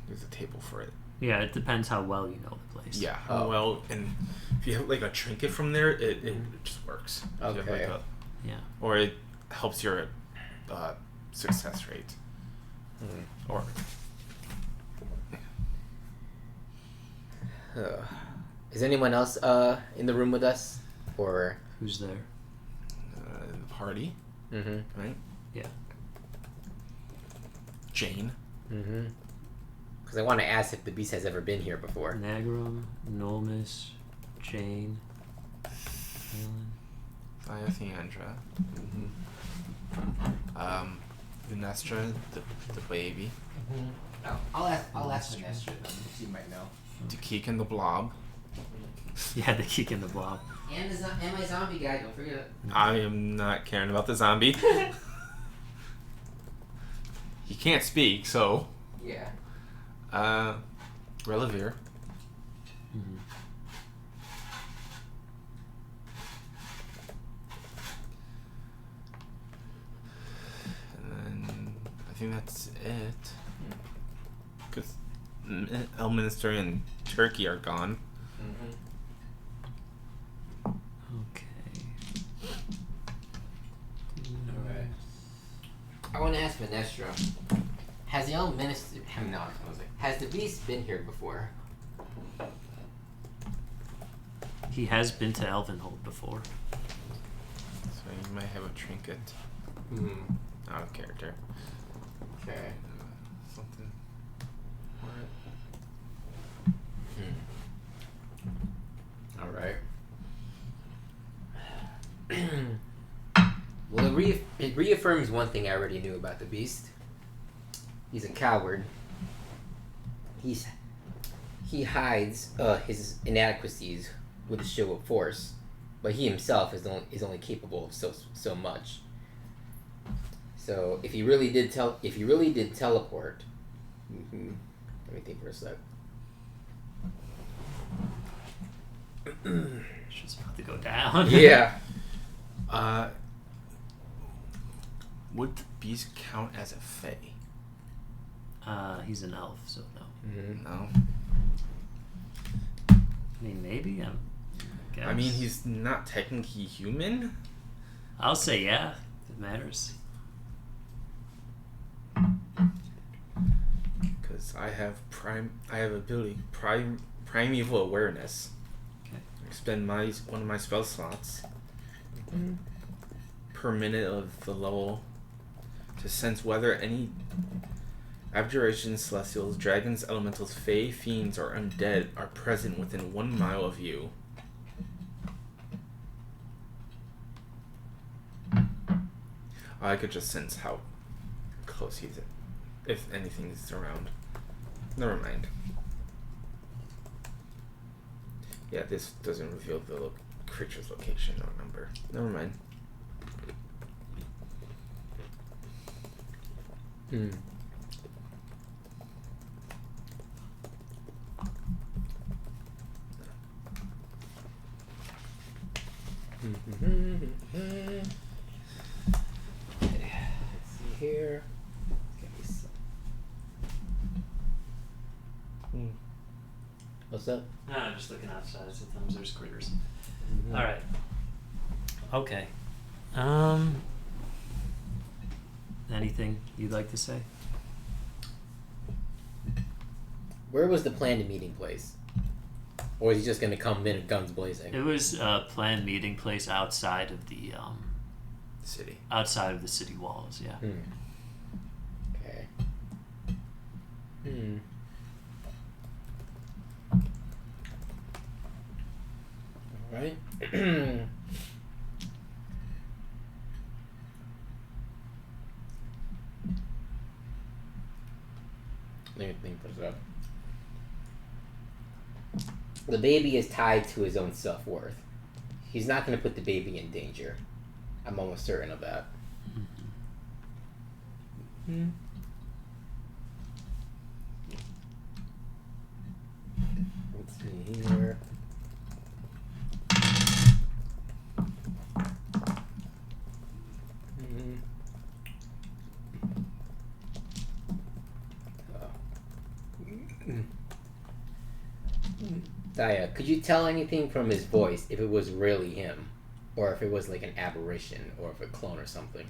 There's a table for it. Yeah, it depends how well you know the place. Yeah. Oh. Well, and if you have like a trinket from there, it just works. If you have, Okay. Yeah. Or it helps your success rate. Mm-hmm. Or Is anyone else in the room with us? Or Who's there? the party, mm-hmm. right? Yeah. Jane. Mm-hmm. Because I want to ask if the beast has ever been here before. Nagram, Nolmus, Jane, Helen. Theandra. Vinestra, the baby. Mm-hmm. I'll ask Vinestra then. She might know. Dakik and the Blob. Yeah, the Geek and the Blob. And my zombie guy. Don't forget it. I am not caring about the zombie. He can't speak, so. Yeah. Relovir. Mm-hmm. And then I think that's it. Because Elminster and Turkey are gone. Mm-hmm. Okay. Alright. I want to ask Vinestra. Has the Minister... No, I was like, has the beast been here before? He has been to Elvenhold before. So you might have a trinket. Mm-hmm. Out of character. Okay. Something. Alright. Well, it reaffirms one thing I already knew about the beast. He's a coward. He hides his inadequacies with a show of force, but he himself is only capable of so much. So if he really did teleport, let me think for a sec. She's about to go down. Yeah. Would the beast count as a fae? He's an elf, so no. Mm-hmm. No. I mean, maybe. I guess. I mean, he's not technically human. I'll say yeah. If it matters. Because I have primeval awareness. Okay. I spend one of my spell slots per minute of the level to sense whether any abjurations, celestials, dragons, elementals, fae, fiends, or undead are present within 1 mile of you. I could just sense how close he's if anything is around. Never mind. Yeah, this doesn't reveal the creature's location or number. Never mind. Hmm. Okay, let's see here. What's up? No, I'm just looking outside. Sometimes there's critters. All right. Okay. Anything you'd like to say? Where was the planned meeting place? Or is he just gonna come in guns blazing? It was a planned meeting place outside of the City. outside of the city walls. Yeah. Okay. All right. Let me put it up. The baby is tied to his own self-worth. He's not going to put the baby in danger. I'm almost certain of that. Let's see here. Daya, could you tell anything from his voice if it was really him? Or if it was like an aberration, or if a clone or something?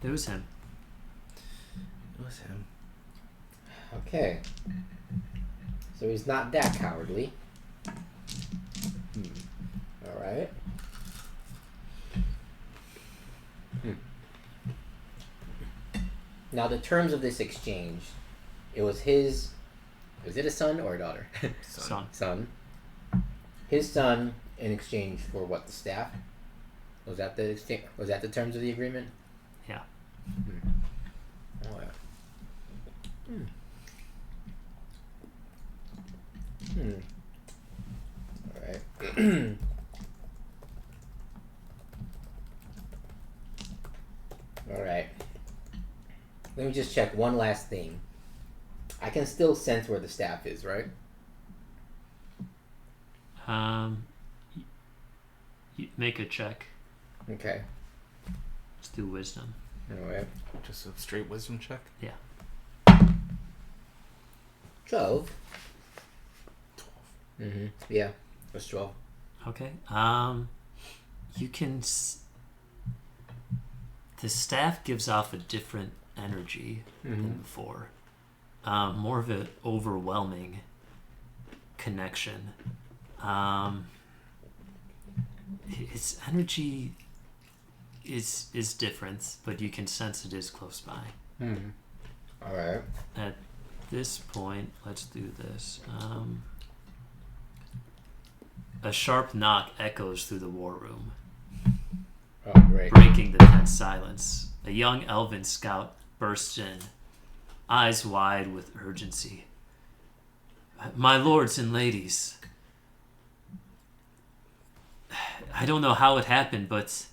It was him. It was him. Okay. So he's not that cowardly. Alright. Now the terms of this exchange, it was his... Was it a son or a daughter? Son. Son. His son in exchange for what, the staff? Was that the exchange? Was that the terms of the agreement? Yeah. Oh yeah. Alright. Alright. Let me just check one last thing. I can still sense where the staff is, right? You make a check. Okay. Let's do wisdom. Alright. Just a straight wisdom check? Yeah. 12. 12. Yeah. That's 12. Okay. You can... The staff gives off a different energy than before. More of an overwhelming connection. Its energy is different, but you can sense it is close by. Alright. At this point, let's do this. A sharp knock echoes through the war room, Oh, great. breaking the tense silence. A young elven scout bursts in, eyes wide with urgency. My lords and ladies, I don't know how it happened, but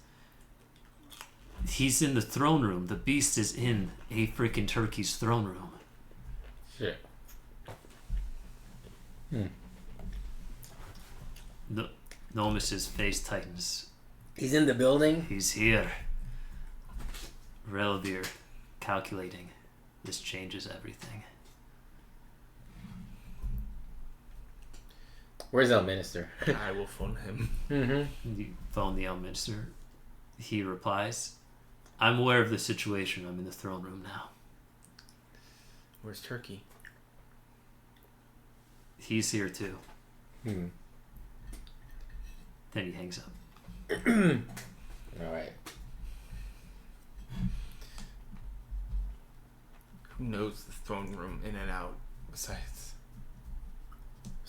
he's in the throne room. The beast is in a freaking turkey's throne room. Shit. Nomus's face tightens. He's in the building? He's here. Relovir, calculating. This changes everything. Where's El Minister? I will phone him. You phone the Elminster. He replies, I'm aware of the situation. I'm in the throne room now. Where's Turkey? He's here too. Then he hangs up. Alright. Who knows the throne room in and out besides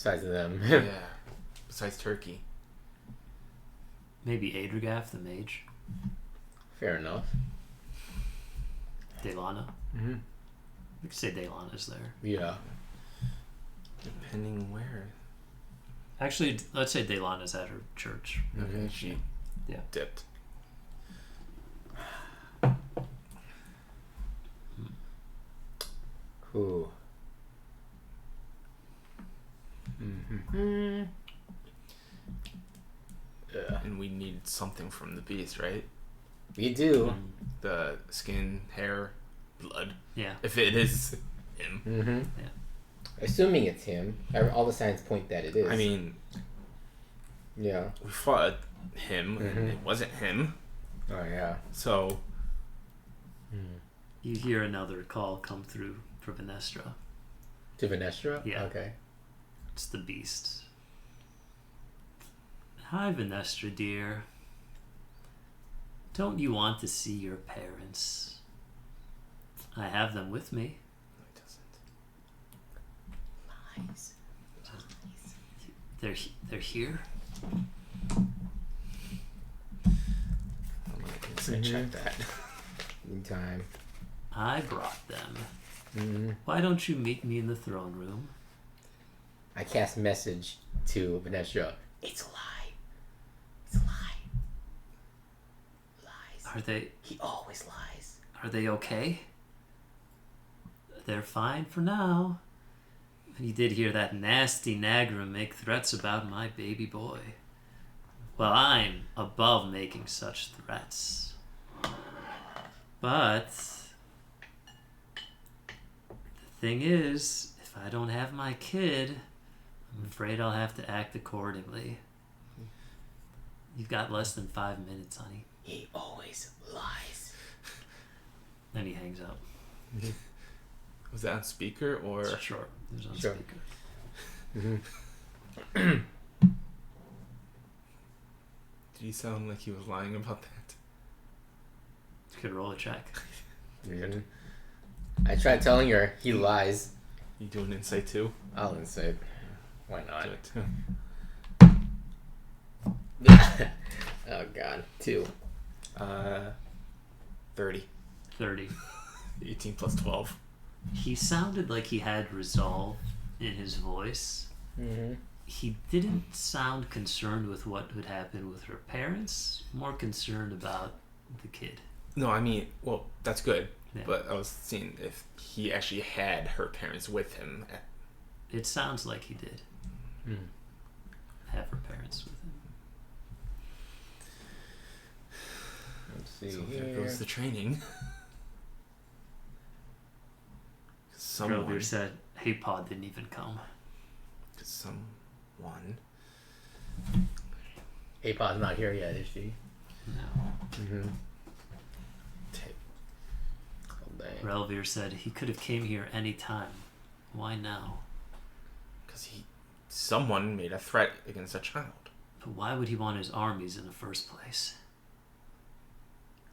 them. yeah, besides Turkey? Maybe Adragath, the mage. Fair enough. Delana. We could say Delana's there. Yeah. Depending where. Actually, let's say Delana's at her church. Okay, she Yeah. dipped. Ooh. Mm-hmm. Yeah. And we need something from the beast, right? We do. The skin, hair, blood. Yeah. If it is him. Mm-hmm. Yeah. Assuming it's him. All the signs point that it is. I mean, yeah. we fought him, and it wasn't him. Oh, yeah. So, You hear another call come through for Venestra. To Venestra? Yeah. Okay. It's the beast. Hi, Venestra, dear. Don't you want to see your parents? I have them with me. no, it doesn't. Lies. They're here. I'm gonna check that. In time. I brought them. Mm-hmm. Why don't you meet me in the throne room? I cast message to Venestra. It's a lie. It's a lie. Lies. Are they He always lies. Are they okay? They're fine for now. You did hear that nasty Nagra make threats about my baby boy. Well, I'm above making such threats. But the thing is, if I don't have my kid, I'm afraid I'll have to act accordingly. You've got less than 5 minutes, honey. He always lies. Then he hangs up. Was that on speaker or? Sure. It was on Sure. speaker. Mm-hmm. Did he sound like he was lying about that? You could roll a check. I tried telling her he lies. You doing insight too? I'll insist. Why not? Do it too. Oh god. 2. 30. 30. 18 plus 12. He sounded like he had resolve in his voice. Mm-hmm. He didn't sound concerned with what would happen with her parents, more concerned about the kid. No, I mean, well, that's good. Yeah. But I was seeing if he actually had her parents with him. It sounds like he did have her parents with him. Let's see So here. there goes the training. Relovir said, "Hey, Pod didn't even come." Someone. Apod's not here yet, is she? No. Mm-hmm. Oh, dang. Relovir said he could have came here any time. Why now? Because someone made a threat against a child. But why would he want his armies in the first place?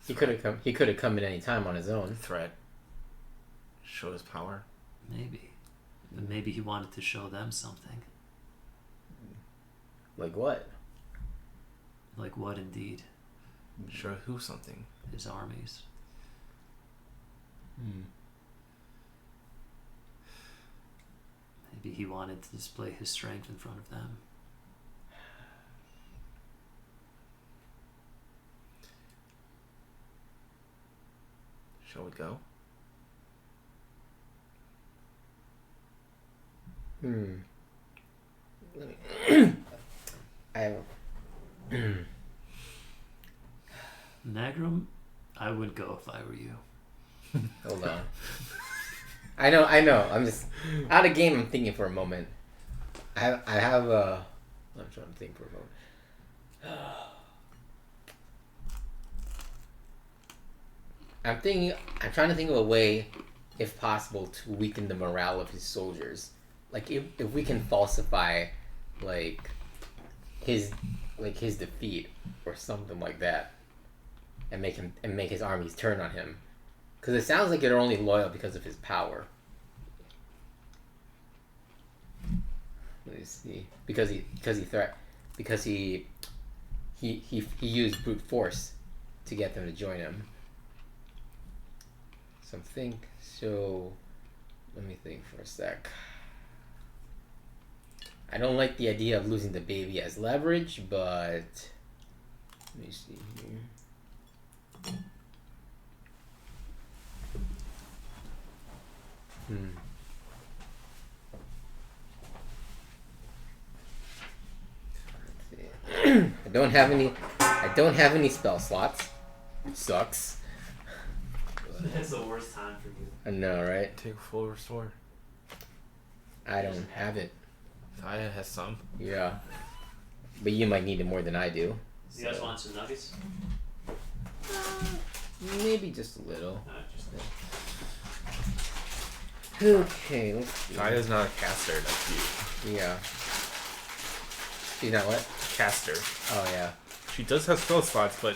He could have come. He could have come at any time on his own. Threat. Show his power. Maybe. But maybe he wanted to show them something. Like what? Like what indeed? Show who something. His armies. Maybe he wanted to display his strength in front of them. Shall we go? Let me. I have. Nagram, I would go if I were you. Hold on. I know. I'm just out of game. I'm thinking for a moment. I have a. I'm trying to think for a moment. I'm trying to think of a way, if possible, to weaken the morale of his soldiers. Like if we can falsify, like his defeat or something like that, and make his armies turn on him, because it sounds like they're only loyal because of his power. Let me see. Because he used brute force to get them to join him. So let me think for a sec. I don't like the idea of losing the baby as leverage, but let me see here. I don't have any spell slots. Sucks. It's the worst time for you. I know, right? Take full restore. I don't have it. Saya has some. Yeah. But you might need it more than I do. You guys want some nuggets? Maybe just a little. Just Okay, let's see. Saya's not a caster, that's you. Yeah. She's not what? Caster. Oh, yeah. She does have spell slots, but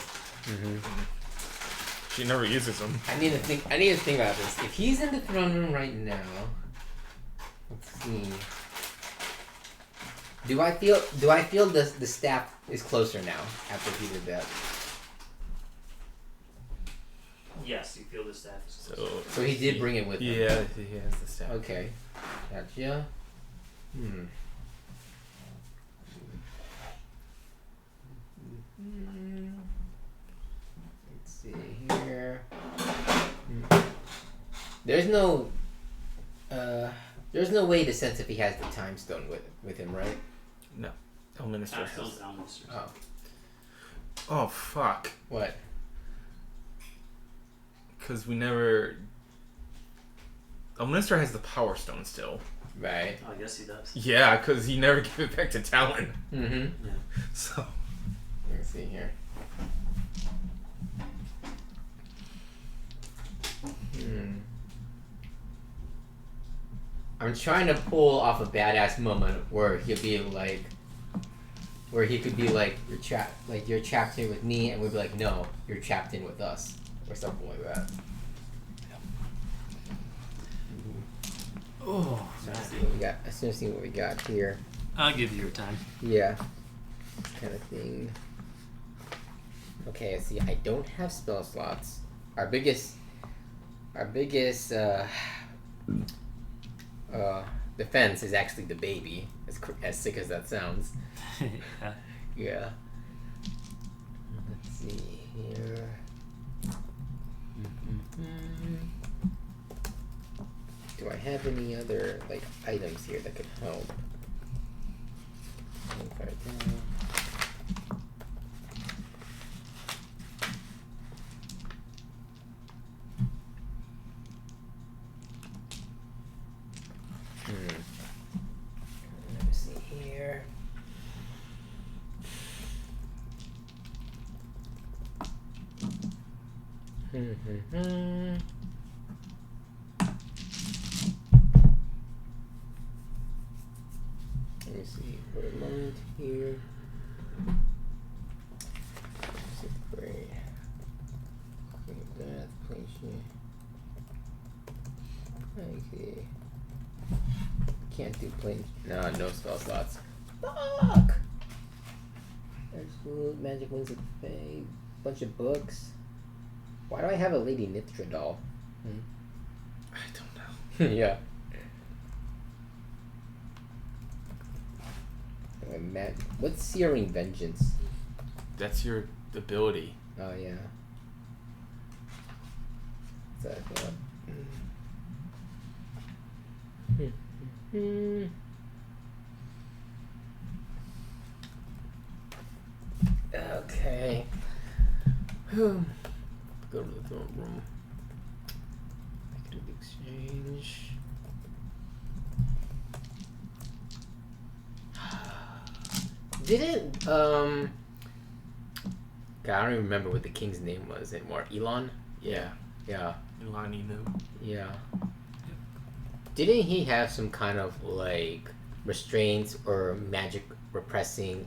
she never uses them. I need to think about this. If he's in the throne room right now, let's see. Do I feel the staff is closer now after he did that? Yes, you feel the staff is So he did bring it with him. Yeah, he has the staff. Okay. Gotcha. Let's see here. There's no way to sense if he has the time stone with him, right? No. Elminister has. Oh. Oh, fuck. What? Because we never... Elminister has the power stone still. Right. Oh, I guess he does. Yeah, because he never gave it back to Talon. Mm-hmm. Yeah. So... Let's see here. I'm trying to pull off a badass moment where he could be like, you're trapped in with me, and we'd be like, no, you're trapped in with us, or something like that. Oh, Let's see what we got. Let's see what we got here. I'll give you your time. Yeah, kind of thing. Okay, see, I don't have spell slots. Our biggest defense is actually the baby, as sick as that sounds. Yeah. Yeah. Let's see here. Do I have any other items here that could help? Let me see here. Let me see for a moment here. Great. That place here. Okay. Can't do plain. No spell slots. Fuck! Absolute magic wings of fate. Bunch of books. Why do I have a Lady Nithra doll? I don't know. Yeah. What's Searing Vengeance? That's your ability. Oh, yeah. What's that called? Okay. Go to the throne room. I can do the exchange. Didn't God, I don't even remember what the king's name was anymore. Elon? Yeah. Yeah. Ilani knew. Yeah. Didn't he have some kind of restraints or magic repressing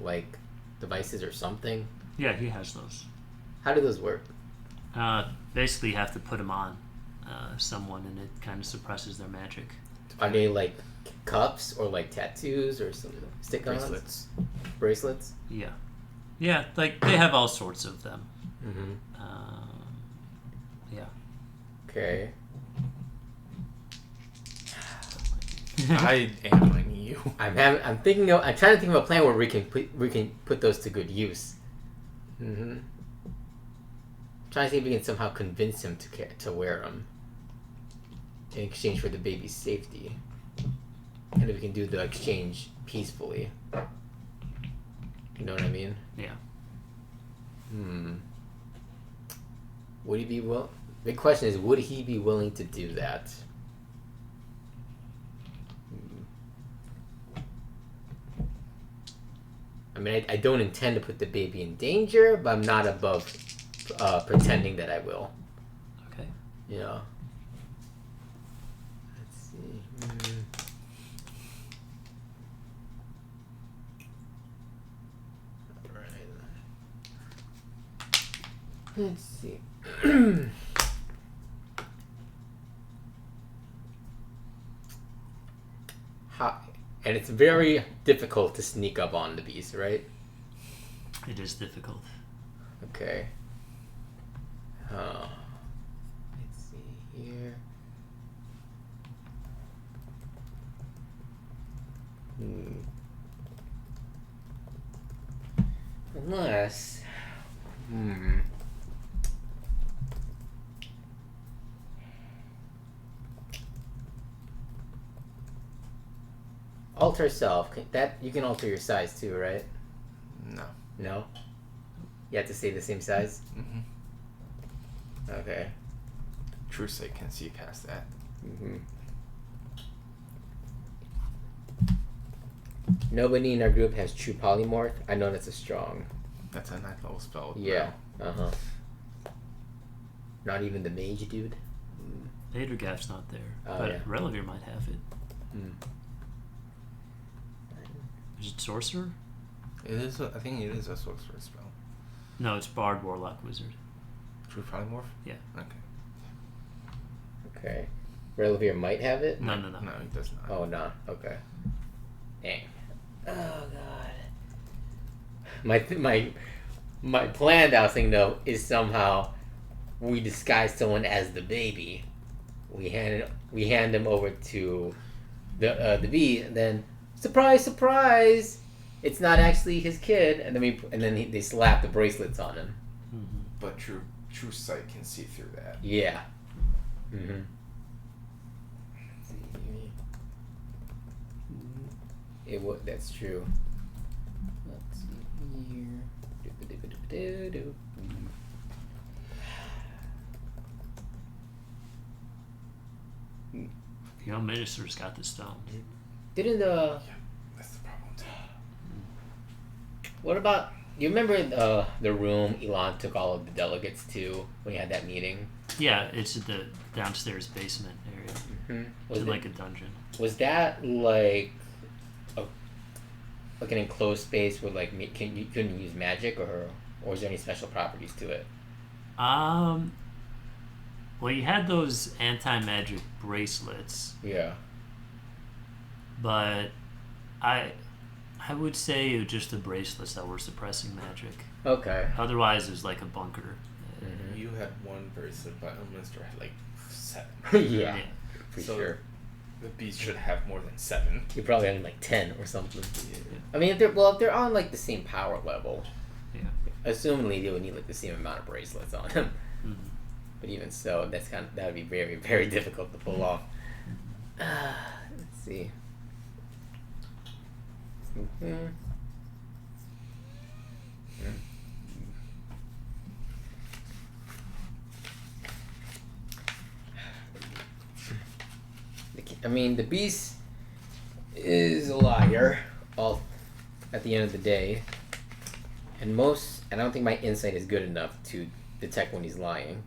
devices or something? Yeah, he has those. How do those work? Basically, you have to put them on someone, and it kind of suppresses their magic. Are they cuffs or tattoos or some stick-ons? Bracelets? Yeah. Yeah, they have all sorts of them. Mm-hmm. Yeah. Okay. I am my knee. you. I'm trying to think of a plan where we can put those to good use. Mm-hmm. Trying to see if we can somehow convince him to wear them in exchange for the baby's safety, and if we can do the exchange peacefully. You know what I mean? Yeah. Would he be will? The question is, would he be willing to do that? I mean, I don't intend to put the baby in danger, but I'm not above pretending that I will. Okay. You know. Let's see. All right. Let's see. And it's very difficult to sneak up on the beast, right? It is difficult. Okay. Let's see here. Unless. Alter self. That you can alter your size too, right? No. No. You have to stay the same size. Mm-hmm. Okay. True sight can see past that. Nobody in our group has true polymorph. I know that's a strong. That's a 9th level spell. Yeah. Not even the mage dude. Vadergaf's not there, Oh, but yeah. Relovir might have it. Is it sorcerer? It is. I think it is a sorcerer spell. No, it's bard, warlock, wizard. True polymorph. Yeah. Okay. Relovir might have it. No. No, he does not. Oh no. Okay. Dang. Oh god. My plan that I was thinking though is somehow we disguise someone as the baby. We hand him over to the bee, and then surprise, surprise, it's not actually his kid, and then they slap the bracelets on him. But true sight can see through that. Yeah. That's true. Let's see here. The young minister's got the stone. Didn't Yeah, that's the problem too. What about you remember the room Elon took all of the delegates to when he had that meeting? Yeah, it's at the downstairs basement area. Was It's it like a dungeon. Was that like an enclosed space where like you couldn't use magic, or is there any special properties to it? Well, you had those anti-magic bracelets, Yeah. but I would say it was just the bracelets that were suppressing magic. Okay. Otherwise, it was like a bunker. You had one bracelet, but Elminster had like 7. Yeah. For So- sure. The beast should have more than 7. You probably had like 10 or something. Yeah. I mean, if they're on like the same power level, Yeah. assumingly they would need like the same amount of bracelets on them. But even so, that would be very, very difficult to pull off. Let's see. I mean, the beast is a liar. All at the end of the day, and I don't think my insight is good enough to detect when he's lying.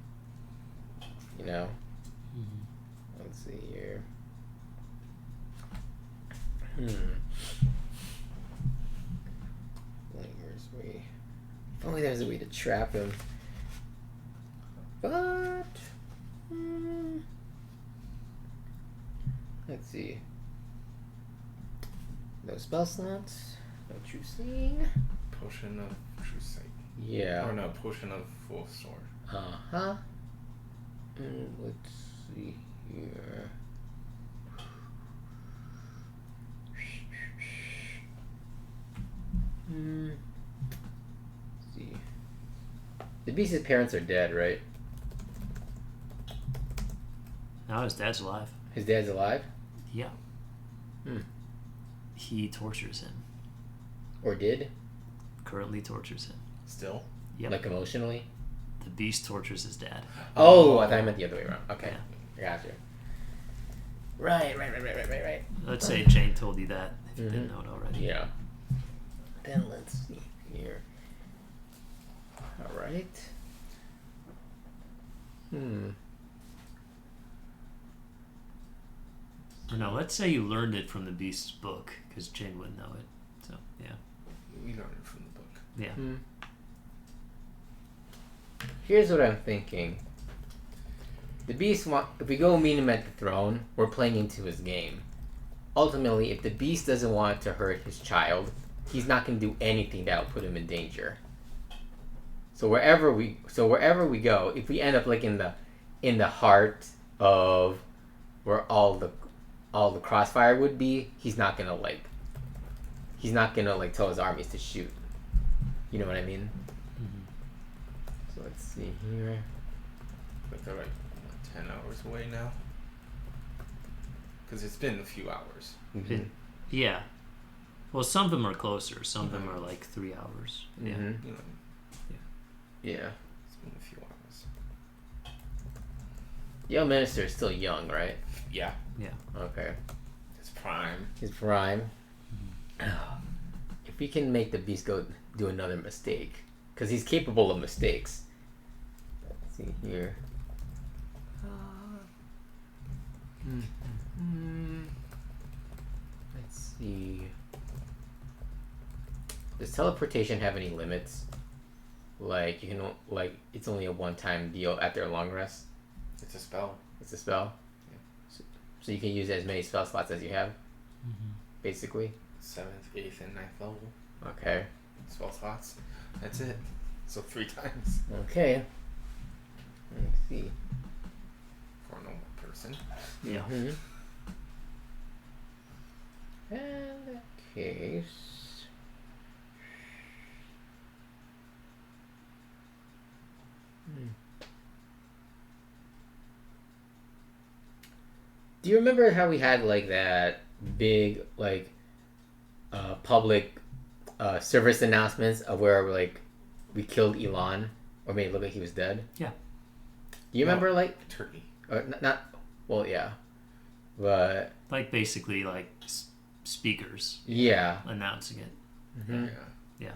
You know. Let's see here. Where's we? If only there was a way to trap him. But let's see. No spell slots. No true seeing. Potion of true sight. Yeah. Or no, potion of full sword. Let's see here. Let's see. The Beast's parents are dead, right? No, his dad's alive. His dad's alive? Yeah. He tortures him. Or did? Currently tortures him. Still? Yep. Like emotionally? The Beast tortures his dad. Oh, I thought I meant the other way around. Okay. Yeah. I got you. Right. Let's say Jane told you that if you didn't know it already. Yeah. Then let's see here. Alright. Or no, let's say you learned it from the Beast's book, because Jane wouldn't know it. So, yeah. We learned it from the book. Yeah. Here's what I'm thinking. The Beast, if we go meet him at the throne, we're playing into his game. Ultimately, if the Beast doesn't want to hurt his child, he's not going to do anything that will put him in danger. So wherever we go, if we end up like in the heart of where all the crossfire would be, he's not gonna tell his armies to shoot. You know what I mean? So let's see here. But they're like 10 hours away now. Because it's been a few hours. Yeah. Well, some of them are closer. Some of them are like 3 hours. Yeah. You know, Yeah. it's been a few hours. The old minister is still young, right? Yeah. Yeah. Okay. It's prime. His prime. If we can make the Beast go do another mistake, because he's capable of mistakes. Let's see here. Let's see. Does teleportation have any limits? Like, you can, like, it's only a one-time deal after a long rest? It's a spell. It's a spell? Yeah. So you can use as many spell slots as you have? Basically? 7th, 8th, and 9th level. Okay. Spell slots. That's it. So 3 times. Okay. Let's see. For a normal person. Yeah. In that case... Do you remember how we had like that big like public service announcements of where like we killed Elon or made it look like he was dead? Yeah. Do you remember like Turkey. or not well yeah, but Like basically like speakers yeah. announcing it. Mm-hmm. Yeah.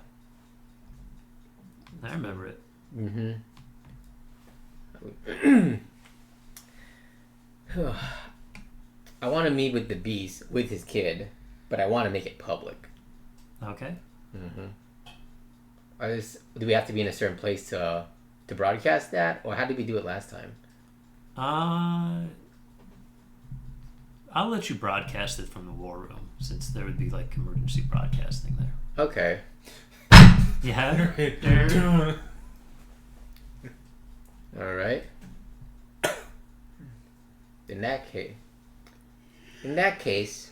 I remember it. I want to meet with the Beast with his kid, but I want to make it public. Okay. Do we have to be in a certain place to broadcast that, or how did we do it last time? I'll let you broadcast it from the war room, since there would be like emergency broadcasting there. Okay. Yeah. All right. In that case,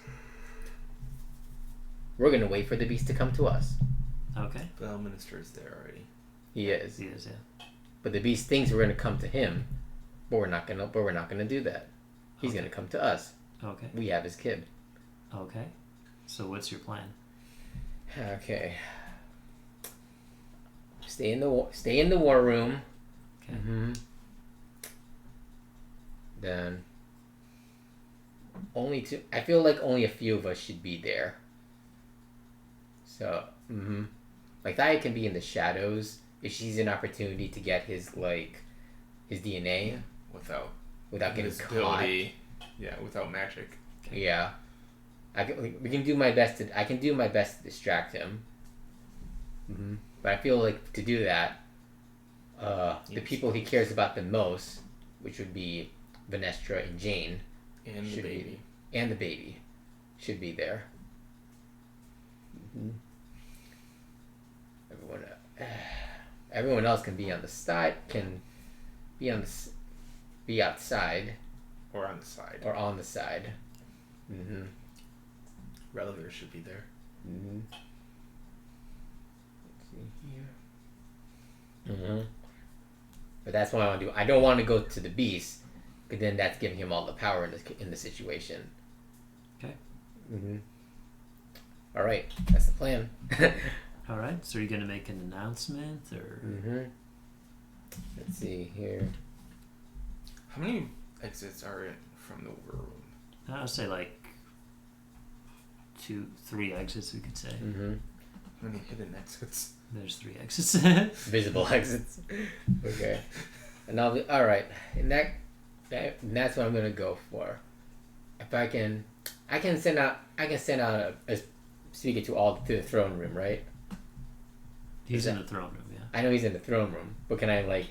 we're gonna wait for the Beast to come to us. Okay. The minister is there already. He is. He is, yeah. But the Beast thinks we're gonna come to him, but we're not gonna do that. He's gonna come to us. Okay. We have his kid. Okay. So what's your plan? Okay. Stay in the war room. Okay. Then I feel like only a few of us should be there. So, like Thaya can be in the shadows if she's an opportunity to get his DNA Without getting caught. visibility. Yeah, without magic. Yeah, I can do my best to distract him. But I feel like to do that, the people he cares about the most, which would be Vanestra and Jane, And the baby. And the baby should be there. Everyone else can be on the side, can be outside. Or on the side. Or on the side. Relovir should be there. But that's what I want to do. I don't want to go to the beast, because then that's giving him all the power in the situation. Okay. All right, that's the plan. All right. So are you gonna make an announcement or? Let's see here. How many exits are in from the war room? I'll say like 2-3 exits. We could say. How many hidden exits? There's 3 exits. Visible exits. Okay. And all right. And that's what I'm gonna go for. If I can send out a speaker to the throne room, right? He's in the throne room, yeah. I know he's in the throne room, but can I like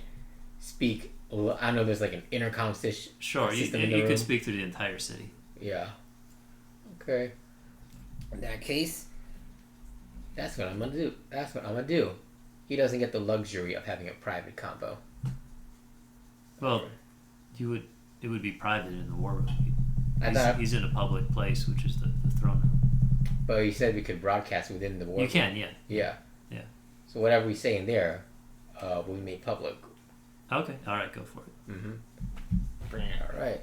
speak? I know there's like an intercom system. Sure, you could speak through the entire city. Yeah. Okay. In that case, that's what I'm gonna do. He doesn't get the luxury of having a private combo. Well, it would be private in the war room. He's in a public place, which is the throne room. But you said we could broadcast within the war room. You can, yeah. Yeah. Yeah. So whatever we say in there, will be made public. Okay. All right. Go for it. All right.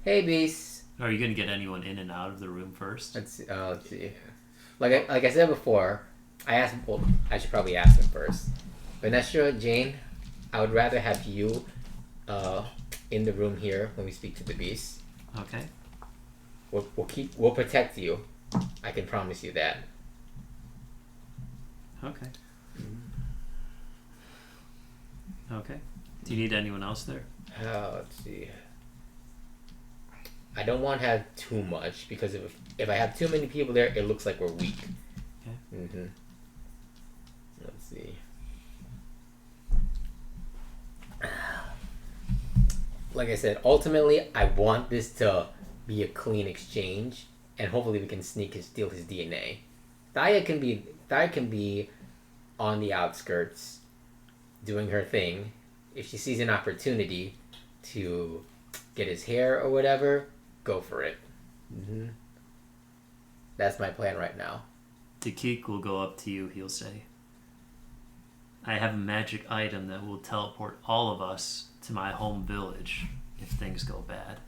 Hey, Beast. Are you going to get anyone in and out of the room first? Let's see. Like I said before, I should probably ask them first. Vanessa, Jane, I would rather have you in the room here when we speak to the Beast. Okay. We'll protect you. I can promise you that. Okay. Okay. Do you need anyone else there? Let's see. I don't want to have too much, because if I have too many people there, it looks like we're weak. Okay. Let's see. Like I said, ultimately, I want this to be a clean exchange, and hopefully we can steal his DNA. Thaya can be on the outskirts, doing her thing. If she sees an opportunity to get his hair or whatever, go for it. That's my plan right now. Dakik will go up to you. He'll say, I have a magic item that will teleport all of us to my home village if things go bad.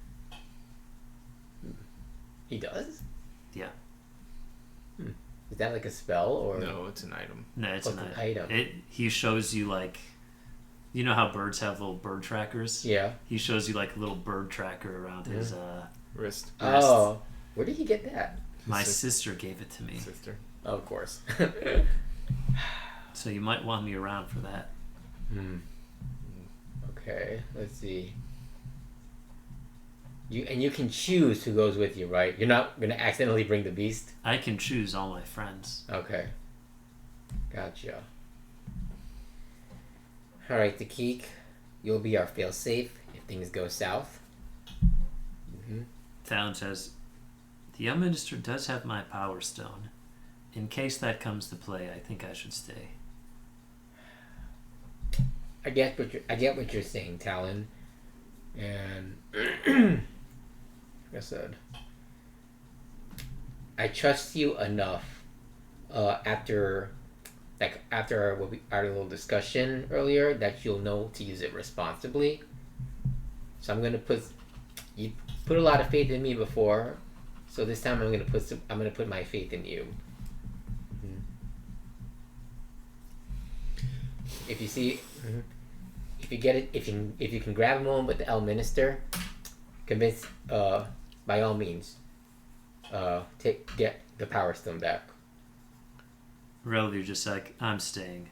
He does? Yeah. Is that like a spell or? No, it's an item. No, it's What's an an item. He shows you like, you know how birds have little bird trackers? Yeah. He shows you like a little bird tracker around his wrist. Oh, where did he get that? My sister gave it to me. Sister. Oh, of course. So you might want me around for that. Okay, let's see. You can choose who goes with you, right? You're not gonna accidentally bring the Beast? I can choose all my friends. Okay. Gotcha. Alright, Dakik. You'll be our failsafe if things go south. Talon says, the young minister does have my power stone. In case that comes to play, I think I should stay. I get what you're saying, Talon. And like I said, I trust you enough after our little discussion earlier that you'll know to use it responsibly. So I'm gonna put a lot of faith in me before, so this time I'm gonna put my faith in you. If you see, if you get it, if you can grab a moment with the El Minister, convince, by all means, get the Power Stone back. Relovir just like, I'm staying.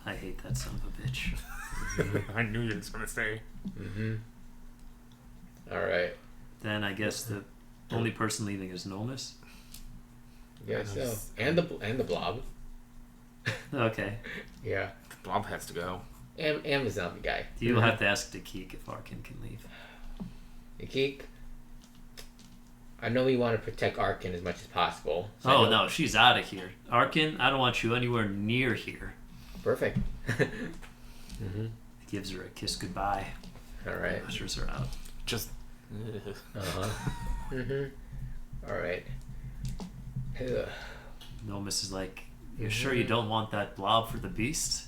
I hate that son of a bitch. I knew you was gonna stay. All right. Then I guess the only person leaving is Nomus. Yeah, so and the Blob. Okay. Yeah. The Blob has to go. And the zombie guy. You'll have to ask Dakik if Arkin can leave. Dakik, I know we want to protect Arkin as much as possible. So Oh no, she's out of here. Arkin, I don't want you anywhere near here. Perfect. Gives her a kiss goodbye. All right. Ushers her out. Just. All right. Ugh. Nomus is like, "You sure you don't want that blob for the beast?"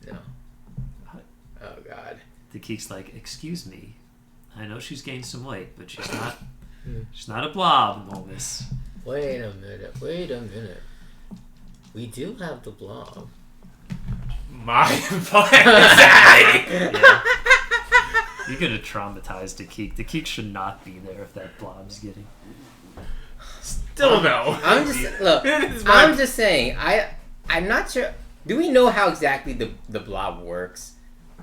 No. Oh God. The Geek's like, "Excuse me, I know she's gained some weight, but she's not. She's not a blob, Nomus." Wait a minute. We do have the blob. My plan. Yeah. You're gonna traumatize the Geek. The Geek should not be there if that blob's getting. Still no. I'm just saying. I'm not sure. Do we know how exactly the blob works?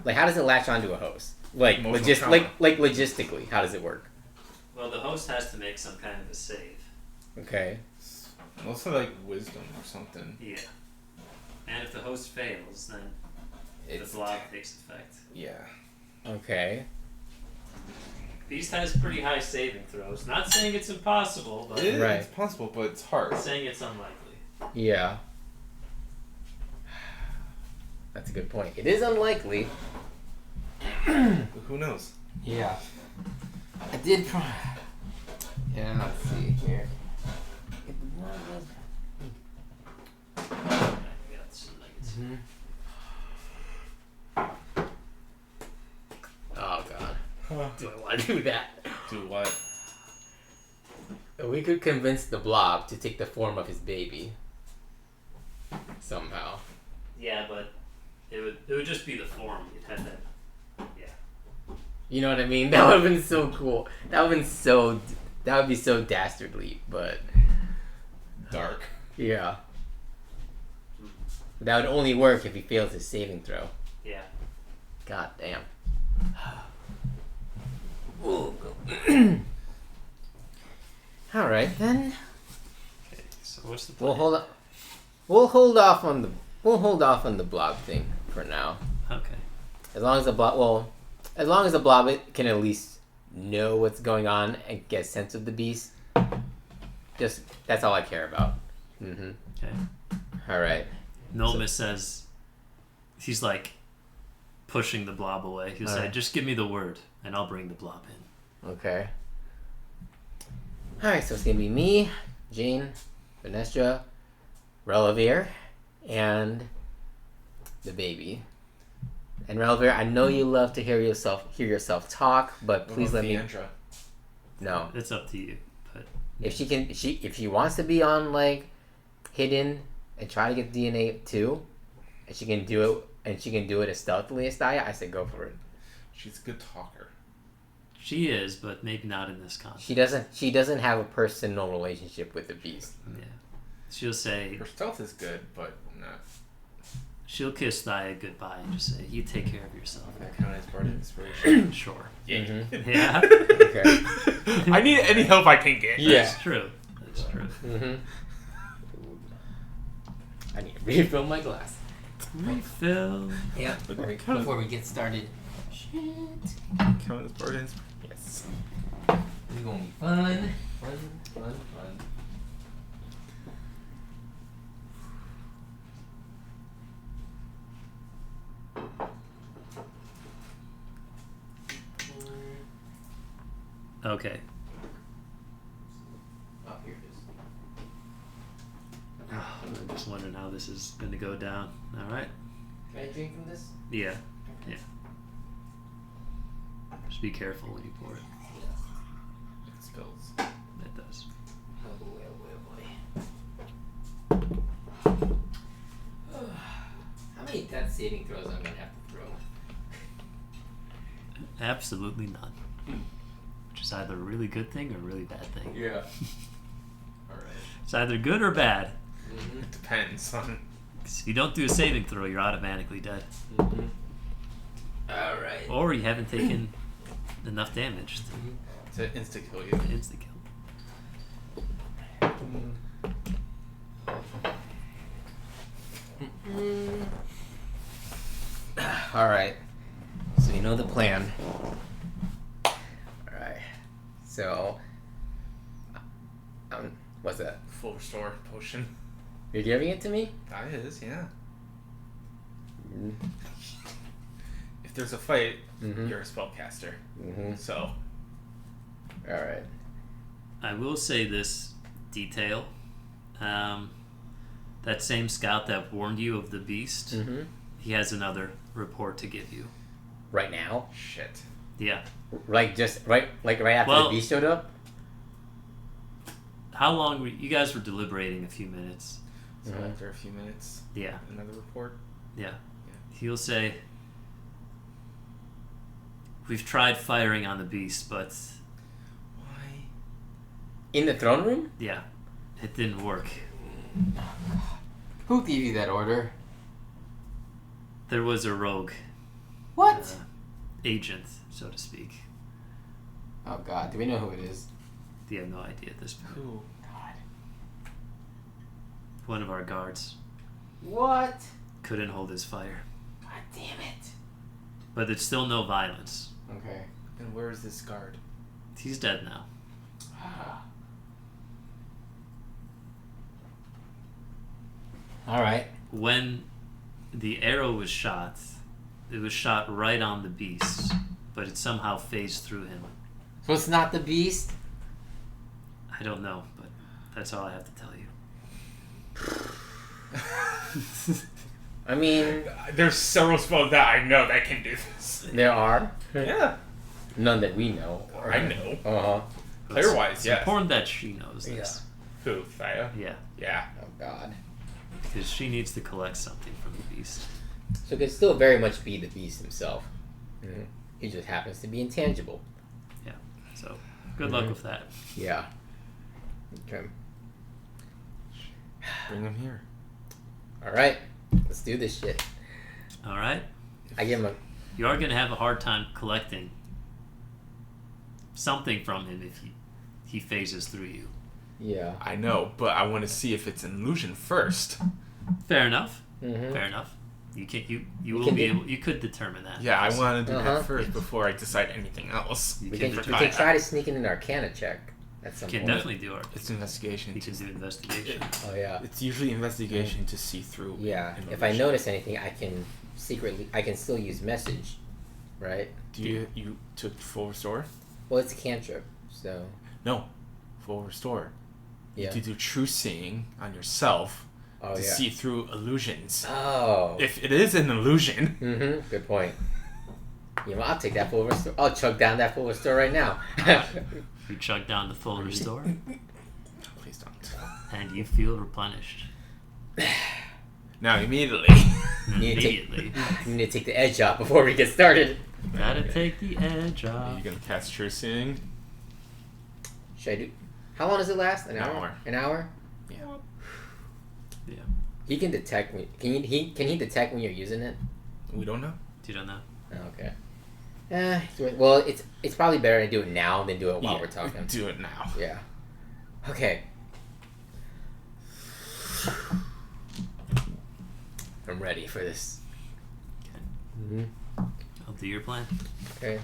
Like, how does it latch onto a host? Like, logistically, how does it work? Well, the host has to make some kind of a save. Okay. Mostly like wisdom or something. Yeah. And if the host fails, then the blob takes effect. Yeah. Okay. Beast has pretty high saving throws. Not saying it's impossible, but It's possible, but it's hard. saying it's unlikely. Yeah. That's a good point. It is unlikely. Who knows? Yeah. I did try. Yeah, let's see here. Oh God. Do I want to do that? Do what? We could convince the blob to take the form of his baby. Somehow. Yeah, but it would just be the form. You'd have that. Yeah. You know what I mean? That would have been so cool. That would be so dastardly, but Dark. yeah. That would only work if he fails his saving throw. Yeah. God damn. All right then. Okay. So what's the plan? We'll hold off on the blob thing for now. Okay. As long as the blob can at least know what's going on and get a sense of the beast. Just that's all I care about. Mm-hmm. Okay. All right. Nomus says, he's like pushing the blob away. He'll say, Alright. "Just give me the word, and I'll bring the blob in." Okay. All right. So it's gonna be me, Jane, Vanessa, Relovir, and the baby. And Relovir, I know you love to hear yourself talk, but please let me. No. It's up to you. But If she wants to be on like hidden and try to get DNA too, and she can do it as stealthily as Daya, I say go for it. She's a good talker. she is, but maybe not in this context. She doesn't have a personal relationship with the beast. Yeah. She'll say Her stealth is good, but not. she'll kiss Thaya goodbye and just say, "You take care of yourself." That kind of is part of inspiration. Sure. Yeah. Mm-hmm. Yeah. Okay. I need any help I can get. Yeah. That's true. That's true. Mm-hmm. I need to refill my glass. Refill. Yeah. Okay. Before we get started. Shit. Count as part of inspiration. Yes. It's gonna be fun. Fun. Okay. Oh, here it is. I'm just wondering how this is going to go down. All right. Can I drink from this? Yeah. Yeah. Just be careful when you pour it. It spills. It does. Oh boy, oh boy, oh boy. How many death saving throws I'm gonna have to throw? Absolutely none. Which is either a really good thing or a really bad thing. Yeah. Alright. It's either good or bad. Mm-hmm. It depends on. 'Cause if you don't do a saving throw, you're automatically dead. Mm-hmm. Alright. Or you haven't taken enough damage To insta kill you. to insta kill. Alright. So you know the plan. Alright. So what's that? Full restore potion. You're giving it to me? That is, yeah. Mm-hmm. If there's a fight, Mm-hmm. you're a spellcaster. Mm-hmm. So. Alright. I will say this. detail. That same scout that warned you of the beast, he has another report to give you. Right now? Shit. Yeah. Right after the beast showed up? How long were you guys were deliberating? A few minutes. So after a few minutes, Yeah. another report. Yeah. He'll say, "We've tried firing on the beast, but Why? In the throne room? yeah, it didn't work. Who gave you that order? There was a rogue What? agent, so to speak. Oh god, do we know who it is? You have no idea at this point. Who? God. One of our guards What? couldn't hold his fire, God damn it. but it's still no violence. Okay. And where is this guard? He's dead now. Alright. When the arrow was shot, it was shot right on the beast, but it somehow phased through him. So it's not the beast? I don't know, but that's all I have to tell you. I mean, There's several spells that I know that can do this. there are. Yeah. None that we know. I know. Uh-huh. Player-wise, It's yes. important that she knows this. Who? Thea? Yeah, Yeah. Oh god. because she needs to collect something from the beast. So it could still very much be the beast himself. Mm-hmm. He just happens to be intangible. So, good luck with that. Yeah. Okay. Bring him here. Alright. Let's do this shit. All right? I give him a... You are going to have a hard time collecting something from him if he phases through you. Yeah. I know, but I want to see if it's an illusion first. Fair enough. Mm-hmm. Fair enough. You can you will can be do- able. You could determine that. Yeah, I want to do Uh-huh. that first before I decide anything else. You We can, can determine- try to sneak in an Arcana check at some can point. definitely do art. It's investigation. You can do investigation. Oh yeah. It's usually investigation to see through. Yeah. an If I illusion. notice anything, I can still use message, right? Do you took full restore? Well, it's a cantrip, so No, full restore. yeah. You do true seeing on yourself Oh to yeah. see through illusions. Oh. If it is an illusion, Mm-hmm. Good point. You know, I'll take that full restore. I'll chug down that full restore right now. You chug down the full restore, please don't. and you feel replenished Now immediately. You take- immediately. You need to take the edge off before we get started. Gotta take the edge Are off. you gonna cast true seeing? Should I do? How long does it last? An An hour? hour. An hour? Yeah. Yeah. He can detect when. Can he detect when you're using it? We don't know. You don't know. Oh, okay. Well, it's probably better to do it now than do it while Yeah, we're talking. Do it now. Yeah. Okay. I'm ready for this. Okay. I'll do your plan. Okay.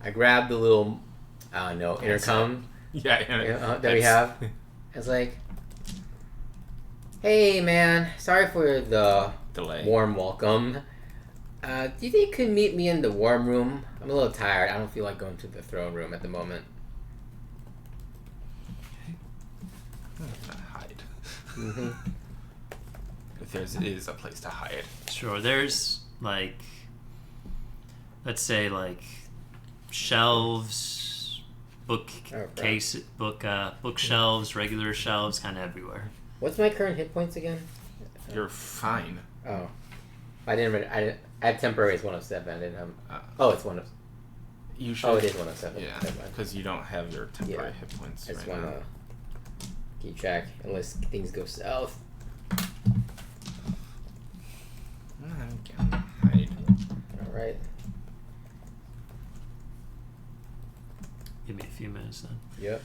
I grabbed the little, I don't know, intercom Yeah. that we have. It's like, hey man, sorry for the Delay. warm welcome. Do you think you could meet me in the warm room? I'm a little tired. I don't feel like going to the throne room at the moment. Hide. Mm-hmm. If there is a place to hide. Sure. There's like, let's say like shelves, bookshelves, regular shelves, kind of everywhere. What's my current hit points again? You're fine. Oh, I have temporary. It's 107. I didn't have. Oh, It's 107. you should. Oh, it is 107. Yeah, Never mind. because you don't have your temporary Yeah. hit points I just right want now. to keep track unless things go south. I can hide. All right. Give me a few minutes then. Yep.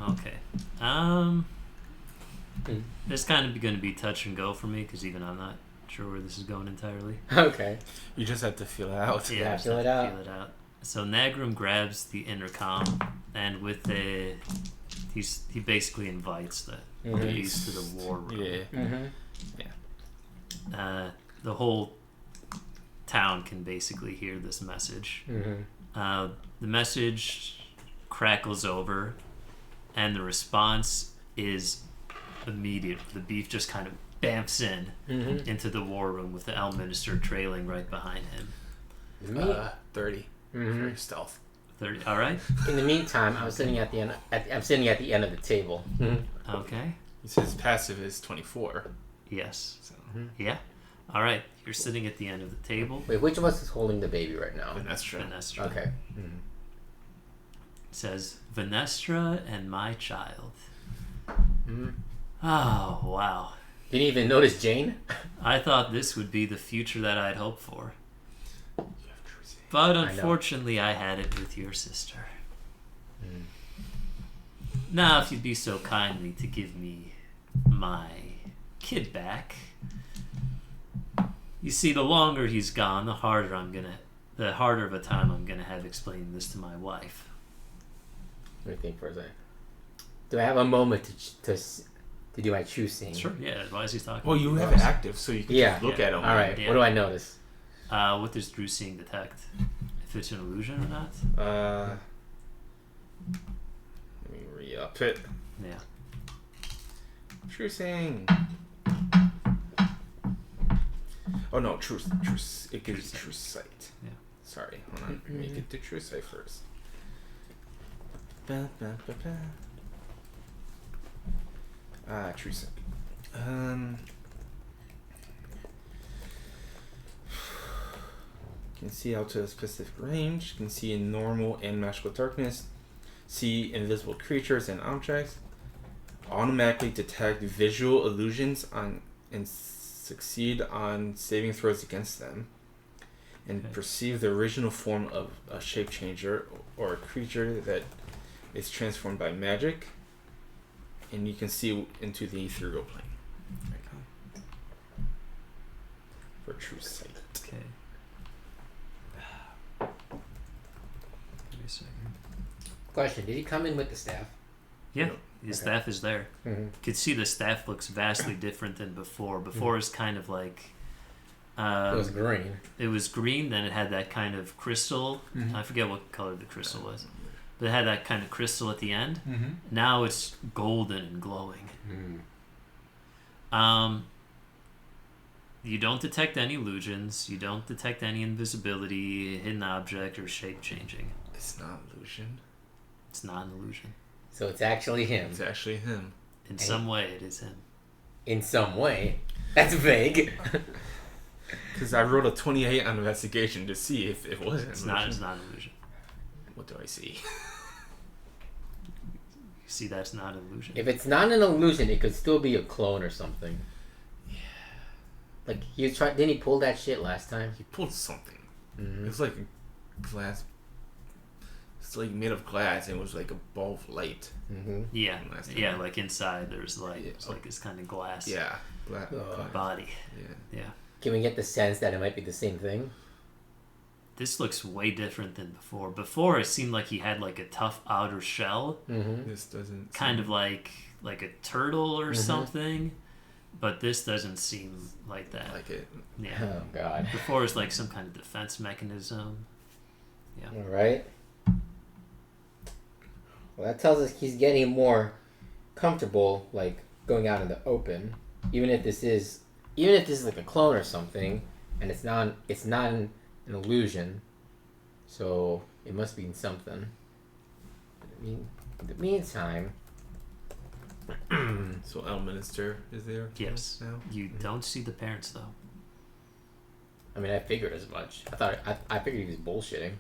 Okay. It's kind of going to be touch and go for me because even I'm not sure where this is going entirely. Okay. You just have to feel it out. Yeah, just feel have it to out. Feel it out. So Nagram grabs the intercom, and with the he basically invites the beast to the war room. Yeah. Mm-hmm. The whole town can basically hear this message. Mm-hmm. The message crackles over, and the response is immediate. The beef just kind of bamps in into the war room with the Elm Minister trailing right behind him. 30 for stealth. 30. All right. In the meantime, I'm sitting at the end. I'm sitting at the end of the table. Okay. He says passive is 24. Yes. So Yeah. All right. You're sitting at the end of the table. Wait, which of us is holding the baby right now? Venestra. Venestra. Okay. It says Venestra and my child. Mm-hmm. Oh wow. Didn't even notice Jane. I thought this would be the future that I'd hoped for. But unfortunately, I had it with your sister. Now, if you'd be so kindly to give me my kid back. You see, the longer he's gone, the harder of a time I'm gonna have explaining this to my wife. Let me think for a second. Do I have a moment to do my choosing? Sure. Yeah. Why is he talking? Well, you have it active, so you can just look at him. All right. Yeah. What do I notice? What does Drew seeing detect? If it's an illusion or not? Let me re-up it. Yeah. True saying. Oh no, truth. It gives you true sight. Yeah. Sorry, hold on. Let me get to true sight first. True sight. Can see out to a specific range. Can see in normal and magical darkness. See invisible creatures and objects. Automatically detect visual illusions and succeed on saving throws against them. And perceive the original form of a shape changer or a creature that is transformed by magic. And you can see into the ethereal plane right now. For true sight. Okay. Give me a second. Question: did he come in with the staff? Yeah. His staff is there. Mm-hmm. You can see the staff looks vastly different than before. Before is kind of like It was green. It was green. Then it had that kind of crystal. Mhm. I forget what color the crystal was, but it had that kind of crystal at the end. Mm-hmm. Now it's golden and glowing. You don't detect any illusions. You don't detect any invisibility, hidden object, or shape changing. It's not illusion. It's not an illusion. So it's actually him. It's actually him. In some way, it is him. In some way. That's vague. Because I rolled a 28 on investigation to see if it wasn't. It's not an illusion. What do I see? You see, that's not an illusion. If it's not an illusion, it could still be a clone or something. Yeah. Like he was trying. Didn't he pull that shit last time? He pulled something. Mm-hmm. It was like a glass. It's like made of glass, and it was like a ball of light. Mm-hmm. Yeah, like inside there's light. It's like this kind of glass. Yeah. Black body. Yeah. Can we get the sense that it might be the same thing? This looks way different than before. Before it seemed like he had like a tough outer shell, This doesn't. kind of like a turtle or something, but this doesn't seem like that. Like it. Yeah. Oh God. Before it's like some kind of defense mechanism. Yeah. All right. Well, that tells us he's getting more comfortable, like going out in the open, even if this is like a clone or something, and it's not an illusion, so it must be something. In the meantime, So Elminster is there? Yes. Now? You don't see the parents though. I mean, I figured as much. I figured he was bullshitting.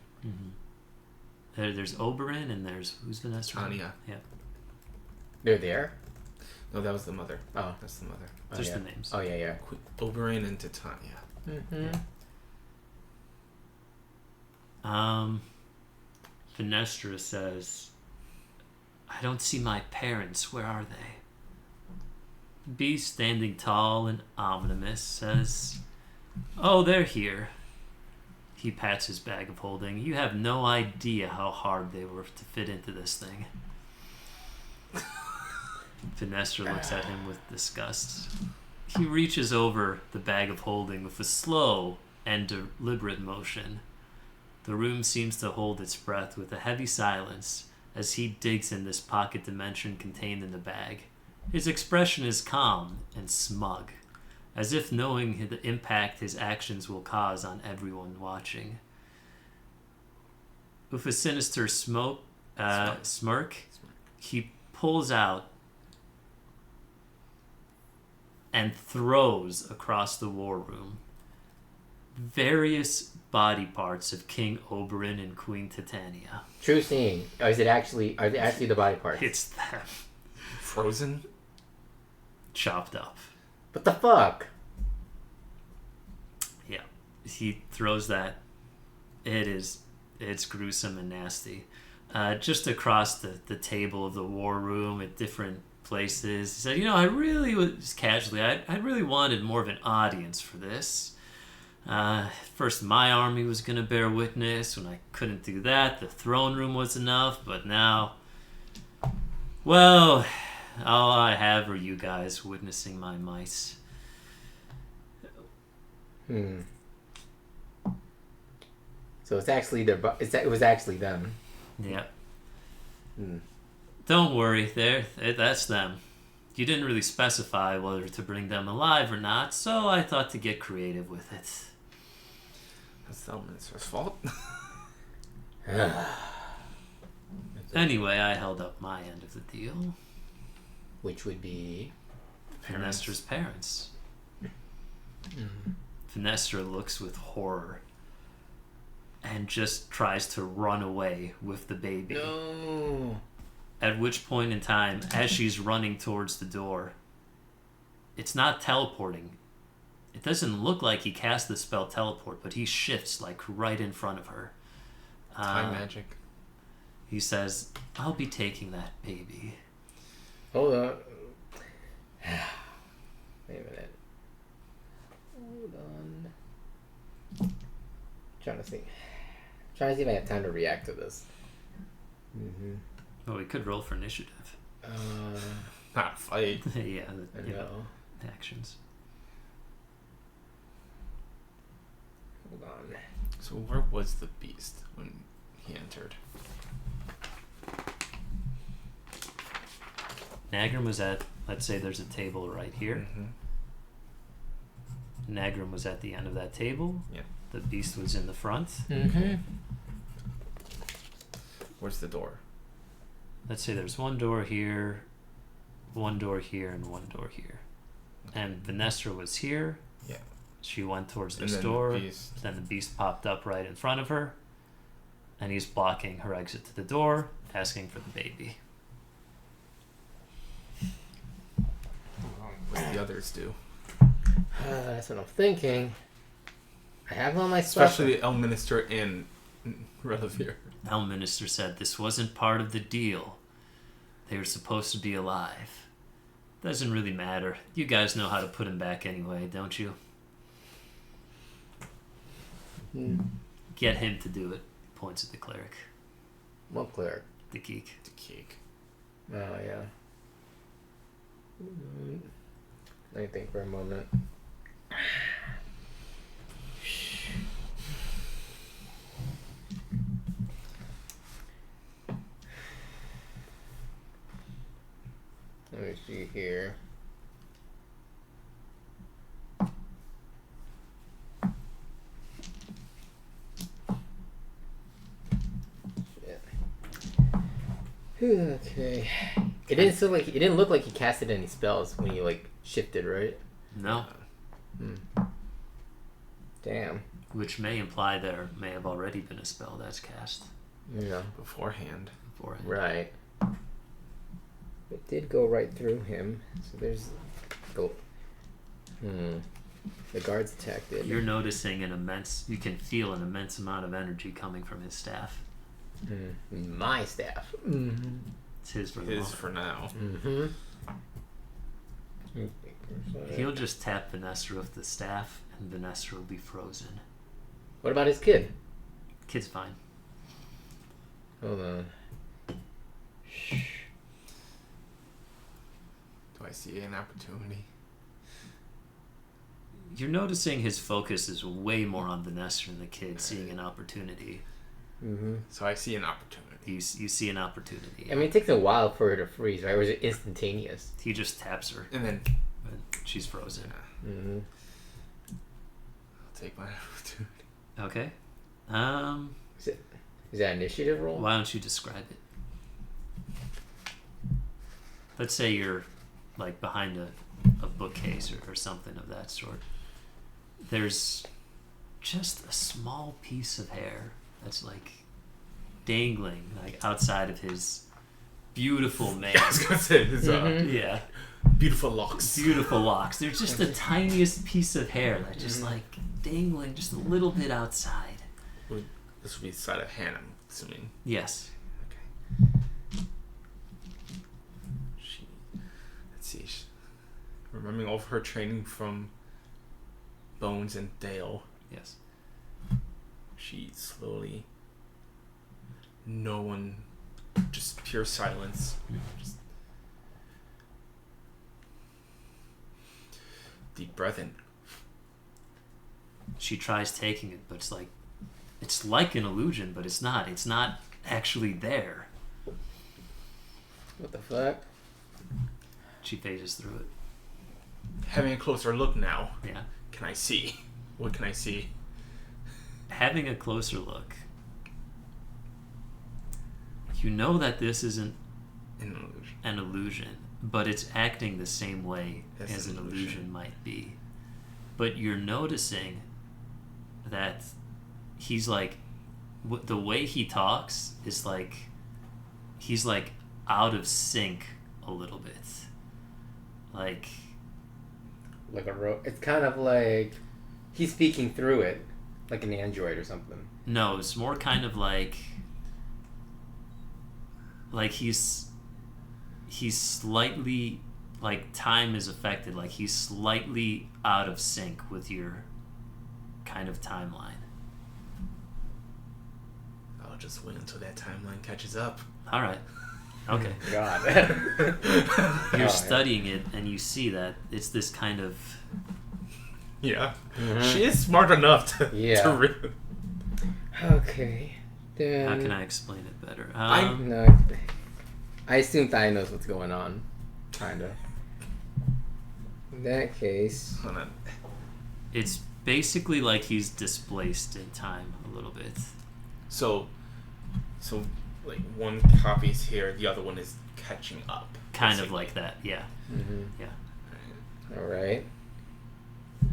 There's Oberyn and there's who's Vanessa? Tanya. Yeah. They're there. No, that was the mother. Oh, That's the mother. Just yeah. the names. Oh yeah. Oberyn and Titania. Mm-hmm. Finestra says, I don't see my parents. Where are they? B, standing tall and ominous, says, oh, they're here. He pats his bag of holding. You have no idea how hard they were to fit into this thing. Finestra looks at him with disgust. He reaches over the bag of holding with a slow and deliberate motion. The room seems to hold its breath with a heavy silence as he digs in this pocket dimension contained in the bag. His expression is calm and smug, as if knowing the impact his actions will cause on everyone watching. With a sinister smirk, he pulls out and throws across the war room various body parts of King Oberyn and Queen Titania. True scene. Are they actually the body parts? It's them. Frozen? Chopped up. What the fuck? Yeah. He throws that. It's gruesome and nasty. Just across the table of the war room at different places. He said, I really was casually, I really wanted more of an audience for this. First my army was going to bear witness. When I couldn't do that, the throne room was enough. But now, well, all I have are you guys witnessing my mice. So it's actually it was actually them. Yeah. Don't worry, that's them. You didn't really specify whether to bring them alive or not, so I thought to get creative with it. That's Elminster's fault. Anyway, I held up my end of the deal. Which would be Finestra's parents. Finestra looks with horror and just tries to run away with the baby. No. At which point in time, as she's running towards the door, it's not teleporting. It doesn't look like he cast the spell teleport, but he shifts like right in front of her. Time magic. He says, I'll be taking that baby. Hold on. Wait a minute. Hold on. Trying to see if I have time to react to this. Oh, we could roll for initiative. Not fight. Yeah, I know. actions. Hold on. So where was the beast when he entered? Nagram was at, let's say there's a table right here. Mm-hmm. Nagram was at the end of that table. Yeah. The beast was in the front. Mm-hmm. Where's the door? Let's say there's one door here, one door here, and one door here. And Vanessa was here. Yeah. She went towards And this then door. the beast. Then the beast popped up right in front of her. And he's blocking her exit to the door, asking for the baby. What do the others do? That's what I'm thinking. I have all my stuff. Especially El Minister and Relovir. El Minister said this wasn't part of the deal. They were supposed to be alive. Doesn't really matter. You guys know how to put him back anyway, don't you? Get him to do it. Points at the cleric. What cleric? The geek. The cake. Oh, yeah. Let me think for a moment. Let me see here. Shit. Okay. It didn't look like he casted any spells when he like shifted, right? No. Damn. Which may imply there may have already been a spell that's cast Yeah. Beforehand. beforehand. Right. It did go right through him. So there's the guards attacked it. You're noticing you can feel an immense amount of energy coming from his staff. My staff. It's his for the moment. For now. He'll just tap Vanessa with the staff, and Vanessa will be frozen. What about his kid? Kid's fine. Hold on. Do I see an opportunity? You're noticing his focus is way more on Vanessa than the kid, seeing an opportunity. So I see an opportunity. You see an opportunity. I mean, it takes a while for her to freeze, right? Or is it instantaneous? He just taps her, And then and she's frozen. I'll take my opportunity. Okay. Is that initiative roll? Why don't you describe it? Let's say you're like behind a bookcase or something of that sort. There's just a small piece of hair that's like dangling like outside of his beautiful mane. I was gonna say his Yeah. beautiful locks. Beautiful locks. There's just the tiniest piece of hair that's just like dangling just a little bit outside. This would be sleight of hand, I'm assuming. Yes. Okay. Let's see. Remembering all of her training from Bones and Dale, Yes. she slowly, no one, just pure silence. Just deep breath in. She tries taking it, but it's like an illusion, but it's not. It's not actually there. What the fuck? She phases through it. Having a closer look now, Yeah. can I see? What can I see? Having a closer look, you know that this isn't An illusion. an illusion, but it's acting the same way As as an an illusion. illusion might be. But you're noticing that he's like, the way he talks is like, he's like out of sync a little bit. Like It's kind of like he's speaking through it, like an android or something. no, it's more kind of like he's slightly, like time is affected, like he's slightly out of sync with your kind of timeline. I'll just wait until that timeline catches up. All right. Okay. God. You're studying it and you see that it's this kind of Yeah. She is smart enough to Okay. Then... How can I explain it better? No, I assume Thai knows what's going on. Kinda. In that case... Hold on. It's basically like he's displaced in time a little bit. So like one copy's here, the other one is catching up. Kind of like that, yeah. Mm-hmm. Yeah. Alright.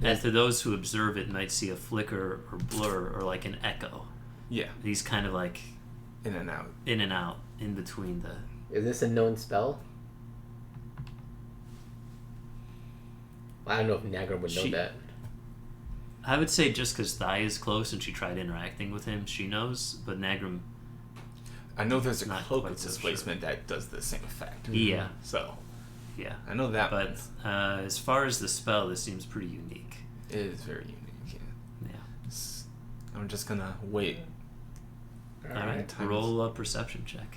And to those who observe it might see a flicker or blur or like an echo. Yeah. He's kind of like in and out in between the... Is this a known spell? I don't know if Nagra would know that. I would say just because Thai is close and she tried interacting with him, she knows, but Nagram... I know there's a cloak with displacement that does the same effect. Yeah. So... Yeah. I know that. But as far as the spell, this seems pretty unique. It is very unique, yeah. I'm just gonna wait. Alright, roll a perception check.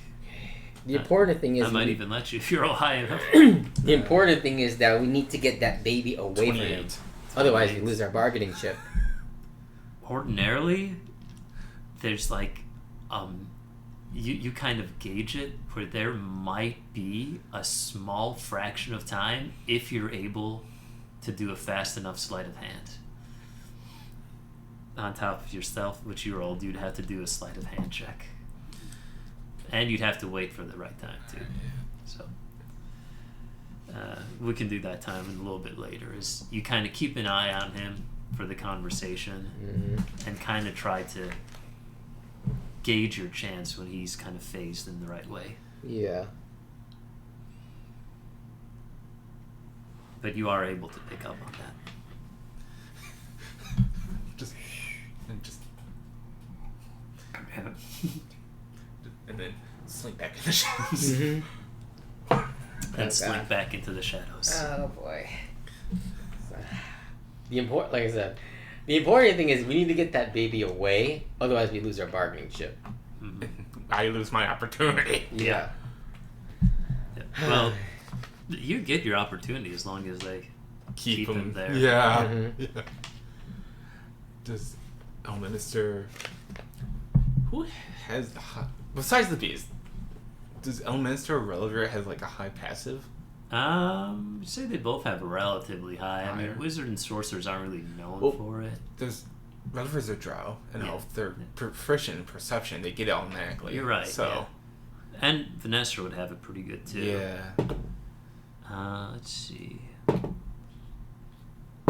The important thing is... I might even let you if you're all high enough. The important thing is that we need to get that baby away from him. Otherwise, we lose our bargaining chip. Ordinarily, there's like... You kind of gauge it where there might be a small fraction of time if you're able to do a fast enough sleight of hand. On top of your stealth, which you rolled, you'd have to do a sleight of hand check. And you'd have to wait for the right time, too. So, we can do that time a little bit later. Is you kind of keep an eye on him for the conversation and kind of try to gauge your chance when he's kind of phased in the right way. Yeah. But you are able to pick up on that. Just and then slink back in the shadows. And slink back into the shadows. Oh boy. Like I said, the important thing is we need to get that baby away, otherwise we lose our bargaining chip. I lose my opportunity. Yeah. Well, you get your opportunity as long as they keep him there. Yeah. Yeah. Does Elminster... Who has the high... Besides the beast, does Elminster or Relovir have like a high passive? Say they both have a relatively high. I mean, wizard and sorcerers aren't really known for it. There's Relovir's a drow, and if they're proficient in perception, they get it automatically. You're right. So, and Vanessa would have it pretty good too. Yeah. Let's see.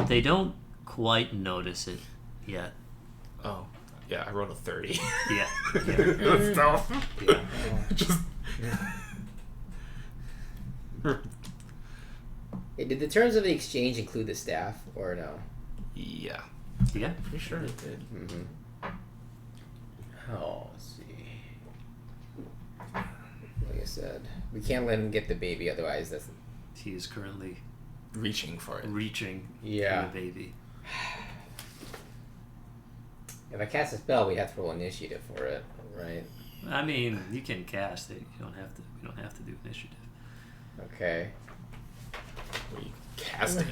They don't quite notice it yet. Oh, yeah. I rolled a 30. Yeah. That's tough. Yeah. Just. Hey, did the terms of the exchange include the staff or no? Yeah. Yeah. Pretty sure it did. Oh, let's see. Like I said, we can't let him get the baby, otherwise that's... He is currently reaching for it. For the baby. If I cast a spell, we have to roll initiative for it, right? I mean, you can cast it. You don't have to. You don't have to do initiative. Okay. What are you casting?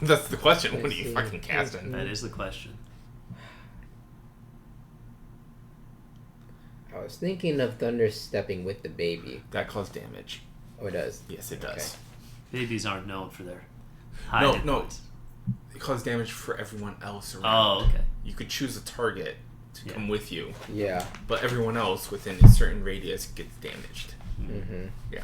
That's the question. What are you fucking casting? That is the question. I was thinking of Thunder stepping with the baby. That caused damage. Oh, it does? Yes, it does. Okay. Babies aren't known for their high No. points. It caused damage for everyone else around. Oh, okay. You could choose a target to come with you. Yeah. But everyone else within a certain radius gets damaged. Mm-hmm. Yeah.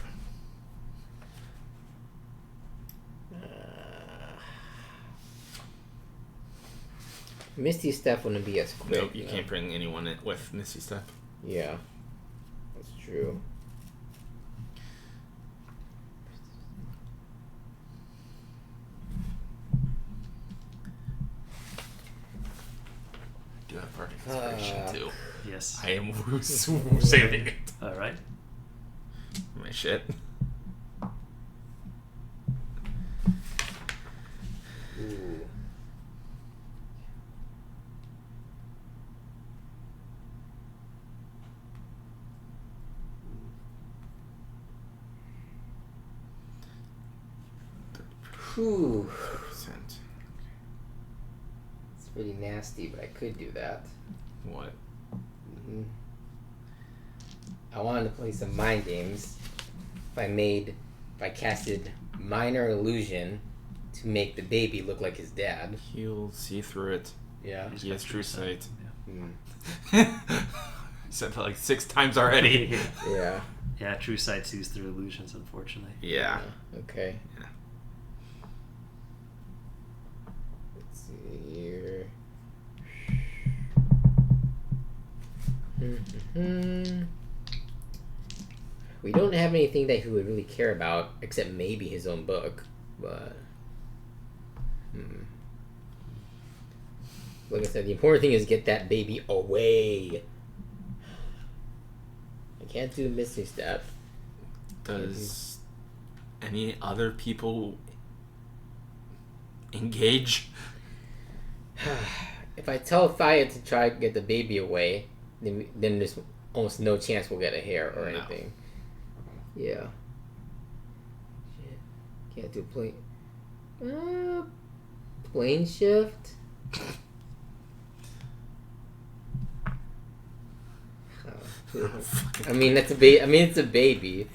Misty Step wouldn't be as quick. Nope, you can't bring anyone in with Misty Step. Yeah, that's true. I do have Bardic Inspiration too. Yes. I am saving it. Alright. My shit. Ooh. Whew. really nasty, but I could do that. What? Mm-hmm. I wanted to play some mind games. If I casted minor illusion to make the baby look like his dad. He'll see through it. Yeah. He has true sight. Yeah. Said that like 6 times already. Yeah. Yeah, true sight sees through illusions, unfortunately. Yeah. Okay. Yeah. Let's see here. We don't have anything that he would really care about, except maybe his own book. But like I said, the important thing is get that baby away. I can't do the mystery step. Does any other people engage? If I tell Thea to try to get the baby away, then there's almost no chance we'll get a hair or anything. Yeah. Shit. Can't do plane shift. I mean, it's a baby.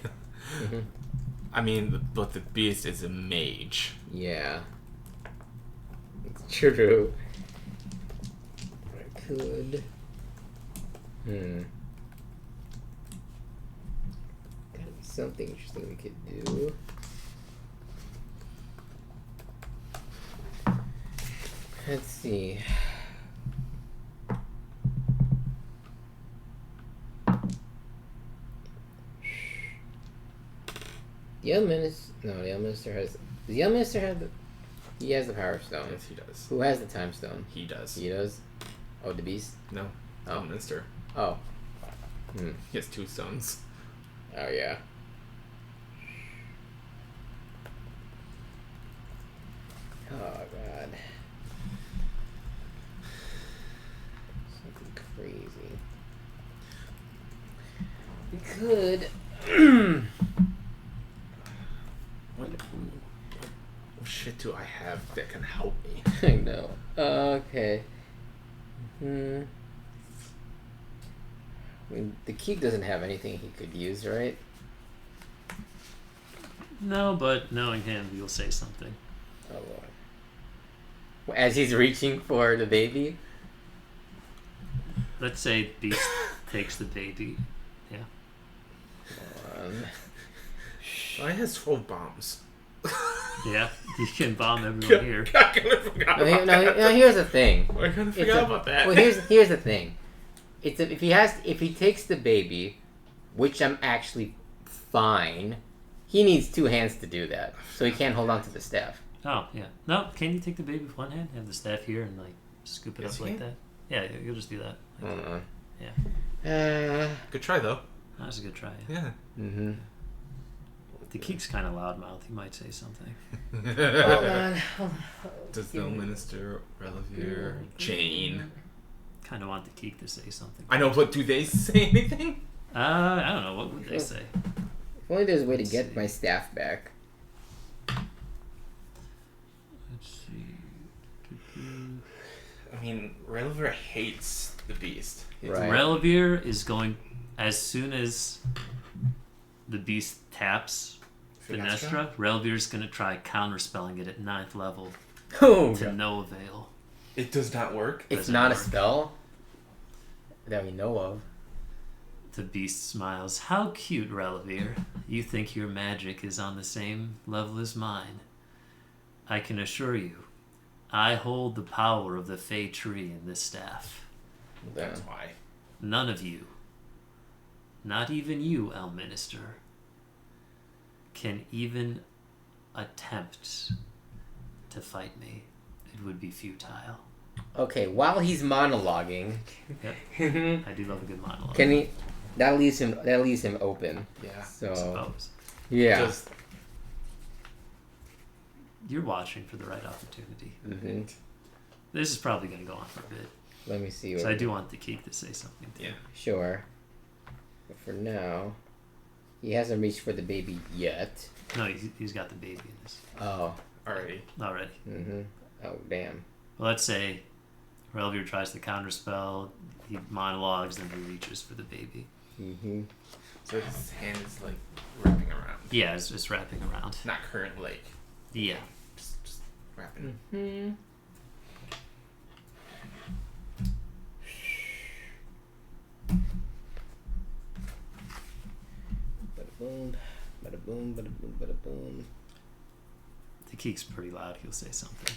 Mm-hmm. I mean, but the beast is a mage. Yeah. It's true. I could. Gotta be something interesting we could do. Let's see. The Young Minister has. Does the Young Minister have the. He has the Power Stone. Yes, he does. Who has the Time Stone? He does. He does? Oh, the Beast? No. Oh. Minister. Oh. He has 2 stones. Oh, yeah. Oh, God. Something crazy. We could. What shit do I have that can help me? I know. Okay. I mean, the Keek doesn't have anything he could use, right? No, but knowing him, you'll say something. Oh, Lord. As he's reaching for the baby? Let's say Beast takes the baby. Yeah. I has 12 bombs. Yeah, you can bomb everyone here. I kind of forgot about that. No, here's the thing. I kind of forgot about that. Well, here's the thing. If he takes the baby, which I'm actually fine, he needs 2 hands to do that, so he can't hold on to the staff. Oh, yeah. No, can you take the baby with one hand? Have the staff here and, like, scoop it up like that? Yeah, you'll just do that. Like that. Yeah. Good try, though. That was a good try. Yeah. Yeah. Mm-hmm. The Keek's kind of loudmouth. He might say something. Hold on. Does no Minister, Relovir, Jane. Kind of want the Keek to say something. I know, but do they say anything? I don't know. What would they say? If only there's a way to get my staff back. Let's see. I mean, Relovir hates the beast. Right. Relovir is going, as soon as the beast taps Fenestra, Relovir's going to try counterspelling it at 9th level Oh, to God. no avail. It does not work. It's Doesn't not work. a spell that we know of. The beast smiles. How cute, Relovir. You think your magic is on the same level as mine. I can assure you, I hold the power of the Fey tree in this staff. That's why. None of you, not even you, El Minister, can even attempt to fight me. It would be futile. Okay, while he's monologuing, Yep. I do love a good monologue. can he? That leaves him open. Yeah. So Suppose. yeah. Just, You're watching for the right opportunity. Mm-hmm. This is probably going to go on for a bit. Let me see. So I do want the Keek to say something too. yeah. Sure. But for now, he hasn't reached for the baby yet. No, he's got the baby in this Oh. Alrighty. already. Mm-hmm. Oh damn. Well, let's say Relovir tries to counterspell. He monologues and he reaches for the baby. Mm-hmm. So his hand is like wrapping around. Yeah, it's just wrapping around. Not current, like. Yeah. Just wrapping. Mm-hmm. Bada boom, bada boom, bada boom, bada boom. The Keek's pretty loud. He'll say something.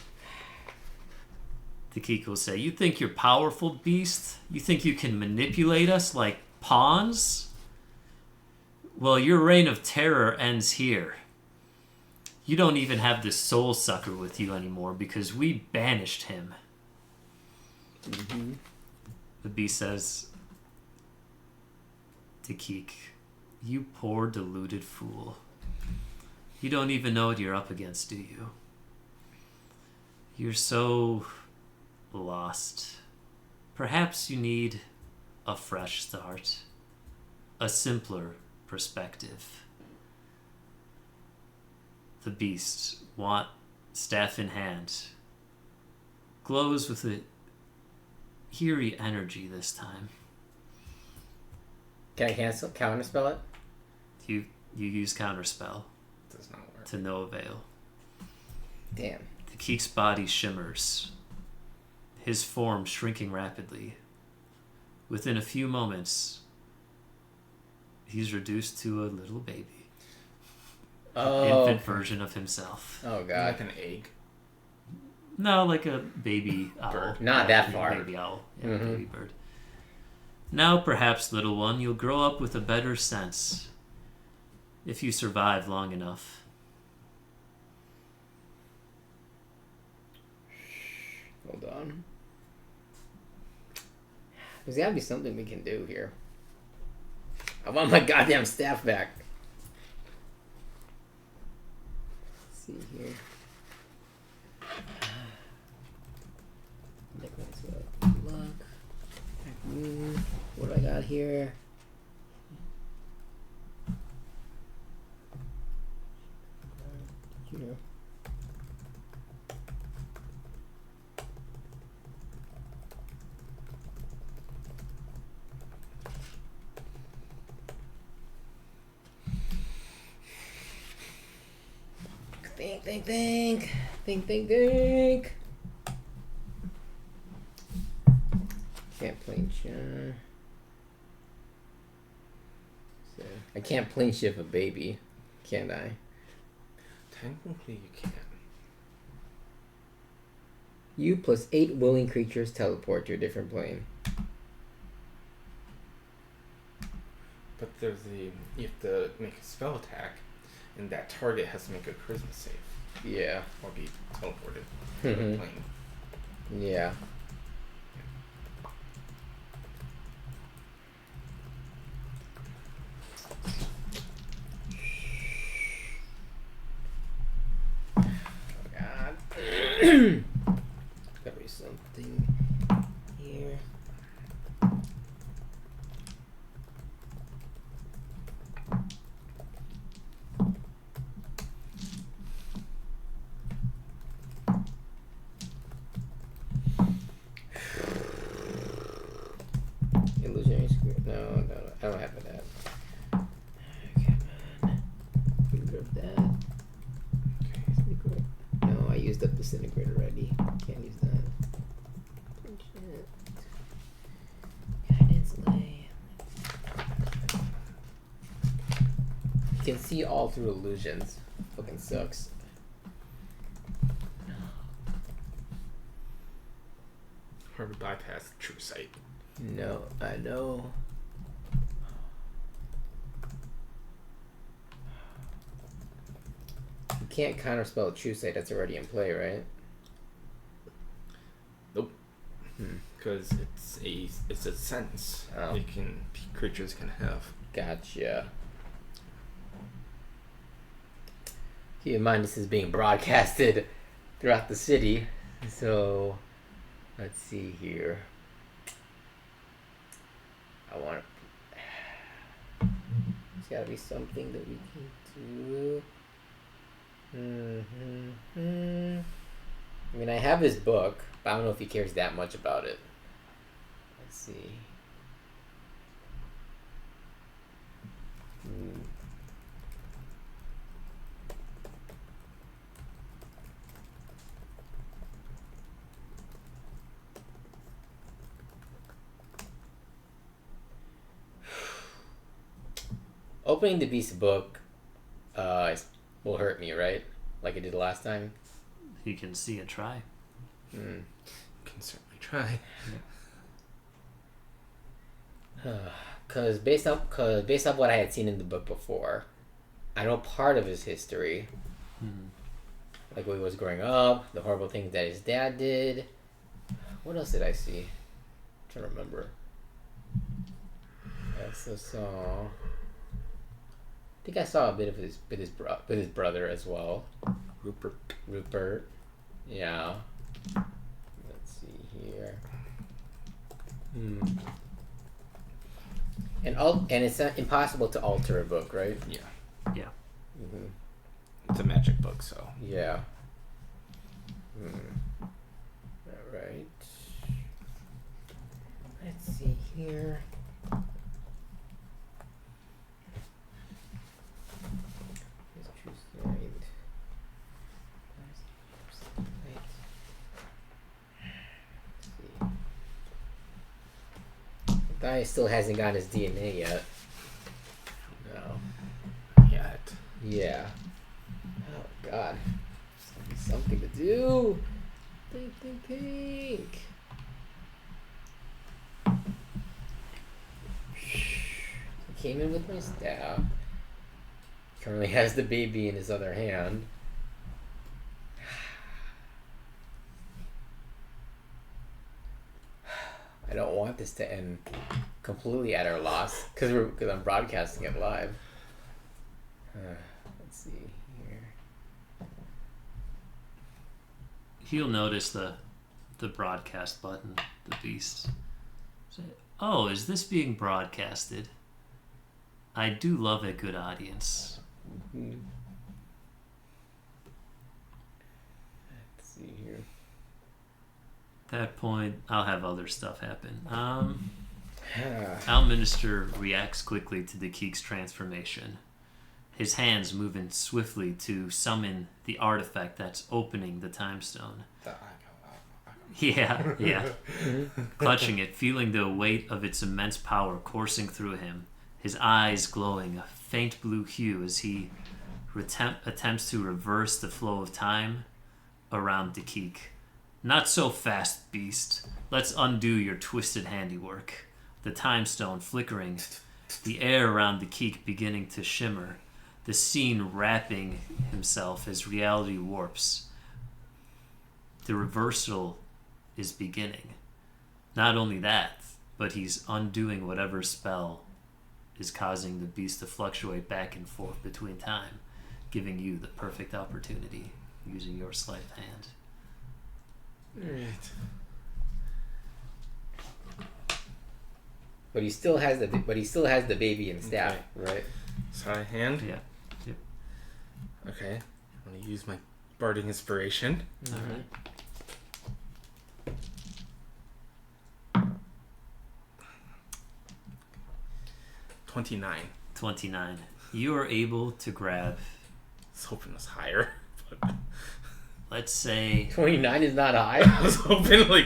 The Keek will say, "You think you're powerful, beast? You think you can manipulate us like pawns? Well, your reign of terror ends here. You don't even have the soul sucker with you anymore because we banished him." Mm-hmm. The beast says to Keek, "You poor deluded fool. You don't even know what you're up against, do you? You're so lost. Perhaps you need a fresh start, a simpler perspective." The beast, staff in hand, glows with a eerie energy this time. Can I counterspell it? You use counterspell. Does not work. To no avail. Damn. The Keek's body shimmers, his form shrinking rapidly. Within a few moments, he's reduced to a little baby. Oh. Infant version of himself. Oh god. Like an egg. No, like a baby owl. Bird. Not that far. Baby owl. Yeah, Mm-hmm. baby bird. Now, perhaps, little one, you'll grow up with a better sense. If you survive long enough. Hold on. There's gotta be something we can do here. I want my goddamn staff back. Let's see here. Luck. What do I got here? You know. Think. Can't plane shift. So I can't plane shift a baby, can I? Technically, you can. You plus 8 willing creatures teleport to a different plane. But there's you have to make a spell attack, and that target has to make a charisma save Yeah. or be teleported to a Mhm. plane. Yeah. Oh god. Gotta be something here. Illusionary script. No. I don't have that. Come on. Grab that. Disintegrate. No, I used up disintegrate already. Can't use that. Shit. Guidance lay. You can see all through illusions. Fucking sucks. Hard to bypass true sight. No, I know. You can't counterspell True Sight that's already in play, right? Nope. Hmm. Because it's a sense Oh. creatures can have. Gotcha. Keep in mind this is being broadcasted throughout the city, so let's see here. I want. There's got to be something that we can do. I mean, I have his book, but I don't know if he cares that much about it. Let's see. Opening the Beast book will hurt me, right? Like it did last time? You can see it try. Can certainly try. Cause based off what I had seen in the book before, I know part of his history. Like when he was growing up, the horrible things that his dad did. What else did I see? I'm trying to remember. I also saw. I think I saw a bit of his brother as well. Rupert. Yeah. Let's see here. And it's impossible to alter a book, right? Yeah. Yeah. Mm-hmm. It's a magic book, so. Yeah. All right. Let's see here. Let's choose the right. The guy still hasn't got his DNA yet. No. Yet. Yeah. Oh God. Something to do. Think. He came in with my staff. Currently has the baby in his other hand. I don't want this to end completely at our loss because I'm broadcasting it live. Let's see here. He'll notice the broadcast button, the beast. Say, oh, is this being broadcasted? I do love a good audience. Let's see here. At that point, I'll have other stuff happen. Our minister reacts quickly to the Keek's transformation. His hands moving swiftly to summon the artifact that's opening the time stone. Yeah. Clutching it, feeling the weight of its immense power coursing through him, his eyes glowing a faint blue hue as he attempts to reverse the flow of time around the Keek. Not so fast, beast. Let's undo your twisted handiwork. The time stone flickering, the air around the Keek beginning to shimmer, the scene wrapping himself as reality warps. The reversal is beginning. Not only that, but he's undoing whatever spell is causing the beast to fluctuate back and forth between time, giving you the perfect opportunity using your sleight of hand. Right. But he still has the baby and staff, right? Side hand? Yeah. Yep. Okay. I'm going to use my Bardic Inspiration. All right. $29. 29. You are able to grab, I was hoping it was higher. But let's say, 29 is not high. I was hoping like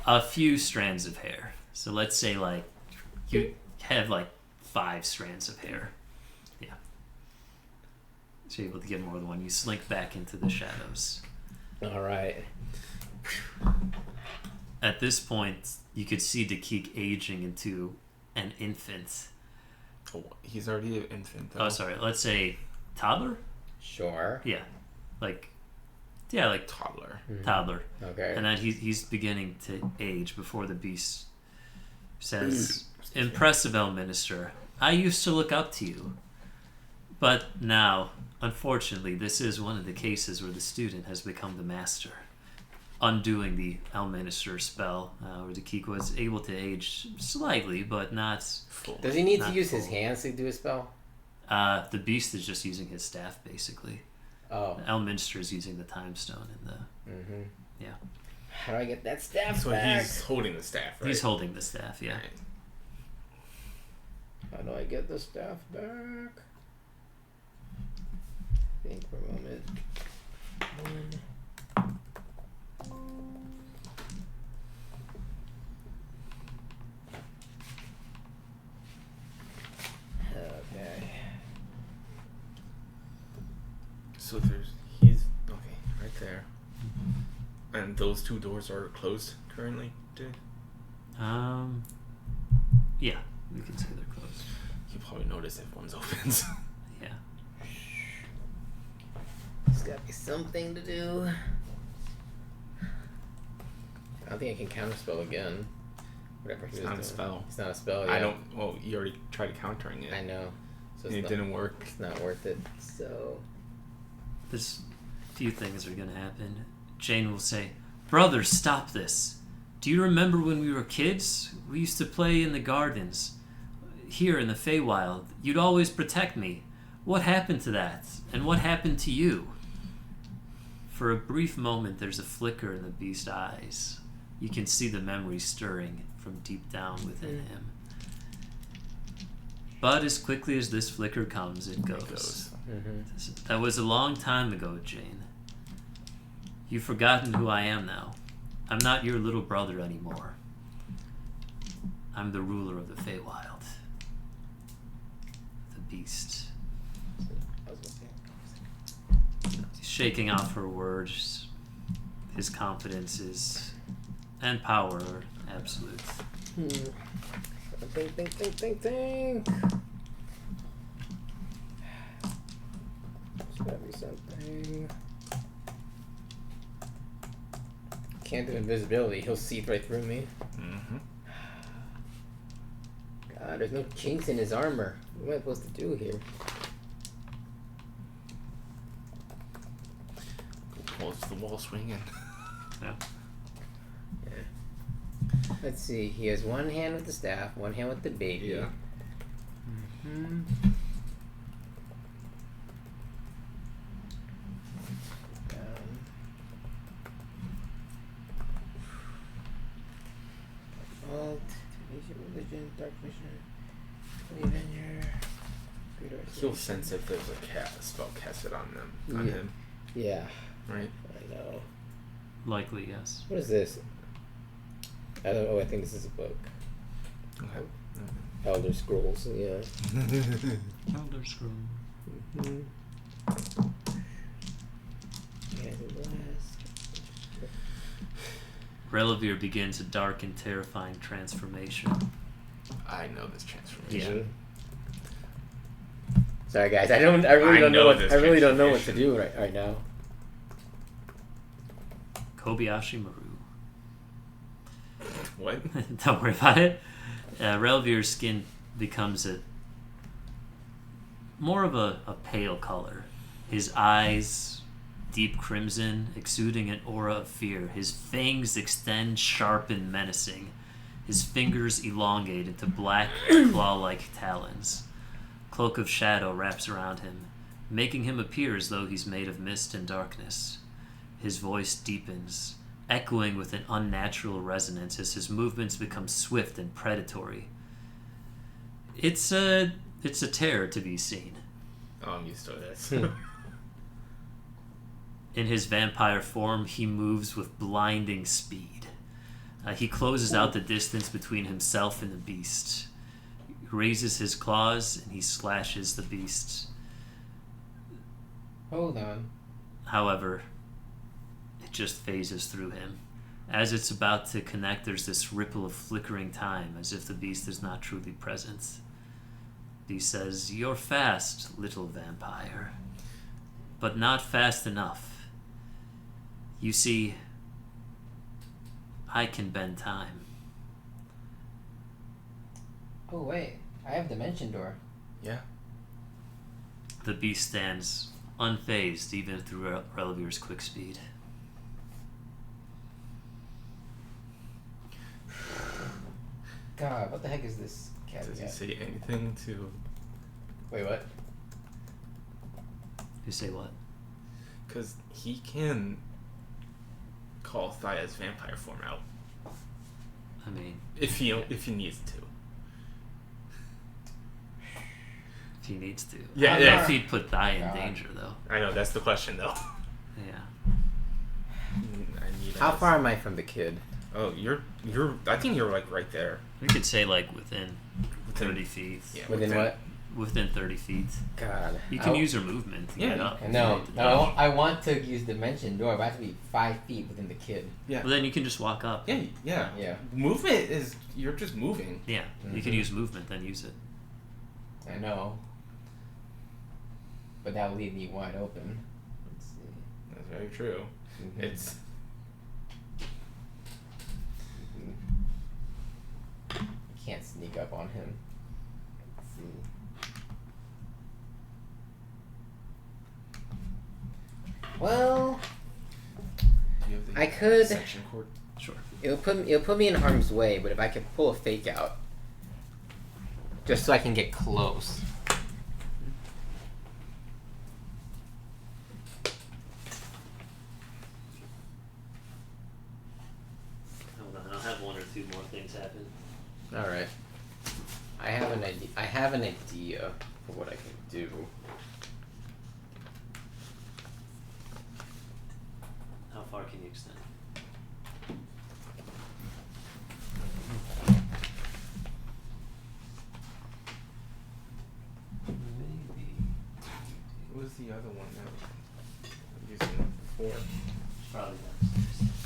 a few strands of hair. So let's say like you have like 5 strands of hair. Yeah. So you're able to get more than one. You slink back into the shadows. All right. At this point, you could see Dakik aging into an infant. Oh, he's already an infant though. Oh, sorry. Let's say toddler? Sure. Yeah. Like Toddler. toddler. Okay. And then he's beginning to age before the beast says, "Impressive, El Minister. I used to look up to you. But now, unfortunately, this is one of the cases where the student has become the master, undoing the El Minister spell, where the Keek was able to age slightly, but not Full. Does he need to Not use his full. hands to do a spell? The beast is just using his staff, basically. Oh. Elminster is using the time stone in the. Mm-hmm. Yeah. How do I get that staff So back? he's holding the staff, right? He's holding the staff. Yeah. Right. How do I get the staff back? Think for a moment. Okay. So he's okay right there, and those two doors are closed currently, dude. Yeah, we can say they're closed. You probably notice if one's opens. Yeah. There's gotta be something to do. I don't think I can counterspell again. Whatever he It's was not a doing. spell. It's not a spell. Yeah. I don't. Well, you already tried countering it. I know. So And it didn't work. It's not worth it. So. There's few things are gonna happen. Jane will say, "Brother, stop this. Do you remember when we were kids? We used to play in the gardens. Here in the Feywild. You'd always protect me. What happened to that? And what happened to you?" For a brief moment, there's a flicker in the beast's eyes. You can see the memory stirring from deep down within him. But as quickly as this flicker comes, it goes. Mm-hmm. That was a long time ago, Jane. You've forgotten who I am now. I'm not your little brother anymore. I'm the ruler of the Feywild. The beast. He's shaking off her words. His confidence is... and power are absolute. Think. There's gotta be something. Can't do invisibility. He'll see right through me. Mm-hmm. God, there's no chinks in his armor. What am I supposed to do here? Close the wall swinging. Yeah. Let's see. He has one hand with the staff, one hand with the baby. Yeah. Mm-hmm. Alt, religion, dark vision, avenger. He'll sense if there's a spell casted on them, on him, Yeah, right? I know. Likely, yes. What is this? I don't know. I think this is a book. Okay. Elder Scrolls. Yeah. Elder Scroll. Mm-hmm. Yeah, the blast. Relovir begins a dark and terrifying transformation. I know this transformation. Yeah. Sorry, guys. I really don't know what to do right now. Kobayashi Maru. What? Don't worry about it. Relovir's skin becomes more of a pale color. His eyes, deep crimson, exuding an aura of fear. His fangs extend sharp and menacing. His fingers elongate into black, claw-like talons. Cloak of shadow wraps around him, making him appear as though he's made of mist and darkness. His voice deepens, echoing with an unnatural resonance as his movements become swift and predatory. It's a terror to be seen. Oh, I'm used to this. In his vampire form, he moves with blinding speed. He closes out the distance between himself and the beast. He raises his claws and he slashes the beast. Hold on. However, it just phases through him. As it's about to connect, there's this ripple of flickering time, as if the beast is not truly present. He says, "You're fast, little vampire, but not fast enough. You see, I can bend time." Oh wait, I have Dimension Door. Yeah. The beast stands unfazed even through Relovir's quick speed. God, what the heck is this caveat? Does he say anything to... Wait, what? You say what? Because he can call Thaya's vampire form out. I mean, if he needs to. If he needs to. Yeah, I don't yeah. know if he'd put Thai in danger, though. I know, that's the question, though. Yeah. How far am I from the kid? Oh, you're. I think you're like right there. We could say like within 30 feet. Yeah, Within what? Within 30 feet. God. You can use your movement to get up. No, I want to use Dimension Door, but I have to be 5 feet within the kid. Yeah. Well, then you can just walk up. Yeah. Movement is you're just moving. Yeah. You can use movement, then use it. I know. But that will leave me wide open. Let's see. That's very true. Mm-hmm. It's. I can't sneak up on him. Let's see. Well, Do you have the I could. section cord? Sure. It'll put me in harm's way, but if I could pull a fake out, just so I can get close. Hold on, I'll have one or two more things happen. All right. I have an idea. I have an idea for what I can do. How far can you extend? Maybe. What was the other one that I'm using before? Probably downstairs.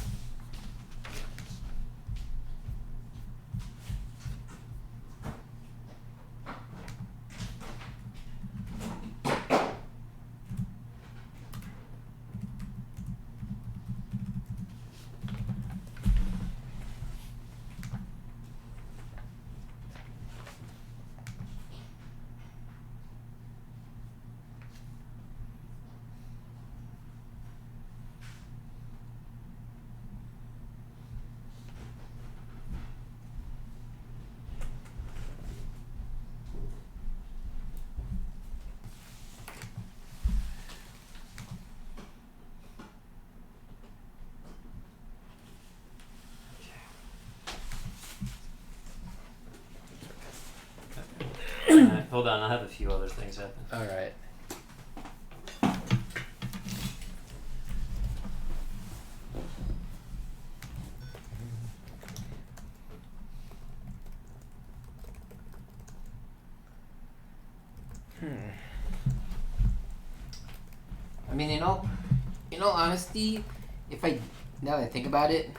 Hold on, I'll have a few other things happen. All right. I mean, in all honesty, now that I think about it,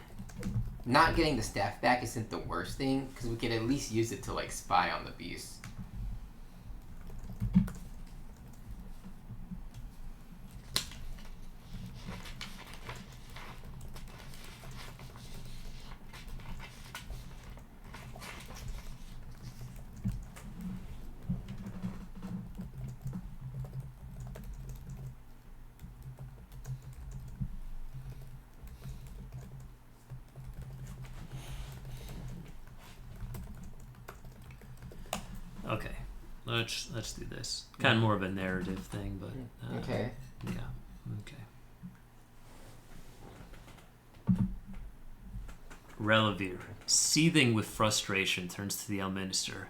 not getting the staff back isn't the worst thing, because we could at least use it to like spy on the beast. Okay, let's do this. Kind of more of a narrative thing, but Okay. Yeah. Okay. Relovir, seething with frustration, turns to the Elminster.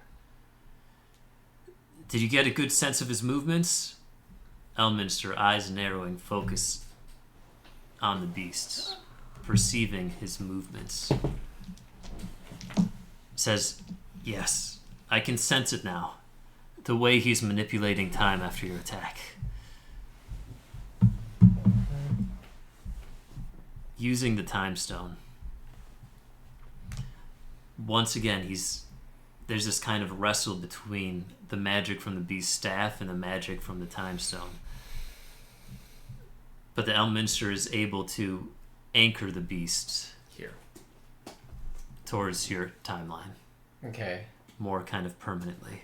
Did you get a good sense of his movements? Elminster, eyes narrowing, focus on the beast, perceiving his movements. Says, yes, I can sense it now. The way he's manipulating time after your attack. Using the time stone. Once again, there's this kind of wrestle between the magic from the beast's staff and the magic from the time stone. But the Elminster is able to anchor the beast here towards your timeline. Okay. More kind of permanently.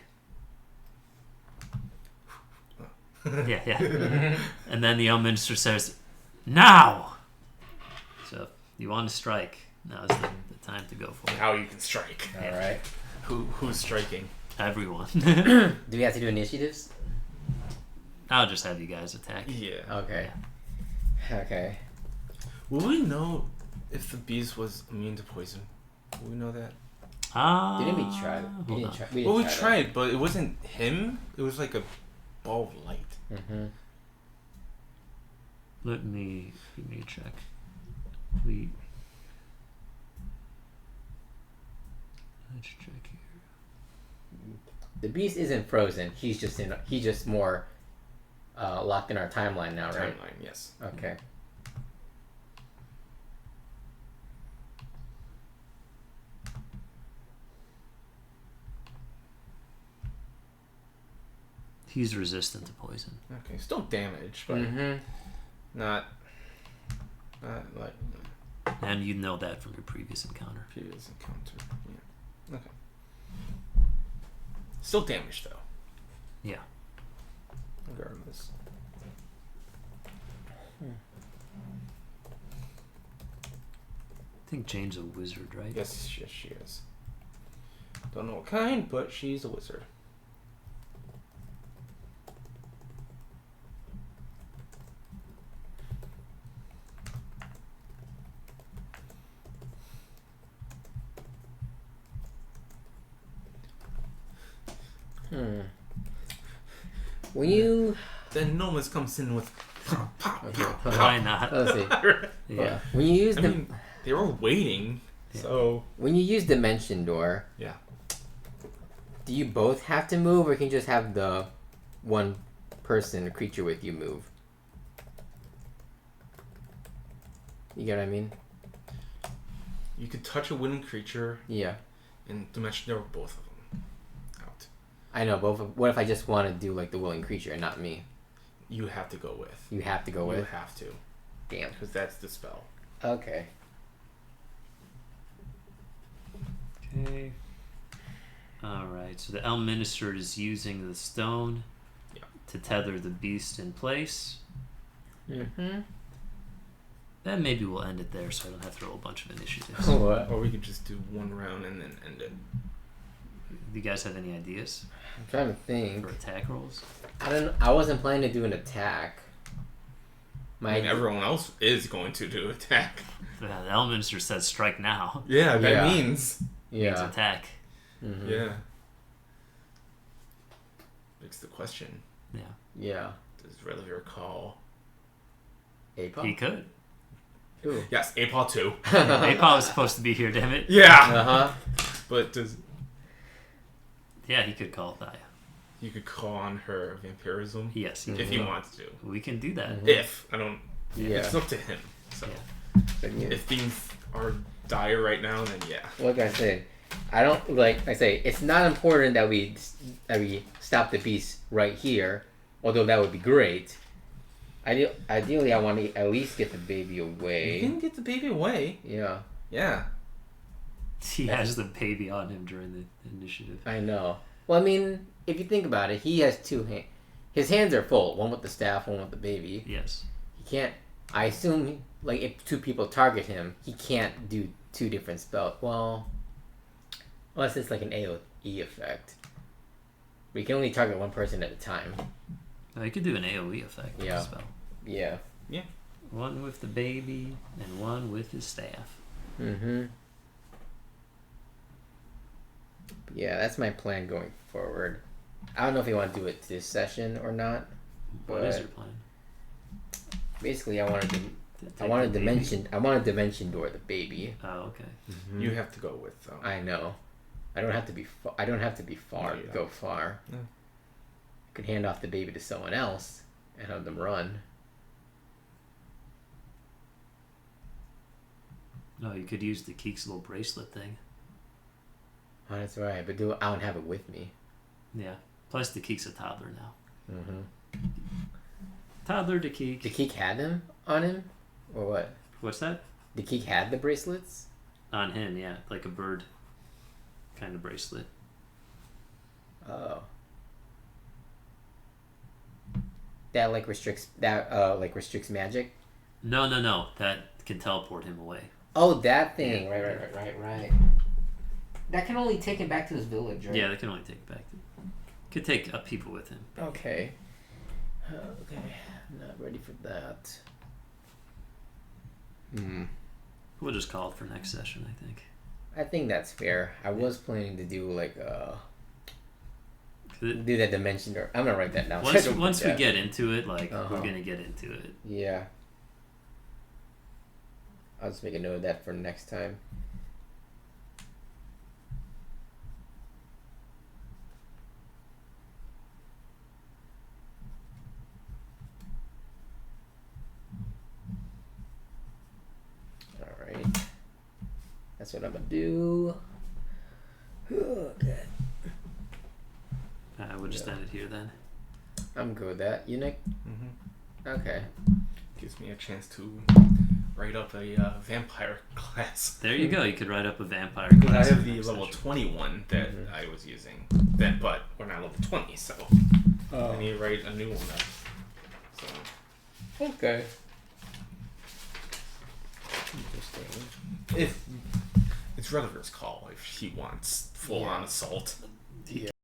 Yeah. And then the Elminster says, now! So if you want to strike, now's the time to go for it. Now you can strike. All right. Who's striking? Everyone. Do we have to do initiatives? I'll just have you guys attack. Yeah. Okay. Okay. Will we know if the beast was immune to poison? Will we know that? Didn't we try? We tried, but it wasn't him. It was like a ball of light. Mm-hmm. Let me check. Let's check here. The beast isn't frozen. He's just more locked in our timeline now, right? Timeline, yes. Okay. He's resistant to poison. Okay, still damage, but not like And you know that from your previous encounter. previous encounter. Yeah. Okay. Still damage though. Yeah. Regardless. I think Jane's a wizard, right? Yes, she is. Don't know what kind, but she's a wizard. When you Then Nomas comes in with Why not? let's see. Yeah. When you use they were waiting, so when you use Dimension Door, yeah. do you both have to move, or can you just have the one person, creature with you move? You get what I mean? You could touch a wooden creature Yeah. and Dimension Door both of them out. I know, but what if I just want to do like the willing creature and not me? You have to go with. You have to go You with? have to. Damn. Because that's the spell. Okay. Okay. Alright, so the Elm Minister is using the stone to tether the beast in place. Mm-hmm. Then maybe we'll end it there so I don't have to roll a bunch of initiatives. What? Or we could just do one round and then end it. Do you guys have any ideas I'm trying to think. for attack rolls? I wasn't planning to do an attack. Everyone else is going to do attack. The Elm Minister says strike now. Yeah, that Yeah. means. Means attack. Mm-hmm. Yeah. Begs the question. Yeah. Yeah. Does Relovir call? Apo? He could. Who? Yes, Apal too. Apal was supposed to be here, damn it. Yeah. Uh-huh. But does Yeah, he could call Thaya. you could call on her vampirism? Yes, he If could. he wants to. We can do that. Mhm. If I don't. Yeah. It's up to him. So But yeah. if things are dire right now, then yeah. Like I said, I don't like I say it's not important that we stop the beast right here, although that would be great. Ideally, I want to at least get the baby away. You can get the baby away. Yeah, Yeah. He has the baby on him during the initiative. I know. Well, I mean, if you think about it, he has two hands. His hands are full. One with the staff, one with the baby. Yes. He can't. I assume, like, if two people target him, he can't do two different spells. Well, unless it's like an AoE effect. We can only target one person at a time. No, you could do an AoE effect with Yeah. the spell. Yeah. One with the baby and one with his staff. Mm-hmm. Yeah, that's my plan going forward. I don't know if you want to do it this session or not. What is your plan? Basically, I wanted to. Take I wanted the to baby? mention. I wanted to mention door the baby. Oh, okay. You have to go with though. I know. I don't have to be. I don't have to be far. No, you Go don't. far. No. I could hand off the baby to someone else and have them run. No, you could use the Keek's little bracelet thing. Oh, that's right. But I don't have it with me. Yeah. Plus, the Keek's a toddler now. Mm-hmm. Toddler to Keek. The Keek had them on him, or what? What's that? The Keek had the bracelets. On him, yeah. Like a bird kind of bracelet. Oh. That restricts magic. No. That can teleport him away. Oh, that thing. Right. That can only take him back to his village, right? Yeah, that can only take back. Could take people with him. Okay. Okay. I'm not ready for that. We'll just call it for next session, I think. I think that's fair. I was planning to do like do that dimension, or I'm gonna write that down. Once we get into it, like we're gonna get into it. Yeah. I'll just make a note of that for next time. Alright. That's what I'm gonna do. Okay. We'll just end it here then. I'm good with that. You, Nick? Mm-hmm. Okay. Gives me a chance to write up a vampire class. There you go. You could write up a vampire Because class. I have the level 21 that I was using, but we're not level 20, so I need to write a new one up. So. Okay. Interesting. If it's Relovir's call if he wants full-on assault.